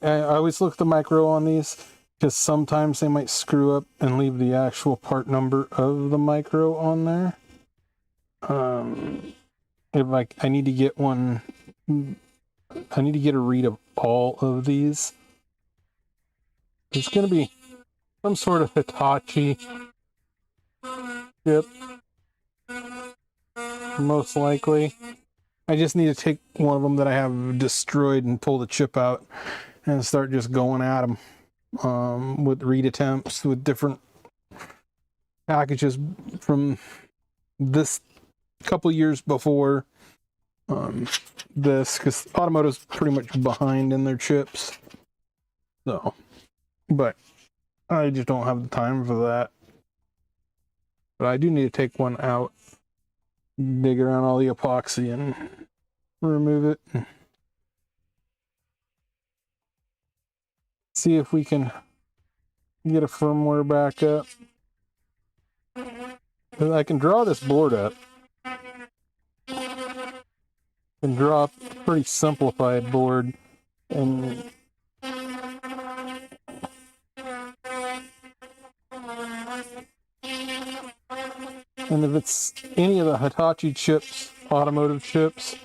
I always look at the micro on these, because sometimes they might screw up and leave the actual part number of the micro on there. If I need to get one, I need to get a read of all of these. It's going to be some sort of Hitachi chip, most likely. I just need to take one of them that I have destroyed and pull the chip out and start just going at them with read attempts with different packages from this couple years before this, because automotive's pretty much behind in their chips. So, but I just don't have the time for that. But I do need to take one out, dig around all the epoxy and remove it. See if we can get a firmware back up. I can draw this board up and draw a pretty simplified board, and if it's any of the Hitachi chips, automotive chips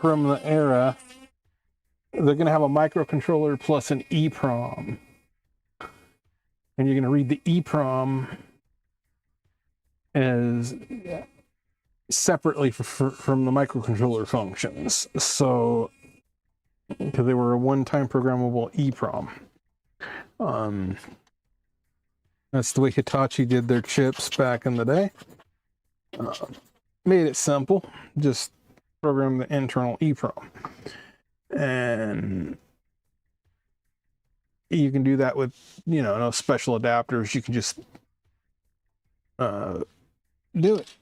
from the era, they're going to have a microcontroller plus an EEPROM. And you're going to read the EEPROM as separately from the microcontroller functions. So, because they were a one-time programmable EEPROM. That's the way Hitachi did their chips back in the day. Made it simple. Just program the internal EEPROM. And you can do that with, you know, no special adapters. You can just do it.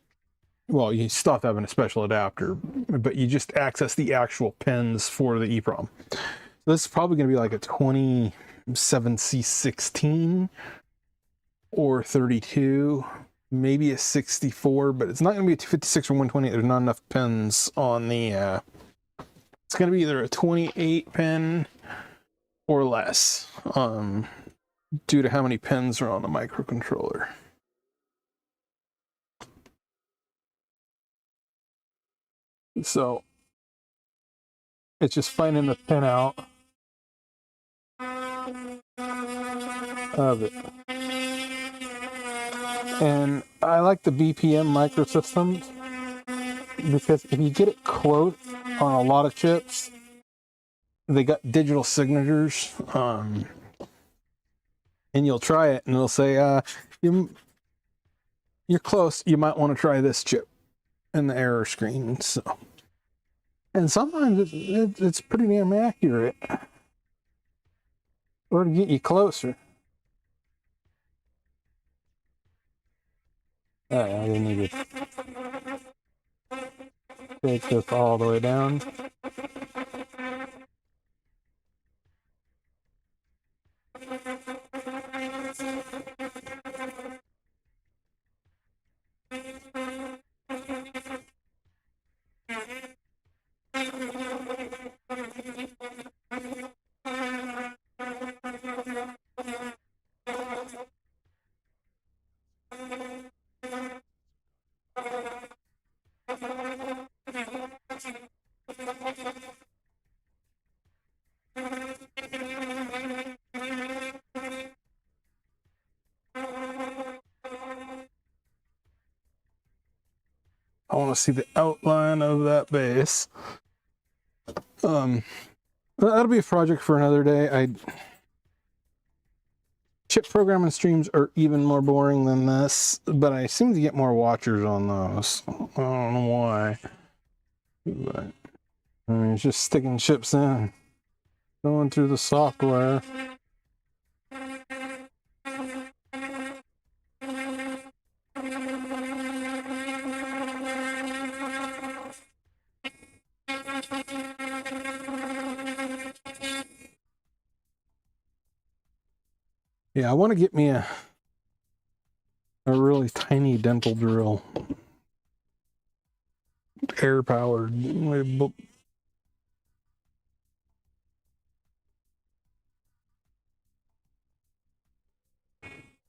Well, you still have to have a special adapter, but you just access the actual pins for the EEPROM. So this is probably going to be like a 27C16 or 32, maybe a 64, but it's not going to be a 256 or 128. There's not enough pins on the... it's going to be either a 28 pin or less, due to how many pins are on the microcontroller. So it's just finding the pin out of it. And I like the BPM microsystems because if you get it close on a lot of chips, they got digital signatures, and you'll try it and they'll say, you're close, you might want to try this chip in the error screen. So, and sometimes it's pretty damn accurate, or to get you closer. I didn't need to take this all the way down. I want to see the outline of that base. That'll be a project for another day. Chip programming streams are even more boring than this, but I seem to get more watchers on those. I don't know why. But I mean, it's just sticking chips in, going through the software. Yeah, I want to get me a really tiny dental drill. Air powered.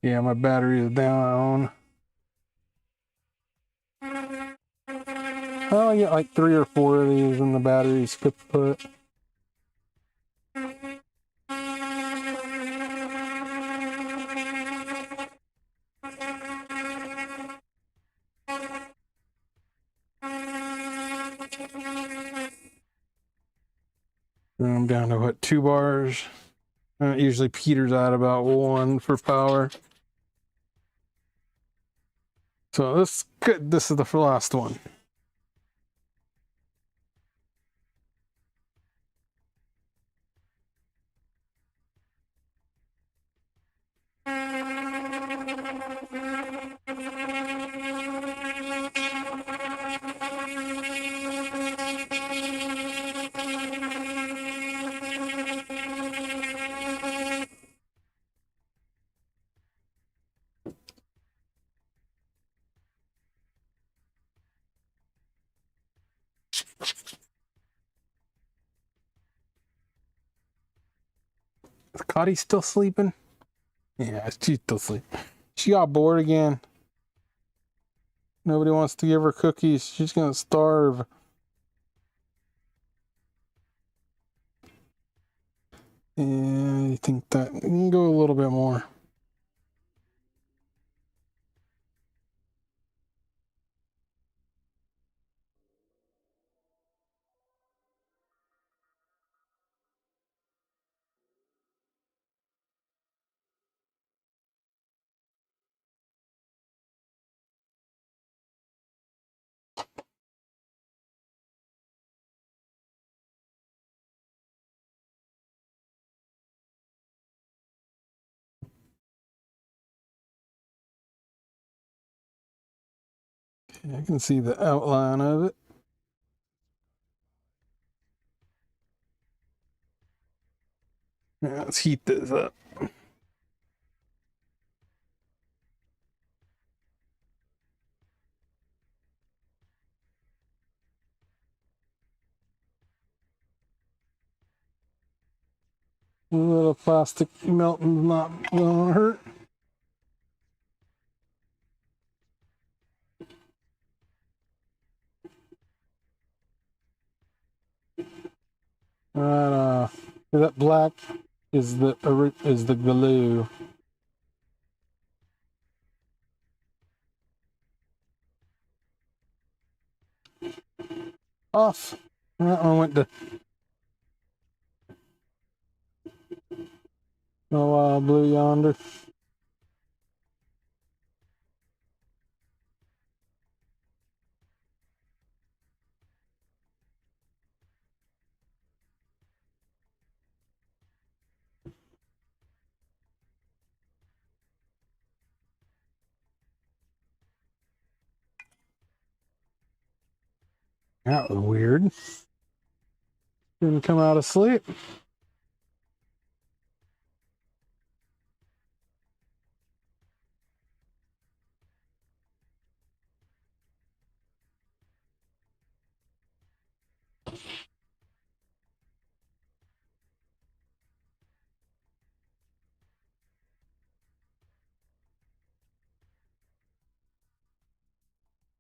Yeah, my battery is down. Oh, I get like 3 or 4 of these and the battery's kaput. I'm down to what, 2 bars? It usually peters out about 1 for power. So this is good. This is the last one. Cottie still sleeping? Yeah, she's still sleeping. She got bored again. Nobody wants to give her cookies. She's gonna starve. And I think that we can go a little bit more. I can see the outline of it. Yeah, let's heat this up. A little plastic melting's not gonna hurt. Right, that black is the glue. Off. That one went to blue yonder. That was weird. Didn't come out of sleep.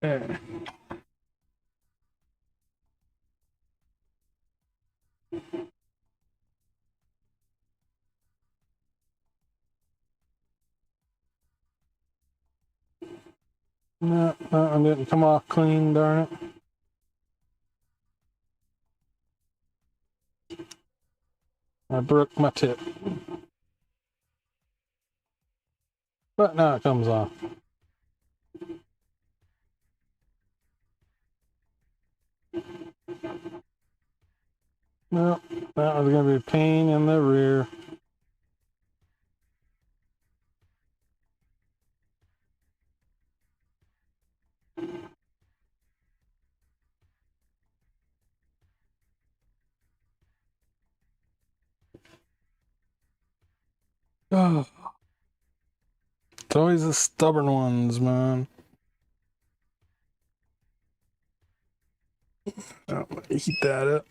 Yeah. No, that one didn't come off clean, darn it. I broke my tip. But now it comes off. No, that was going to be a pain in the rear. Oh, it's always the stubborn ones, man. Oh, heat that up.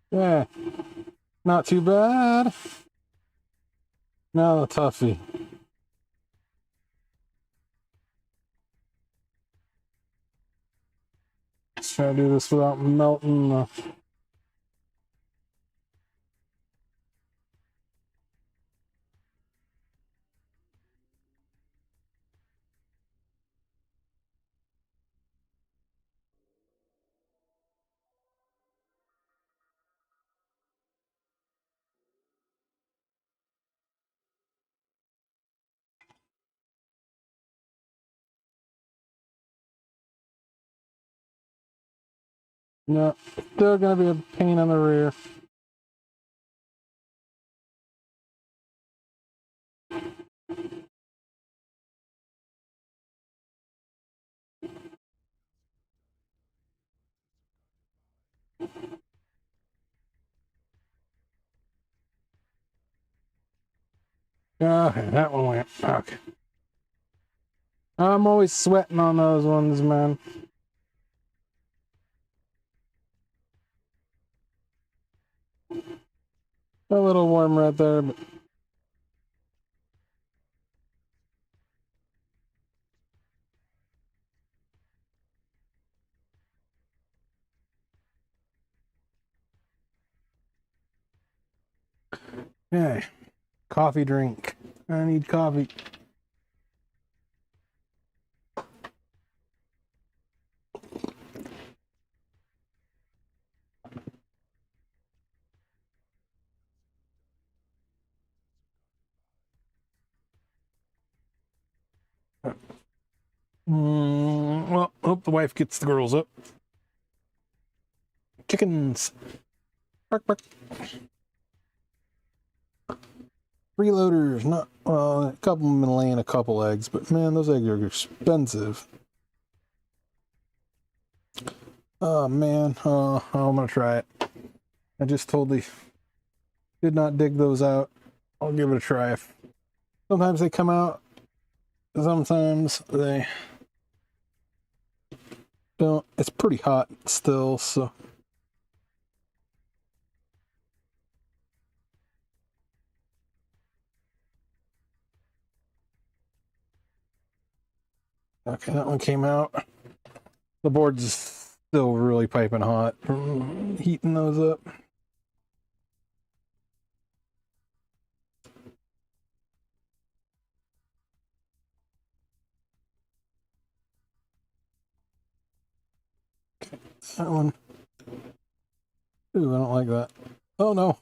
Yeah, not too bad. Now the toughie. Let's try to do this without melting the... No, still gonna be a pain in the rear. Okay, that one went. Okay. I'm always sweating on those ones, man. A little warm right there, but okay. Coffee drink. I need coffee. Well, hope the wife gets the girls up. Chickens. Bark, bark. Freeloaders. Not, well, a couple of them been laying a couple eggs, but man, those eggs are expensive. Oh man, I'm gonna try it. I just totally did not dig those out. I'll give it a try. Sometimes they come out, sometimes they don't. It's pretty hot still, so. Okay, that one came out. The board's still really piping hot from heating those up. That one. Ooh, I don't like that. Oh no,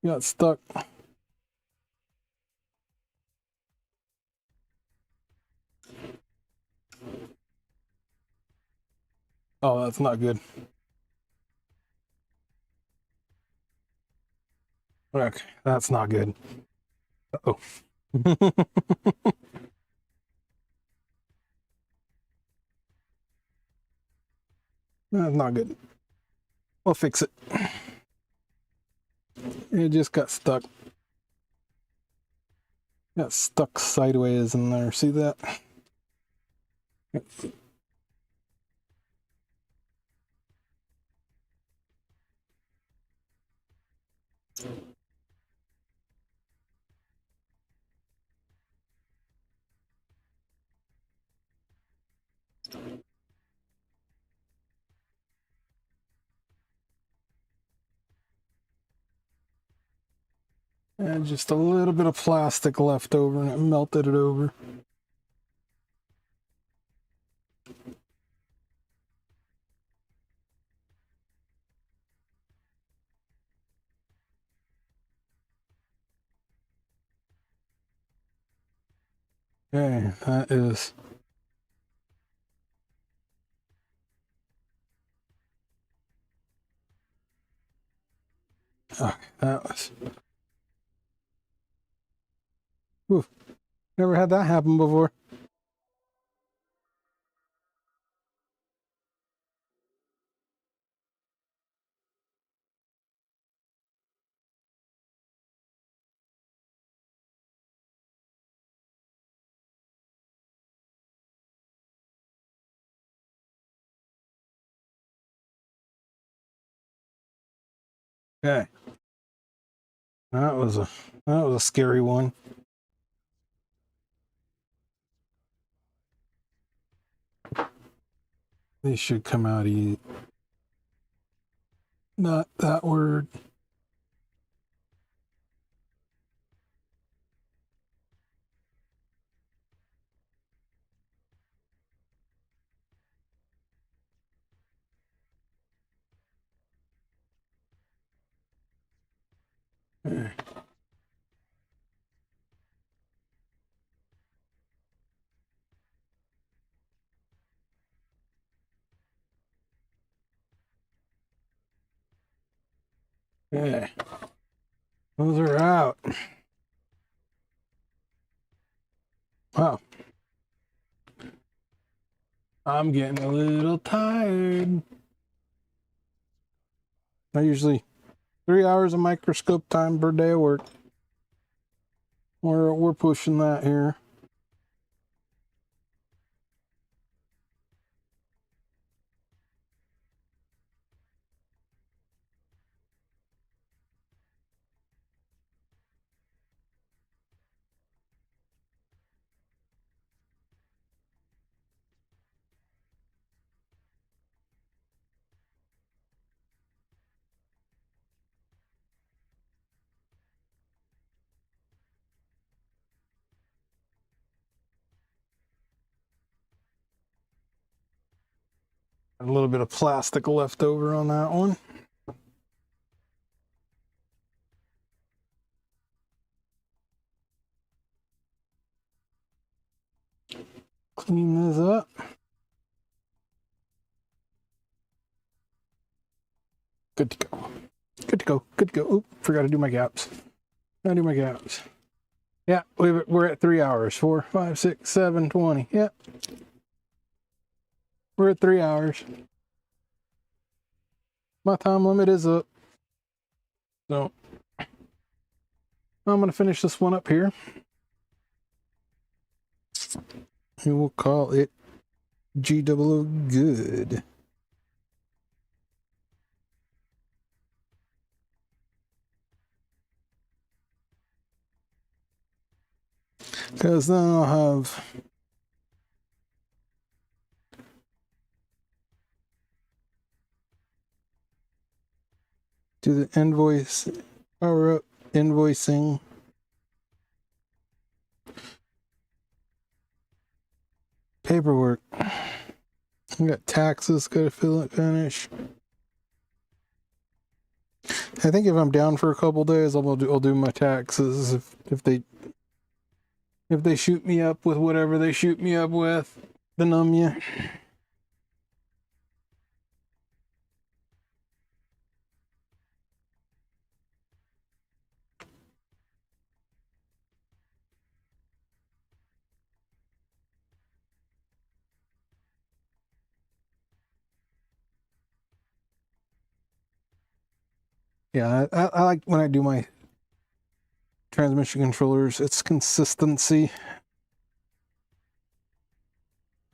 got stuck. Oh, that's not good. Okay, that's not good. Uh-oh. That's not good. We'll fix it. It just got stuck. Got stuck sideways in there. See that? And just a little bit of plastic left over and it melted it over. Okay, that is. Okay, that was. Whew, never had that happen before. Okay, that was a scary one. They should come out easy. Not that word. Okay. Okay. Those are out. Wow. I'm getting a little tired. I usually 3 hours of microscope time per day of work. We're pushing that here. A little bit of plastic left over on that one. Clean this up. Good to go. Good to go. Good to go. Oop, forgot to do my gaps. Gotta do my gaps. Yeah, we're at 3 hours. 4, 5, 6, 7, 20. Yeah. We're at 3 hours. My time limit is up. So I'm gonna finish this one up here. And we'll call it GWO good. Because then I'll have do the invoice, power up invoicing. Paperwork. I got taxes, gotta finish. I think if I'm down for a couple days, I'll do my taxes. If they shoot me up with whatever they shoot me up with, the Insomnia. Yeah, I like when I do my transmission controllers, it's consistency.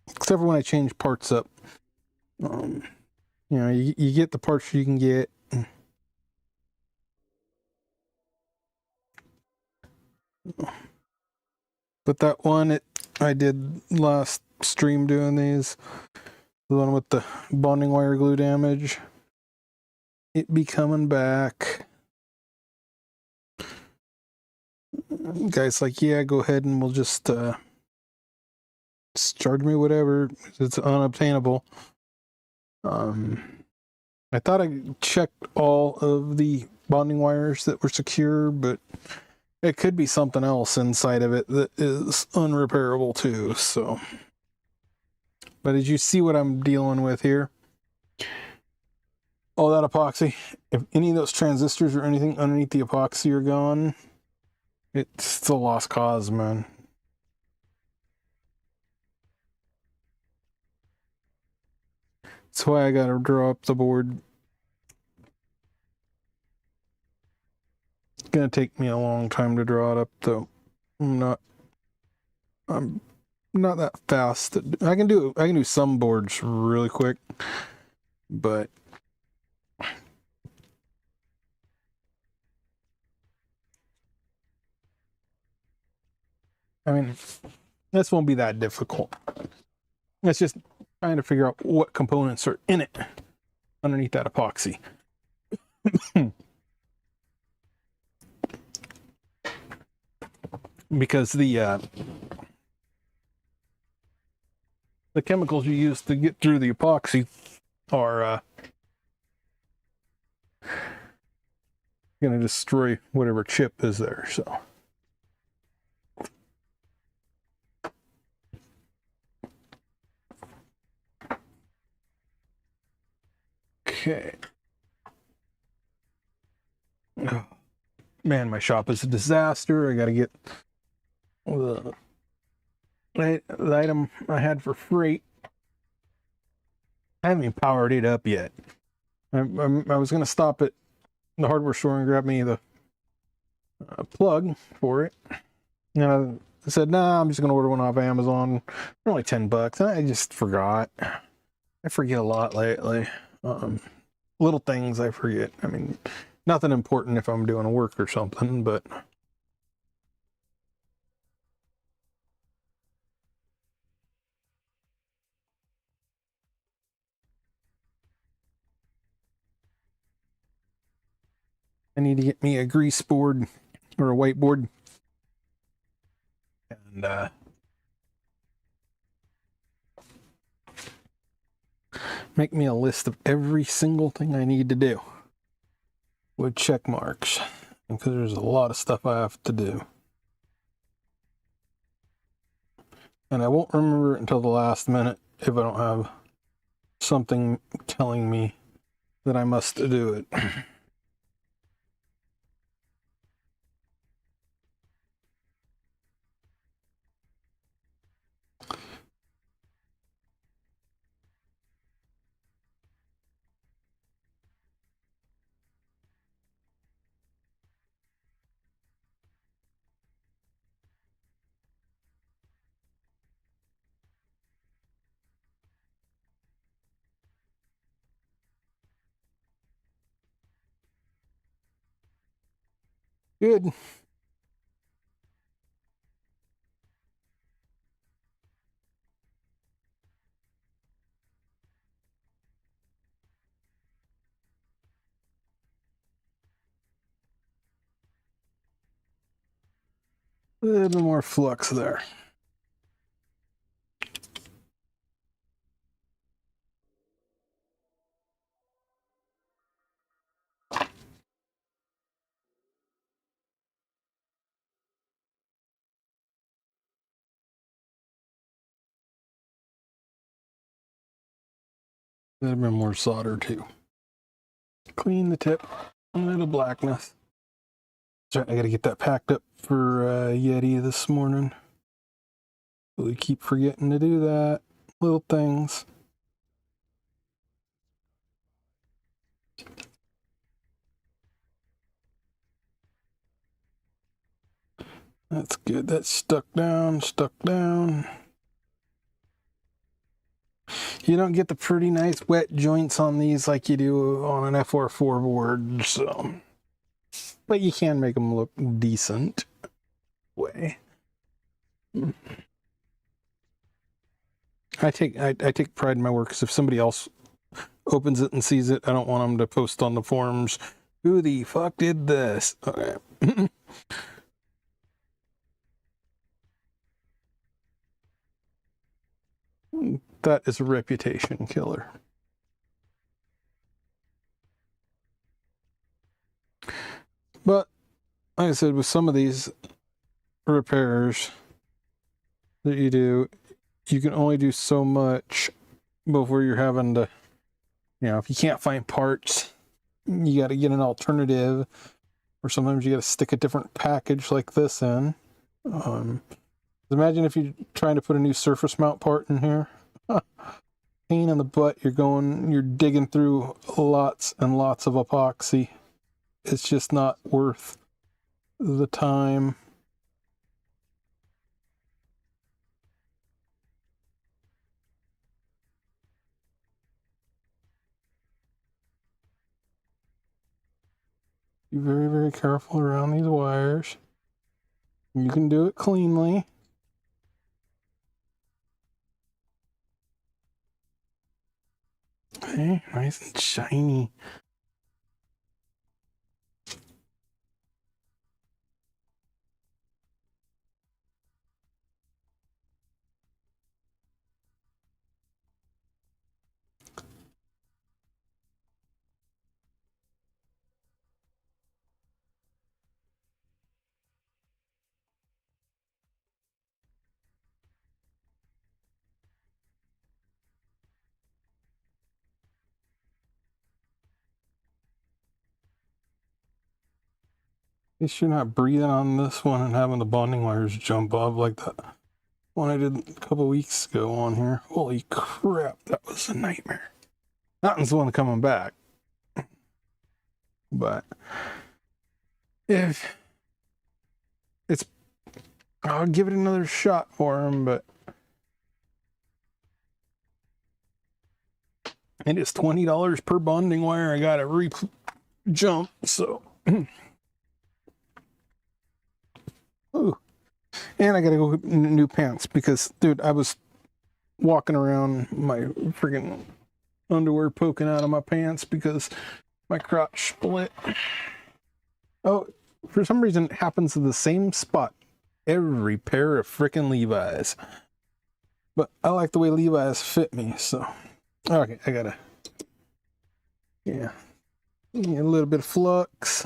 Except for when I change parts up. You know, you get the parts you can get. But that one I did last stream doing these, the one with the bonding wire glue damage, it be coming back. Guy's like, yeah, go ahead and we'll just charge me whatever. It's unobtainable. I thought I checked all of the bonding wires that were secure, but it could be something else inside of it that is unrepairable too, so. But as you see what I'm dealing with here, all that epoxy, if any of those transistors or anything underneath the epoxy are gone, it's a lost cause, man. That's why I gotta draw up the board. It's gonna take me a long time to draw it up, though. I'm not that fast. I can do some boards really quick, but I mean, this won't be that difficult. It's just trying to figure out what components are in it underneath that epoxy. Because the chemicals you use to get through the epoxy are going to destroy whatever chip is there, so. Okay. Oh, man, my shop is a disaster. I got to get the item I had for freight. I haven't even powered it up yet. I was going to stop at the hardware store and grab me the plug for it. And I said, nah, I'm just going to order one off Amazon. They're only $10. I just forgot. I forget a lot lately. Little things I forget. I mean, nothing important if I'm doing work or something, but... I need to get me a grease board or a whiteboard. And, make me a list of every single thing I need to do with check marks, because there's a lot of stuff I have to do. And I won't remember it until the last minute if I don't have something telling me that I must do it. Good. A little bit more flux there. A little bit more solder too. Clean the tip. A little blackness. So I gotta get that packed up for Yeti this morning. We keep forgetting to do that. Little things. That's good. That's stuck down, stuck down. You don't get the pretty nice wet joints on these like you do on an FR4 board, so. But you can make them look decent way. I take pride in my work, because if somebody else opens it and sees it, I don't want them to post on the forums, who the fuck did this? Okay. That is a reputation killer. But like I said, with some of these repairs that you do, you can only do so much before you're having to, if you can't find parts, you got to get an alternative, or sometimes you got to stick a different package like this in. Imagine if you're trying to put a new surface mount part in here. Pain in the butt. You're digging through lots and lots of epoxy. It's just not worth the time. Be very, very careful around these wires. You can do it cleanly. Okay, nice and shiny. At least you're not breathing on this one and having the bonding wires jump off like that one I did a couple weeks ago on here. Holy crap, that was a nightmare. That one's the one coming back. But if it's I'll give it another shot for him, but it is $20 per bonding wire. I gotta jump, so. Ooh. And I gotta go get new pants because, dude, I was walking around my freaking underwear poking out of my pants because my crotch split. Oh, for some reason it happens to the same spot every pair of freaking Levi's. But I like the way Levi's fit me, so. Okay, I gotta. Yeah. A little bit of flux.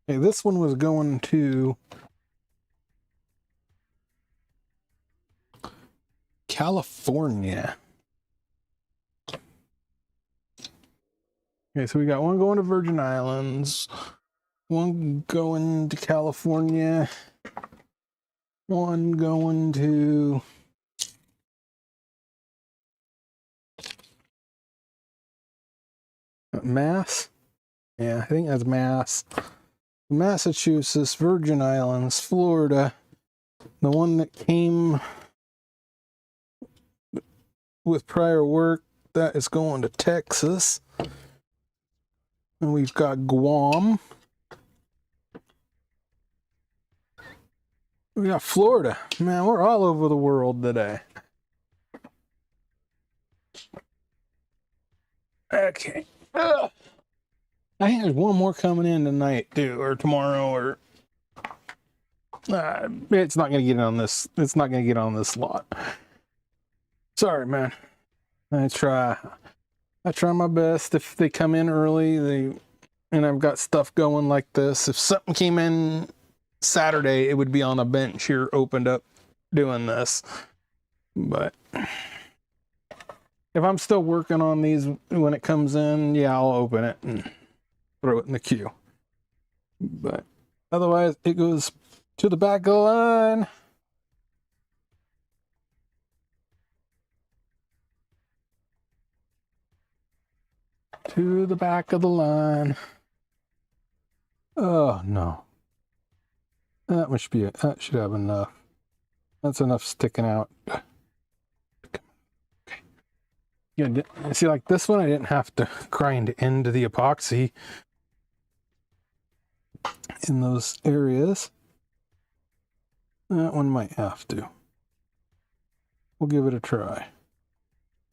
Okay, this one was going to California. Okay, so we got one going to Virgin Islands, one going to California, one going to Mass. Yeah, I think that's Mass. Massachusetts, Virgin Islands, Florida. The one that came with prior work, that is going to Texas. And we've got Guam. We got Florida. Man, we're all over the world today. Okay. Ugh. I think there's one more coming in tonight, too, or tomorrow, or it's not gonna get on this. It's not gonna get on this lot. Sorry, man. I try my best. If they come in early, and I've got stuff going like this. If something came in Saturday, it would be on a bench here, opened up, doing this. But if I'm still working on these when it comes in, yeah, I'll open it and throw it in the queue. But otherwise, it goes to the back of the line. To the back of the line. Oh no. That must be it. That should have enough. That's enough sticking out. Okay. Yeah, see, like this one, I didn't have to grind into the epoxy in those areas. That one might have to. We'll give it a try.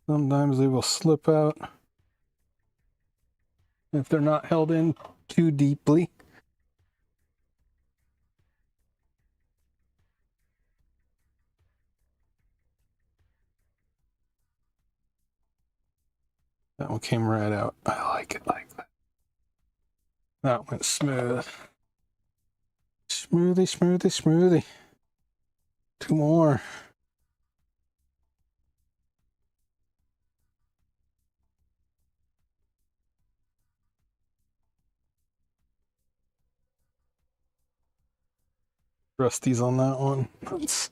Sometimes they will slip out if they're not held in too deeply. That one came right out. I like it like that. That went smooth. Smoothie, smoothie, smoothie. Two more. Rusty's on that one. That's...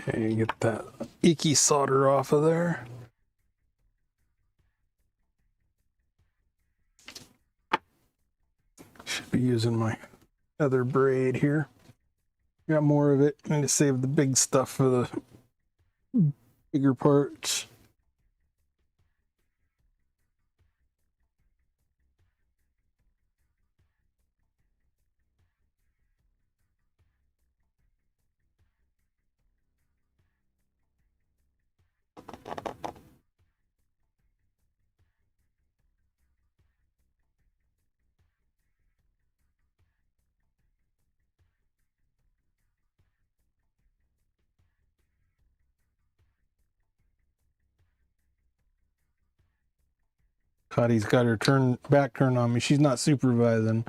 Okay, get that icky solder off of there. Should be using my other braid here. Got more of it. I need to save the big stuff for the bigger parts. Cottie's got her back turned on me. She's not supervising.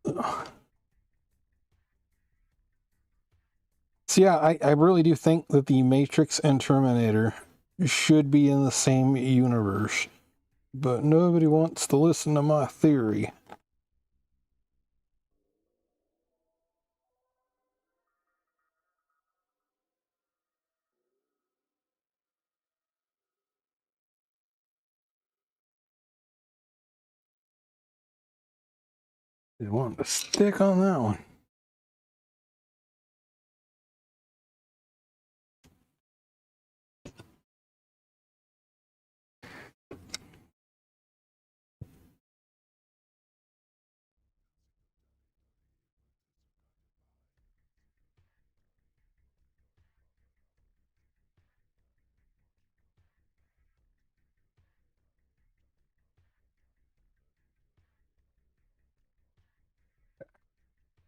Ugh. So yeah, I really do think that the Matrix and Terminator should be in the same universe. But nobody wants to listen to my theory. They want to stick on that one.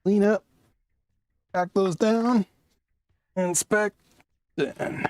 Clean up, pack those down, inspect, then.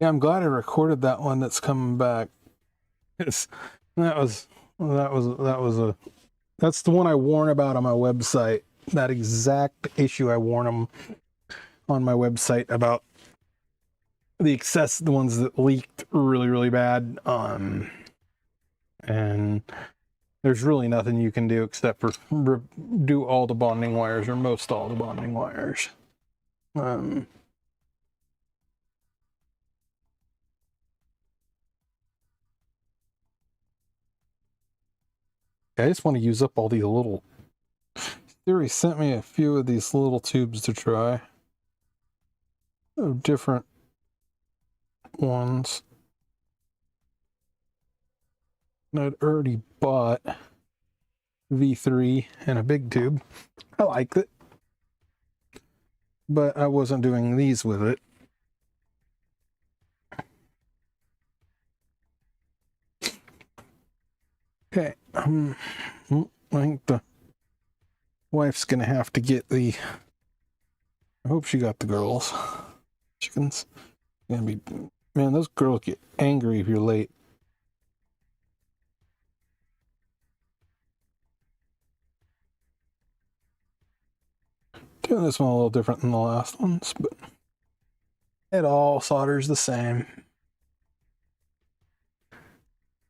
Yeah, I'm glad I recorded that one that's coming back. That's the one I warn about on my website. That exact issue I warn them on my website about the ones that leaked really bad. And there's really nothing you can do except for do all the bonding wires or most all the bonding wires. I just want to use up all these little... Theory sent me a few of these little tubes to try. Of different ones. And I'd already bought V3 and a big tube. I liked it. But I wasn't doing these with it. Okay. I think the wife's gonna have to get the... I hope she got the girls. Chickens. Gonna be... Man, those girls get angry if you're late. Doing this one a little different than the last ones, but it all solders the same.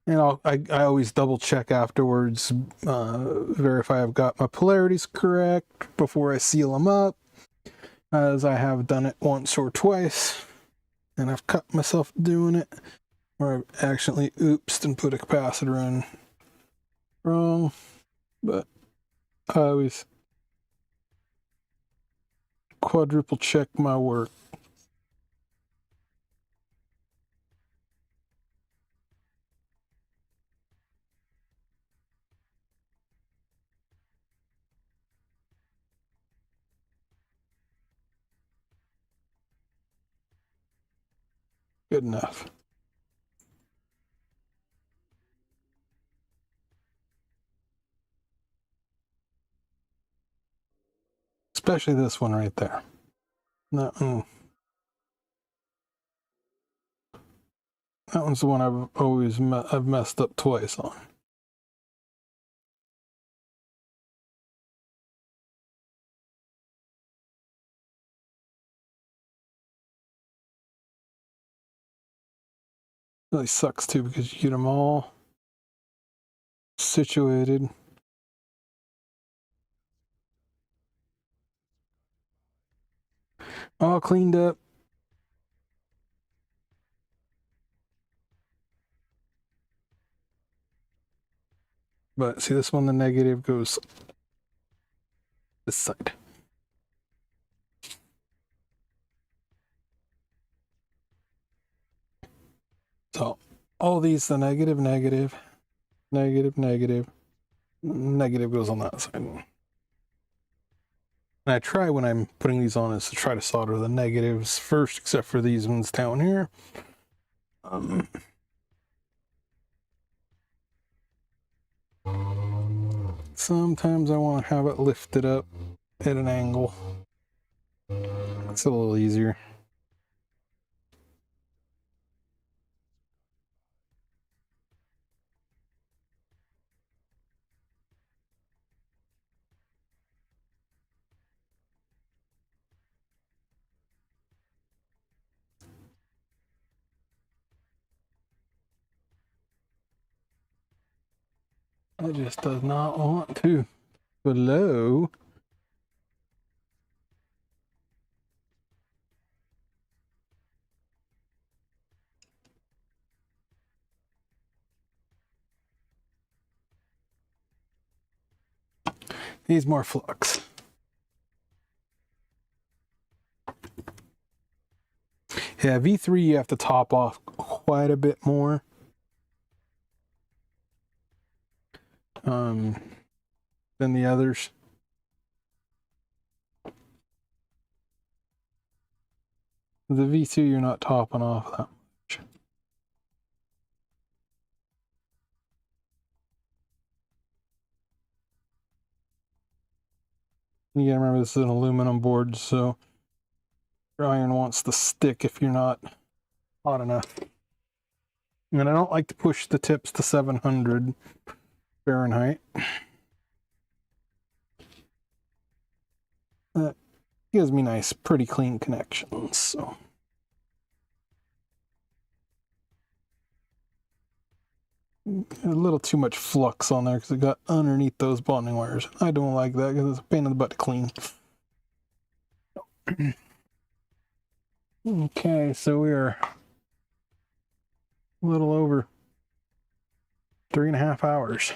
And I always double check afterwards, verify I've got my polarities correct before I seal them up, as I have done it once or twice, and I've cut myself doing it, where I've accidentally oopsed and put a capacitor in wrong, but I always quadruple check my work. Good enough. Especially this one right there. That one's the one I've messed up twice on. Really sucks too because you get them all situated. All cleaned up. But see, this one, the negative goes this side. So all these, the negative, negative, negative, negative, negative goes on that side. And I try when I'm putting these on is to try to solder the negatives first, except for these ones down here. Sometimes I want to have it lifted up at an angle. It's a little easier. It just does not want to flow. Needs more flux. Yeah, V3 you have to top off quite a bit more. Than the others. The V2 you're not topping off that much. You gotta remember this is an aluminum board, so your iron wants to stick if you're not hot enough. And I don't like to push the tips to 700 Fahrenheit. That gives me nice, pretty clean connections, so. A little too much flux on there because it got underneath those bonding wires. I don't like that because it's a pain in the butt to clean. Okay, so we are a little over 3.5 hours.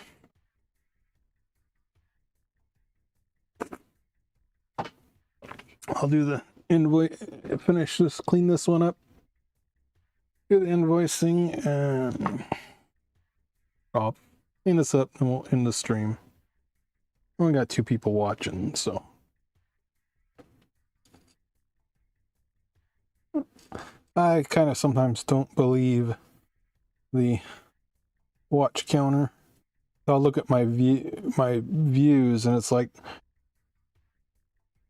I'll do the invoice, finish this, clean this one up, do the invoicing, and I'll clean this up and we'll end the stream. We only got 2 people watching, so. I kind of sometimes don't believe the watch counter. I'll look at my views, and it's like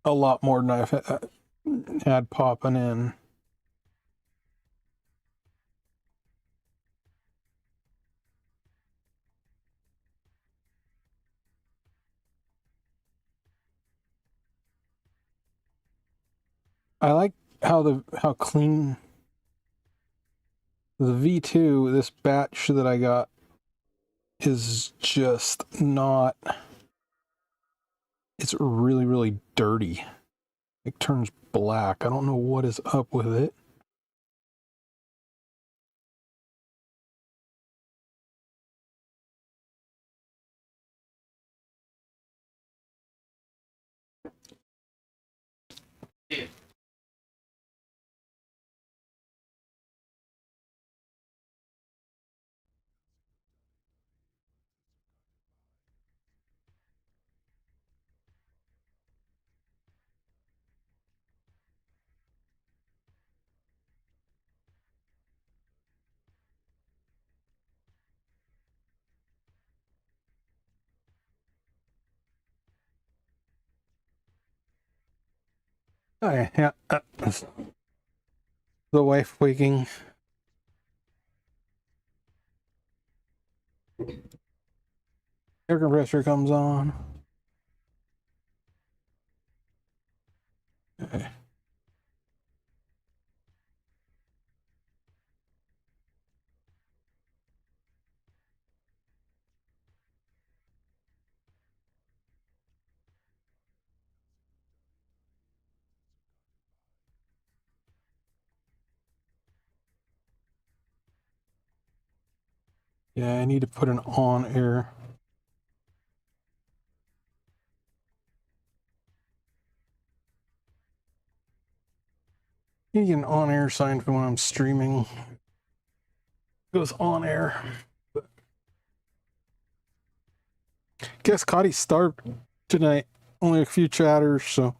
a lot more than I've had popping in. I like how clean the V2, this batch that I got, is just not. It's really, really dirty. It turns black. I don't know what is up with it. Yeah. Oh, yeah. The wife waking. Air compressor comes on. Okay. Yeah, I need to put an on air You get an on-air sign for when I'm streaming. It goes on air. But guess Cottie starved tonight. Only a few chatters, so.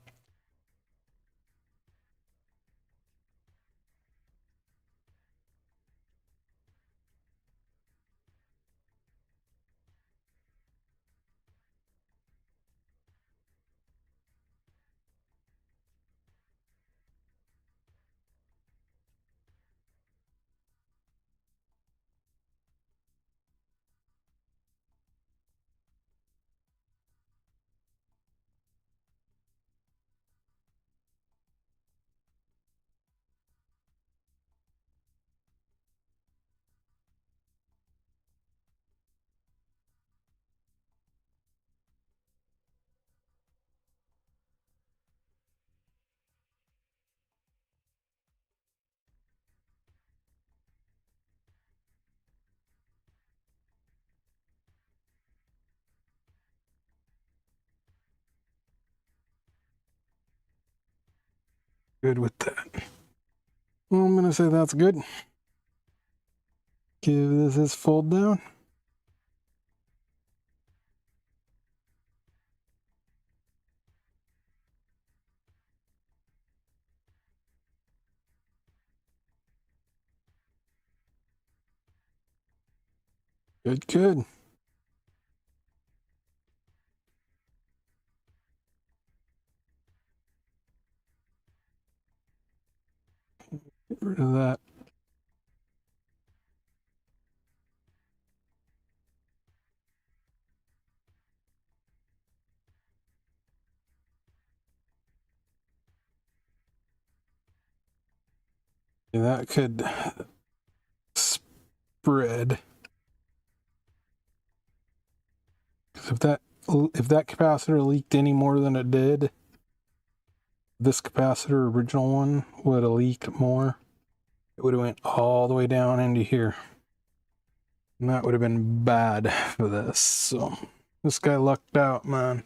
Good with that. Well, I'm gonna say that's good. Give this his fold down. Good, good. Get rid of that. Yeah, that could spread. Because if that capacitor leaked any more than it did, this capacitor, original one, would have leaked more. It would have went all the way down into here. And that would have been bad for this. So this guy lucked out, man.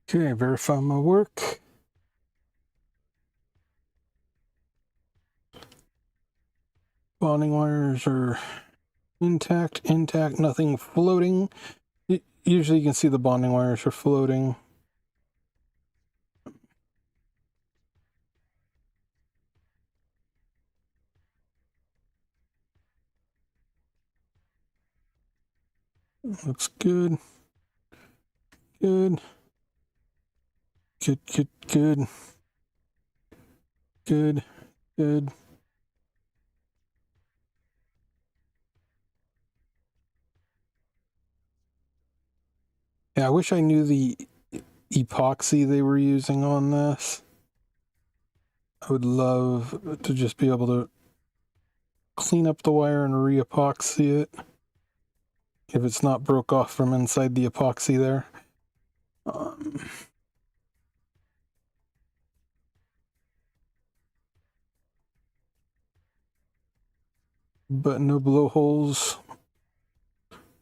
Okay, verify my work. Bonding wires are intact, nothing floating. Usually you can see the bonding wires are floating. Looks good. Good. Good, good, good. Good, good. Yeah, I wish I knew the epoxy they were using on this. I would love to just be able to clean up the wire and re-epoxy it if it's not broke off from inside the epoxy there. But no blowholes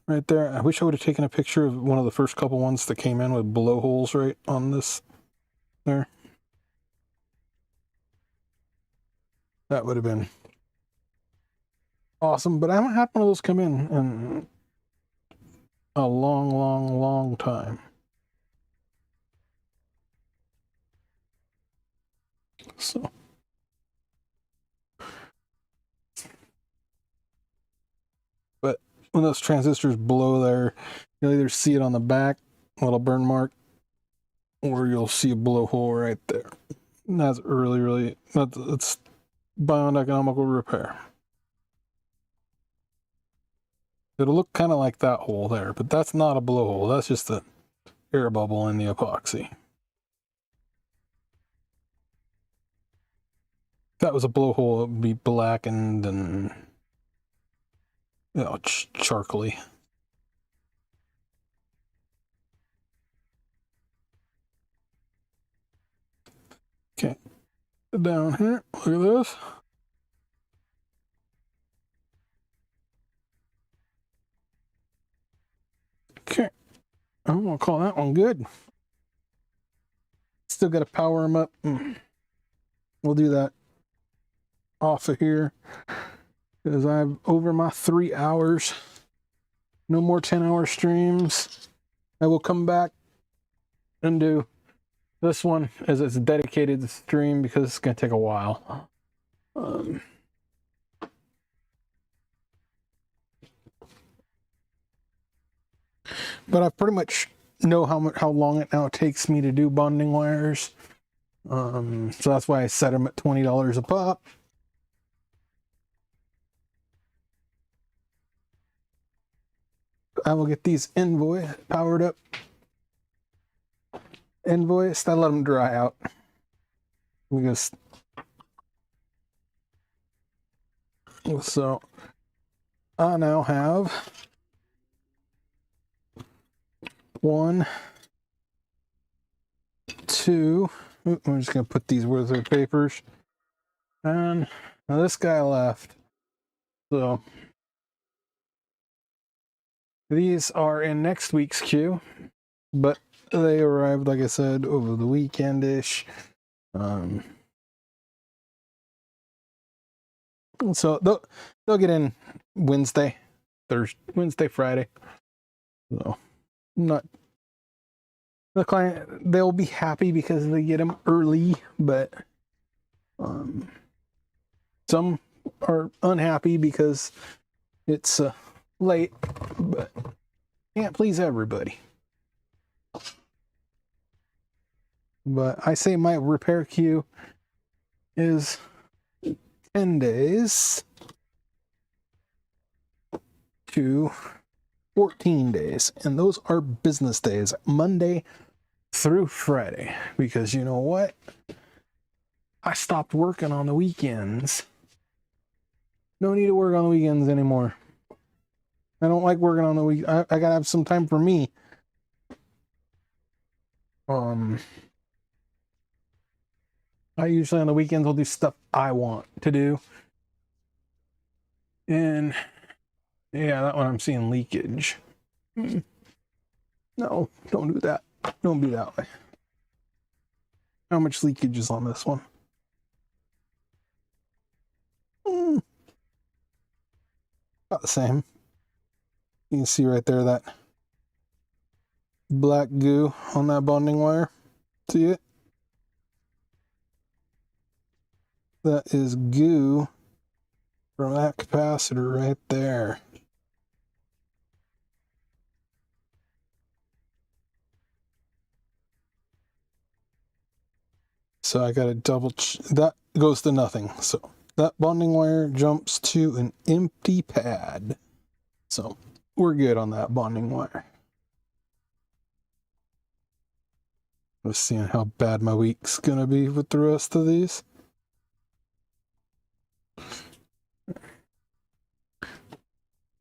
right there. I wish I would have taken a picture of one of the first couple ones that came in with blowholes right on this there. That would have been awesome, but I haven't had one of those come in a long, long, long time. So but when those transistors blow there, you'll either see it on the back, a little burn mark, or you'll see a blowhole right there. And that's really, that's bond economical repair. It'll look kind of like that hole there, but that's not a blowhole. That's just the air bubble in the epoxy. If that was a blowhole, it would be blackened and, you know, charcoaly. Okay, down here, look at this. Okay, I'm gonna call that one good. Still got to power them up. We'll do that off of here because I'm over my 3 hours. No more 10-hour streams. I will come back and do this one as it's a dedicated stream because it's going to take a while. But I pretty much know how long it now takes me to do bonding wires. So that's why I set them at $20 a pop. I will get these powered up. Invoiced. I let them dry out. Because so I now have 1, 2. I'm just gonna put these with their papers, and now this guy left. So these are in next week's queue, but they arrived, like I said, over the weekend-ish. So they'll get in Wednesday, Friday. So not the client, they'll be happy because they get them early, but some are unhappy because it's late, but can't please everybody. But I say my repair queue is 10 days to 14 days, and those are business days, Monday through Friday, because you know what? I stopped working on the weekends. No need to work on the weekends anymore. I don't like working on the week. I gotta have some time for me. I usually on the weekends will do stuff I want to do. And yeah, that one I'm seeing leakage. No, don't do that. Don't be that way. How much leakage is on this one? About the same. You can see right there that black goo on that bonding wire. See it? That is goo from that capacitor right there. So I got to double that goes to nothing. So that bonding wire jumps to an empty pad. So we're good on that bonding wire. Just seeing how bad my week's gonna be with the rest of these.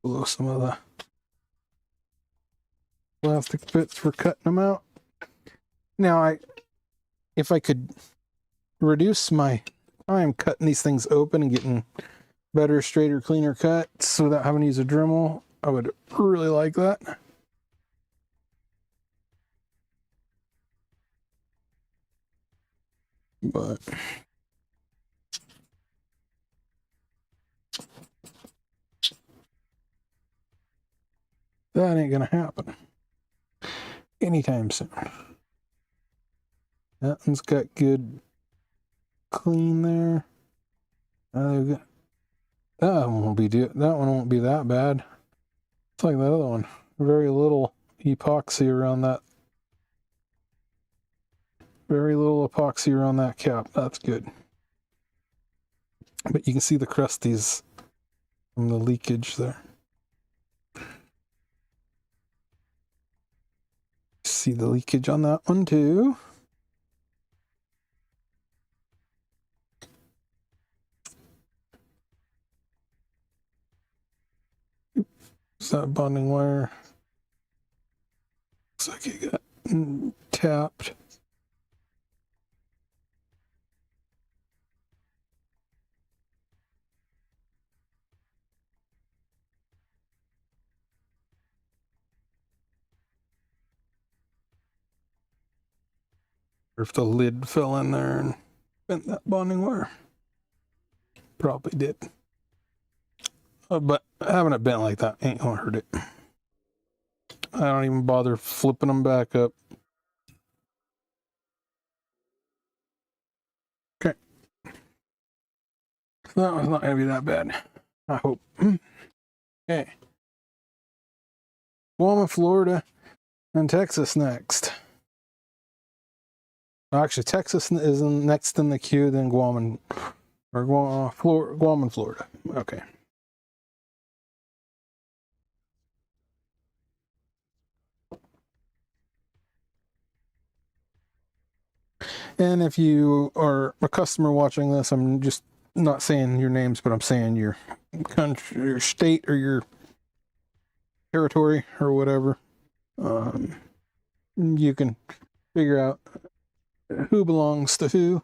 Below some of the plastic bits for cutting them out. Now if I could reduce my time cutting these things open and getting better, straighter, cleaner cuts without having to use a Dremel, I would really like that. But that ain't gonna happen anytime soon. That one's got good clean there. That one won't be that bad. It's like that other one. Very little epoxy around that. Very little epoxy around that cap. That's good. But you can see the crusties from the leakage there. See the leakage on that one too. Is that bonding wire? Looks like it got tapped. Or if the lid fell in there and bent that bonding wire. Probably did. But having it bent like that ain't gonna hurt it. I don't even bother flipping them back up. Okay. So that one's not gonna be that bad, I hope. Okay. Guam, Florida, and Texas next. Actually, Texas is next in the queue, then Guam and Florida. Okay. And if you are a customer watching this, I'm just not saying your names, but I'm saying your country, your state, or your territory, or whatever. You can figure out who belongs to who.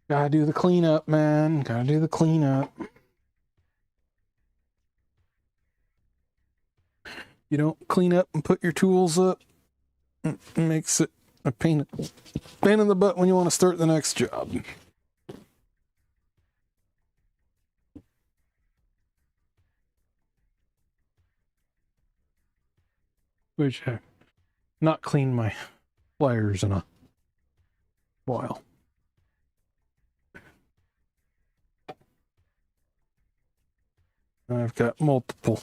Gotta do the cleanup, man. Gotta do the cleanup. You don't clean up and put your tools up, it makes it a pain in the butt when you want to start the next job. Which I've not cleaned my pliers in a while. I've got multiple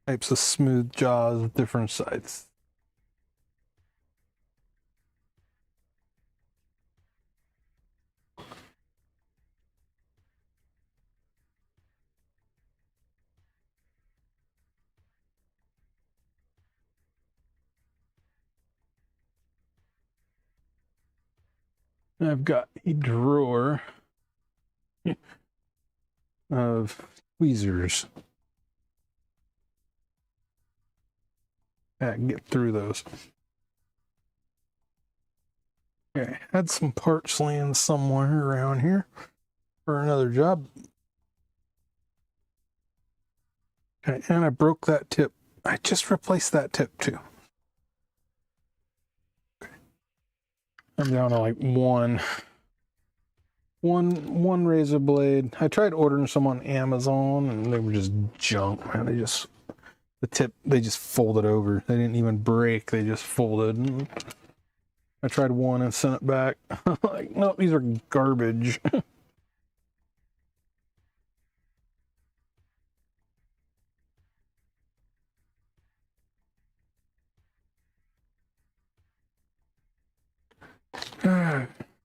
types of smooth jaws with different sides. I've got a drawer of tweezers. I can get through those. Okay, had some parts laying somewhere around here for another job. Okay, and I broke that tip. I just replaced that tip too. Okay. I'm down to like one razor blade. I tried ordering some on Amazon and they were just junk, man. They just folded over. They didn't even break, they just folded. And I tried one and sent it back. Like, no, these are garbage.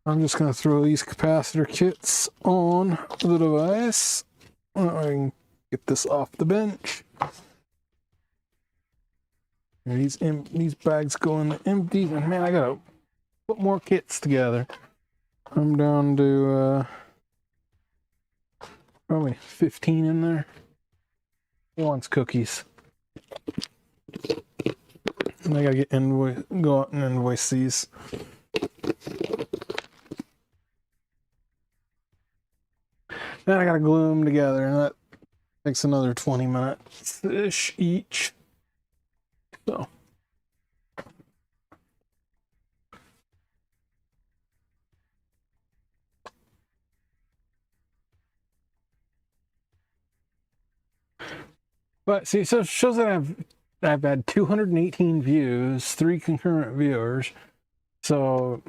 I'm just going to throw these capacitor kits on the device. I can get this off the bench. And these bags go in the empty. And man, I got to put more kits together. I'm down to probably 15 in there. Who wants cookies? And I got to go out and invoice these. Then I gotta glue them together, and that takes another 20 minutes-ish each. So. But see, so it shows that I've had 218 views, 3 concurrent viewers. So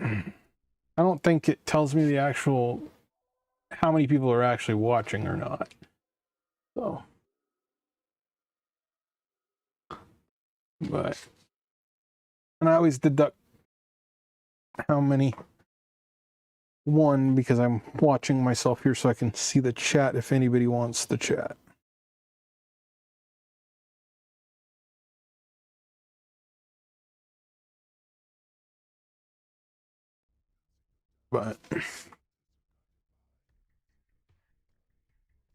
I don't think it tells me the actual how many people are actually watching or not. So, but, and I always deduct how many one because I'm watching myself here so I can see the chat if anybody wants the chat. But,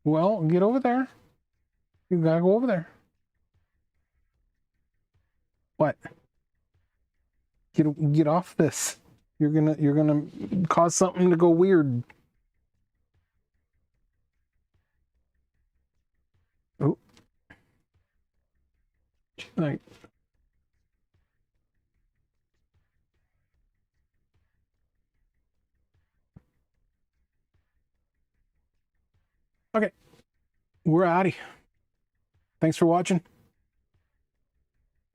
well, get over there. You gotta go over there. What? Get off this. You're gonna cause something to go weird. Oh. Like, okay. We're out of here. Thanks for watching.